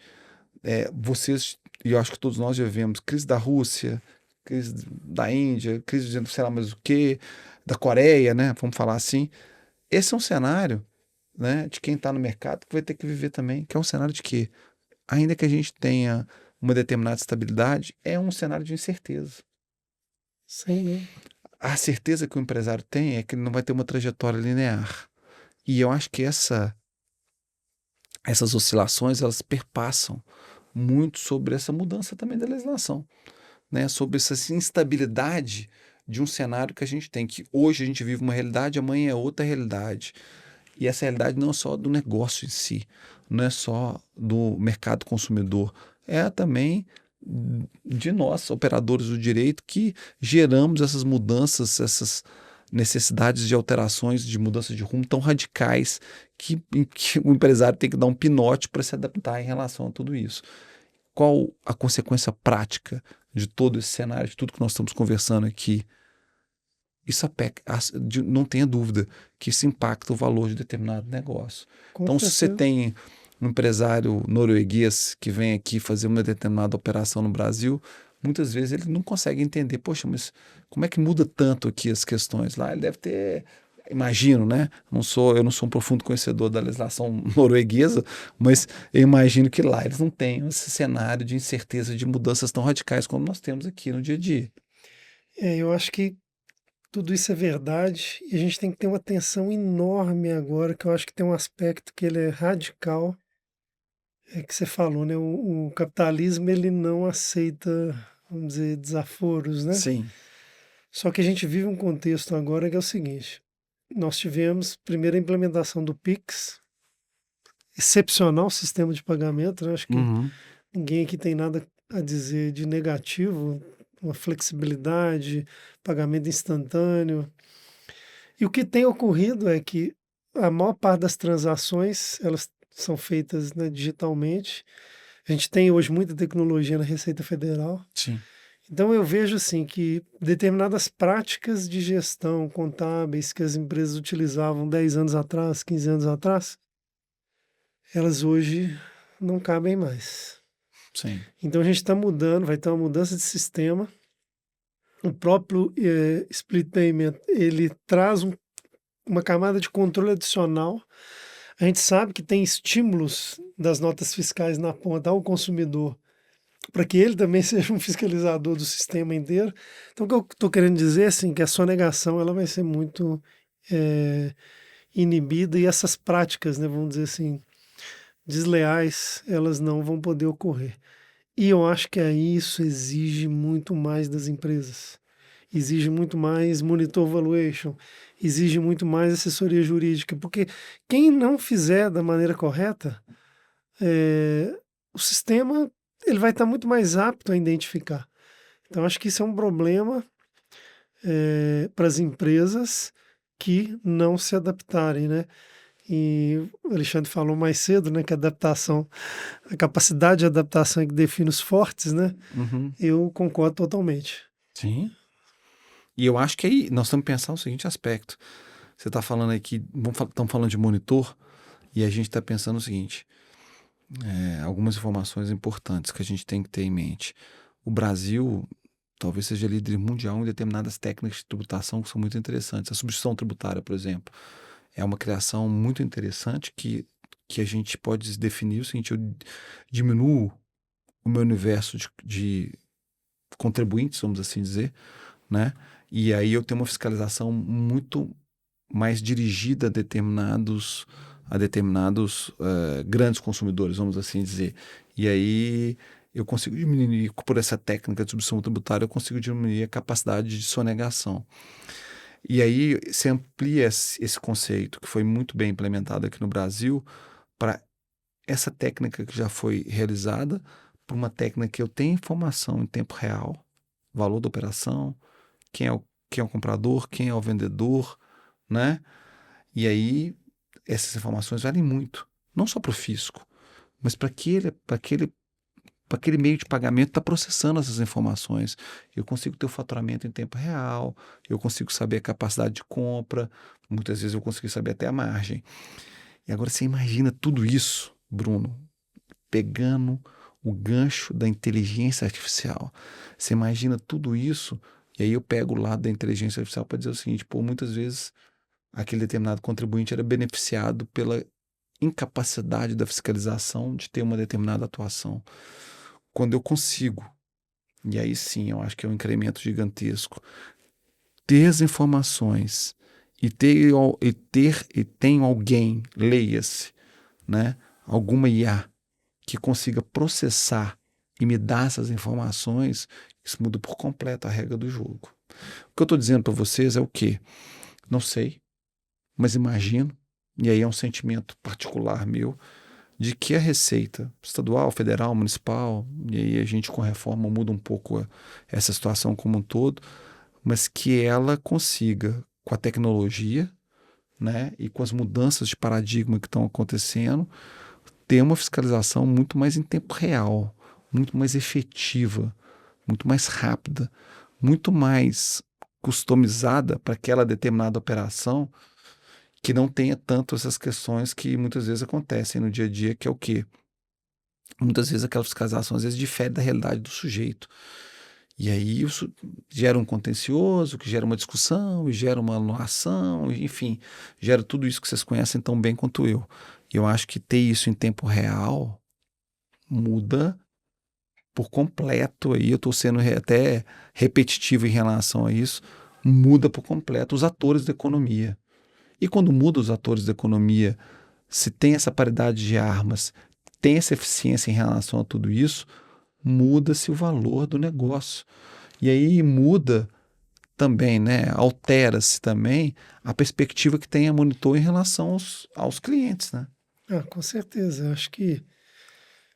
vocês, e eu acho que todos nós já vemos, crise da Rússia, crise da Índia, crise de sei lá mais o que, da Coreia, né? Vamos falar assim. Esse é um cenário, né, de quem está no mercado que vai ter que viver também, que é um cenário de que, ainda que a gente tenha uma determinada estabilidade, é um cenário de incerteza. Sim. A certeza que o empresário tem é que ele não vai ter uma trajetória linear. E eu acho que essas oscilações, elas perpassam muito sobre essa mudança também da legislação, né? Sobre essa instabilidade de um cenário que a gente tem, que hoje a gente vive uma realidade, amanhã é outra realidade. E essa realidade não é só do negócio em si, não é só do mercado consumidor, é também de nós, operadores do direito, que geramos essas mudanças, essas necessidades de alterações, de mudanças de rumo tão radicais que o empresário tem que dar um pinote para se adaptar em relação a tudo isso. Qual a consequência prática de todo esse cenário, de tudo que nós estamos conversando aqui? Isso não tenha dúvida que isso impacta o valor de determinado negócio. Com Então, se você certeza. tem um empresário norueguês que vem aqui fazer uma determinada operação no Brasil, muitas vezes ele não consegue entender, poxa, mas como é que muda tanto aqui as questões? Lá ele deve ter, imagino, né? Eu não sou um profundo conhecedor da legislação norueguesa, mas eu imagino que lá eles não tenham esse cenário de incerteza de mudanças tão radicais como nós temos aqui no dia a dia. Eu acho que tudo isso é verdade e a gente tem que ter uma atenção enorme agora, que eu acho que tem um aspecto que ele é radical, que você falou, né? O capitalismo ele não aceita, vamos dizer, desaforos, né? Sim. Só que a gente vive um contexto agora que é o seguinte: nós tivemos primeiro a implementação do Pix, excepcional sistema de pagamento, né? Acho que Uhum. ninguém aqui tem nada a dizer de negativo, uma flexibilidade, pagamento instantâneo. E o que tem ocorrido é que a maior parte das transações elas são feitas, né, digitalmente. A gente tem hoje muita tecnologia na Receita Federal. Sim. Então eu vejo assim que determinadas práticas de gestão contábeis que as empresas utilizavam 10 anos atrás, 15 anos atrás, elas hoje não cabem mais. Sim. Então a gente está mudando, vai ter uma mudança de sistema. O próprio split payment, ele traz uma camada de controle adicional. A gente sabe que tem estímulos das notas fiscais na ponta ao consumidor para que ele também seja um fiscalizador do sistema inteiro. Então, o que eu estou querendo dizer é assim, que a sonegação ela vai ser muito inibida e essas práticas, né, vamos dizer assim, desleais, elas não vão poder ocorrer. E eu acho que aí isso exige muito mais das empresas. Exige muito mais monitor valuation, exige muito mais assessoria jurídica, porque quem não fizer da maneira correta, o sistema ele vai estar muito mais apto a identificar. Então, acho que isso é um problema para as empresas que não se adaptarem, né? E o Alexandre falou mais cedo, né, que a adaptação, a capacidade de adaptação é que define os fortes, né? Uhum. Eu concordo totalmente. Sim. E eu acho que aí nós temos que pensar o seguinte aspecto. Você está falando aqui, estamos falando de monitor, e a gente está pensando o seguinte: algumas informações importantes que a gente tem que ter em mente. O Brasil talvez seja líder mundial em determinadas técnicas de tributação que são muito interessantes. A substituição tributária, por exemplo, é uma criação muito interessante que a gente pode definir o seguinte: eu diminuo o meu universo de contribuintes, vamos assim dizer, né? E aí eu tenho uma fiscalização muito mais dirigida a determinados grandes consumidores, vamos assim dizer. E aí eu consigo diminuir, por essa técnica de substituição tributária, eu consigo diminuir a capacidade de sonegação. E aí se amplia esse conceito, que foi muito bem implementado aqui no Brasil, para essa técnica que já foi realizada, para uma técnica que eu tenho informação em tempo real, valor da operação, quem é o comprador, quem é o vendedor, né? E aí essas informações valem muito, não só para o fisco, mas para aquele meio de pagamento está processando essas informações. Eu consigo ter o faturamento em tempo real, eu consigo saber a capacidade de compra, muitas vezes eu consigo saber até a margem. E agora você imagina tudo isso, Bruno, pegando o gancho da inteligência artificial. Você imagina tudo isso, e aí eu pego o lado da inteligência artificial para dizer o seguinte: pô, muitas vezes aquele determinado contribuinte era beneficiado pela incapacidade da fiscalização de ter uma determinada atuação. Quando eu consigo, e aí sim eu acho que é um incremento gigantesco, ter as informações e tem alguém, leia-se, né, alguma IA que consiga processar e me dar essas informações, isso muda por completo a regra do jogo. O que eu estou dizendo para vocês é o quê? Não sei, mas imagino, e aí é um sentimento particular meu, de que a receita estadual, federal, municipal, e aí a gente com a reforma muda um pouco essa situação como um todo, mas que ela consiga, com a tecnologia, né, e com as mudanças de paradigma que estão acontecendo, ter uma fiscalização muito mais em tempo real, muito mais efetiva, muito mais rápida, muito mais customizada para aquela determinada operação, que não tenha tanto essas questões que muitas vezes acontecem no dia a dia, que é o quê? Muitas vezes aquela fiscalização às vezes difere da realidade do sujeito. E aí isso gera um contencioso, que gera uma discussão, e gera uma anulação, enfim, gera tudo isso que vocês conhecem tão bem quanto eu. E eu acho que ter isso em tempo real muda por completo, aí eu estou sendo até repetitivo em relação a isso, muda por completo os atores da economia. E quando muda os atores da economia, se tem essa paridade de armas, tem essa eficiência em relação a tudo isso, muda-se o valor do negócio. E aí muda também, né, altera-se também a perspectiva que tem a Monitor em relação aos clientes, né? Com certeza. Eu acho que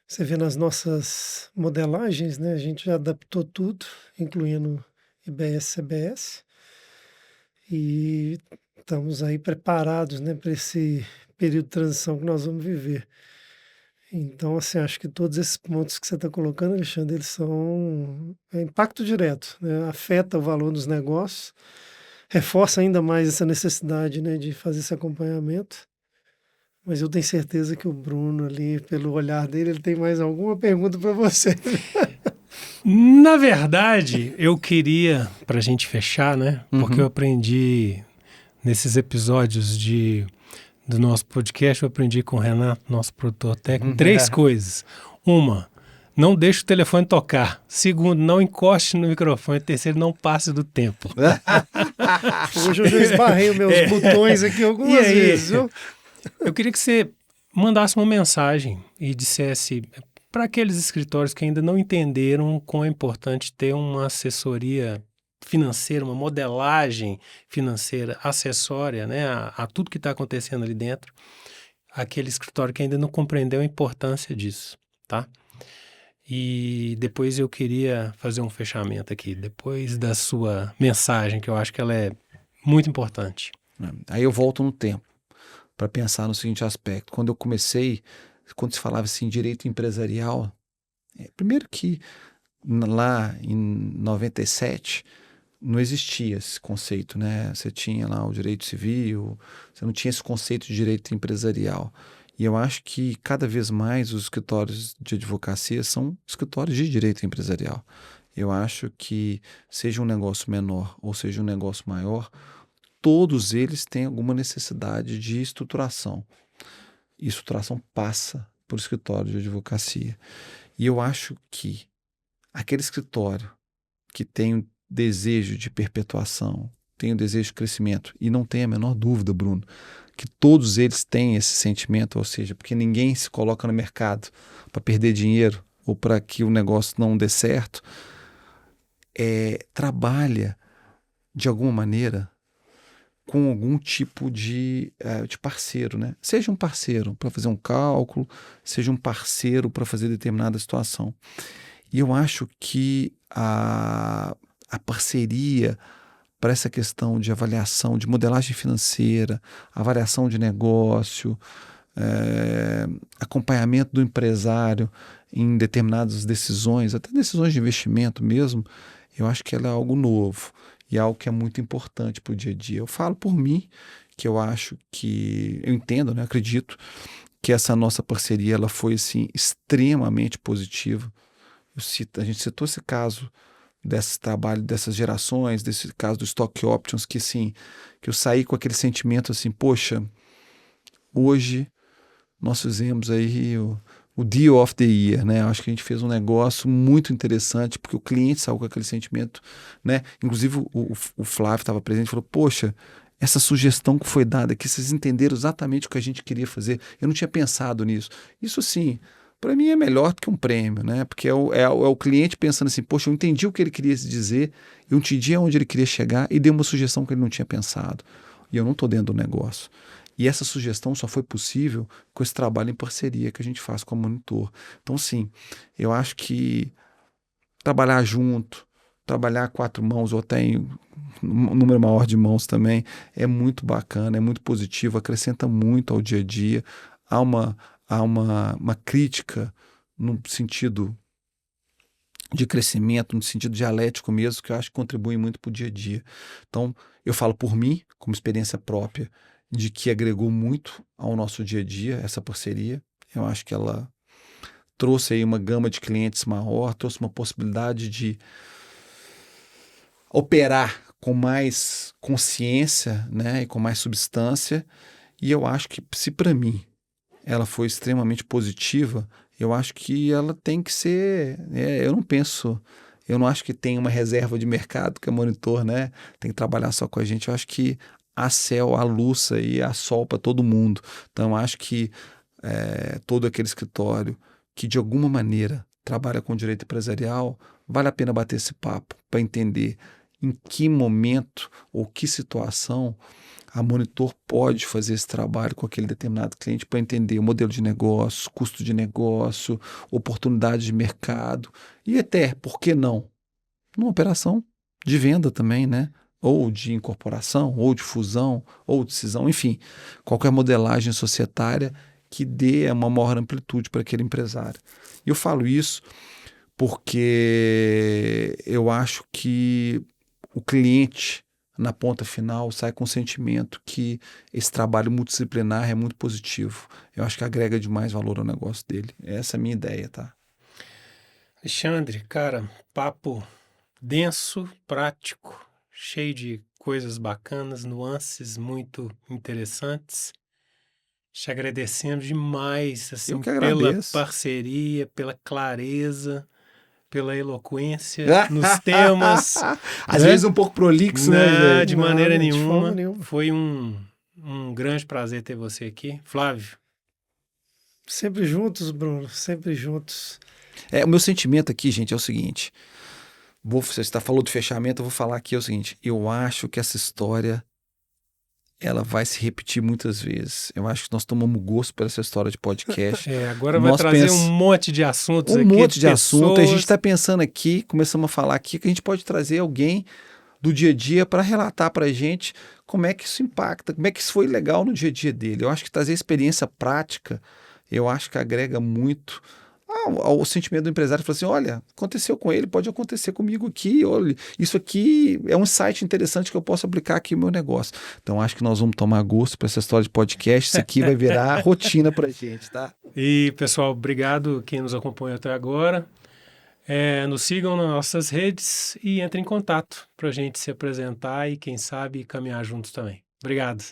você vê nas nossas modelagens, né, a gente já adaptou tudo, incluindo IBS, CBS, e estamos aí preparados, né, para esse período de transição que nós vamos viver. Então, assim, acho que todos esses pontos que você está colocando, Alexandre, eles são impacto direto, né? Afeta o valor dos negócios, reforça ainda mais essa necessidade, né, de fazer esse acompanhamento. Mas eu tenho certeza que o Bruno ali, pelo olhar dele, ele tem mais alguma pergunta para você. Na verdade, eu queria, para a gente fechar, né? Porque eu aprendi nesses episódios do nosso podcast, eu aprendi com o Renato, nosso produtor técnico, 3 coisas. Uma, não deixe o telefone tocar. Segundo, não encoste no microfone. Terceiro, não passe do tempo. Hoje eu já esbarrei os meus botões aqui algumas vezes, viu? Eu queria que você mandasse uma mensagem e dissesse para aqueles escritórios que ainda não entenderam quão é importante ter uma assessoria financeira, uma modelagem financeira acessória, né, a tudo que está acontecendo ali dentro, aquele escritório que ainda não compreendeu a importância disso, tá? E depois eu queria fazer um fechamento aqui, depois da sua mensagem, que eu acho que ela é muito importante. Aí eu volto no tempo para pensar no seguinte aspecto. Quando eu comecei, quando se falava assim, direito empresarial, primeiro que lá em 97 não existia esse conceito, né? Você tinha lá o direito civil, você não tinha esse conceito de direito empresarial. E eu acho que cada vez mais os escritórios de advocacia são escritórios de direito empresarial. Eu acho que seja um negócio menor ou seja um negócio maior, todos eles têm alguma necessidade de estruturação. E estruturação passa por escritório de advocacia. E eu acho que aquele escritório que tem o desejo de perpetuação, tem o desejo de crescimento, e não tem a menor dúvida, Bruno, que todos eles têm esse sentimento, ou seja, porque ninguém se coloca no mercado para perder dinheiro ou para que o negócio não dê certo, trabalha de alguma maneira com algum tipo de parceiro, né? Seja um parceiro para fazer um cálculo, seja um parceiro para fazer determinada situação. E eu acho que a parceria para essa questão de avaliação, de modelagem financeira, avaliação de negócio, acompanhamento do empresário em determinadas decisões, até decisões de investimento mesmo, eu acho que ela é algo novo. E é algo que é muito importante para o dia a dia. Eu falo por mim, que eu acho que, eu entendo, né, acredito, que essa nossa parceria ela foi assim, extremamente positiva. A gente citou esse caso desse trabalho, dessas gerações, desse caso do Stock Options, que assim, que eu saí com aquele sentimento assim, poxa, hoje nós fizemos aí o Deal of the Year, né? Acho que a gente fez um negócio muito interessante, porque o cliente saiu com aquele sentimento, né? Inclusive o Flávio estava presente e falou, poxa, essa sugestão que foi dada aqui, vocês entenderam exatamente o que a gente queria fazer. Eu não tinha pensado nisso. Isso sim, para mim é melhor do que um prêmio, né? Porque é o cliente pensando assim, poxa, eu entendi o que ele queria dizer, eu entendi aonde ele queria chegar e dei uma sugestão que ele não tinha pensado. E eu não estou dentro do negócio. E essa sugestão só foi possível com esse trabalho em parceria que a gente faz com a Monitor. Então, sim, eu acho que trabalhar junto, trabalhar a 4 mãos ou até em um número maior de mãos também é muito bacana, é muito positivo, acrescenta muito ao dia a dia. Há uma crítica no sentido de crescimento, no sentido dialético mesmo, que eu acho que contribui muito para o dia a dia. Então, eu falo por mim, como experiência própria, de que agregou muito ao nosso dia a dia essa parceria. Eu acho que ela trouxe aí uma gama de clientes maior, trouxe uma possibilidade de operar com mais consciência, né, e com mais substância. E eu acho que se para mim ela foi extremamente positiva, eu acho que ela tem que ser. Eu não acho que tem uma reserva de mercado que a Monitor, né, tem que trabalhar só com a gente. Eu acho que há céu, há luz e há sol para todo mundo. Então, eu acho que todo aquele escritório que de alguma maneira trabalha com direito empresarial, vale a pena bater esse papo para entender em que momento ou que situação a Monitor pode fazer esse trabalho com aquele determinado cliente para entender o modelo de negócio, custo de negócio, oportunidade de mercado e até, por que não, numa operação de venda também, né? Ou de incorporação, ou de fusão, ou de cisão, enfim, qualquer modelagem societária que dê uma maior amplitude para aquele empresário. E eu falo isso porque eu acho que o cliente, na ponta final, sai com o sentimento que esse trabalho multidisciplinar é muito positivo. Eu acho que agrega demais valor ao negócio dele. Essa é a minha ideia, tá? Alexandre, cara, papo denso, prático, cheio de coisas bacanas, nuances muito interessantes. Te agradecendo demais, Eu assim, que pela agradeço. parceria, pela clareza, pela eloquência nos temas, Às né? vezes um pouco prolixo, né, Não, de gente? maneira Nada, de forma nenhuma. nenhuma. Foi um grande prazer ter você aqui. Flávio, Sempre juntos, Bruno, sempre juntos. O meu sentimento aqui, gente, é o seguinte. Você está falando do fechamento, eu vou falar aqui é o seguinte. Eu acho que essa história ela vai se repetir muitas vezes. Eu acho que nós tomamos gosto por essa história de podcast. agora vai Nós trazer um monte de assuntos um aqui, monte de assunto. A gente pessoas. está pensando aqui, começamos a falar aqui, que a gente pode trazer alguém do dia a dia para relatar para a gente como é que isso impacta, como é que isso foi legal no dia a dia dele. Eu acho que trazer experiência prática, eu acho que agrega muito ao sentimento do empresário. Falar assim, olha, aconteceu com ele, pode acontecer comigo aqui. Olha, isso aqui é um insight interessante que eu posso aplicar aqui no meu negócio. Então, acho que nós vamos tomar gosto para essa história de podcast. Isso aqui vai virar rotina para a gente, tá? E, pessoal, obrigado quem nos acompanhou até agora. Nos sigam nas nossas redes e entrem em contato para a gente se apresentar e, quem sabe, caminhar juntos também. Obrigado.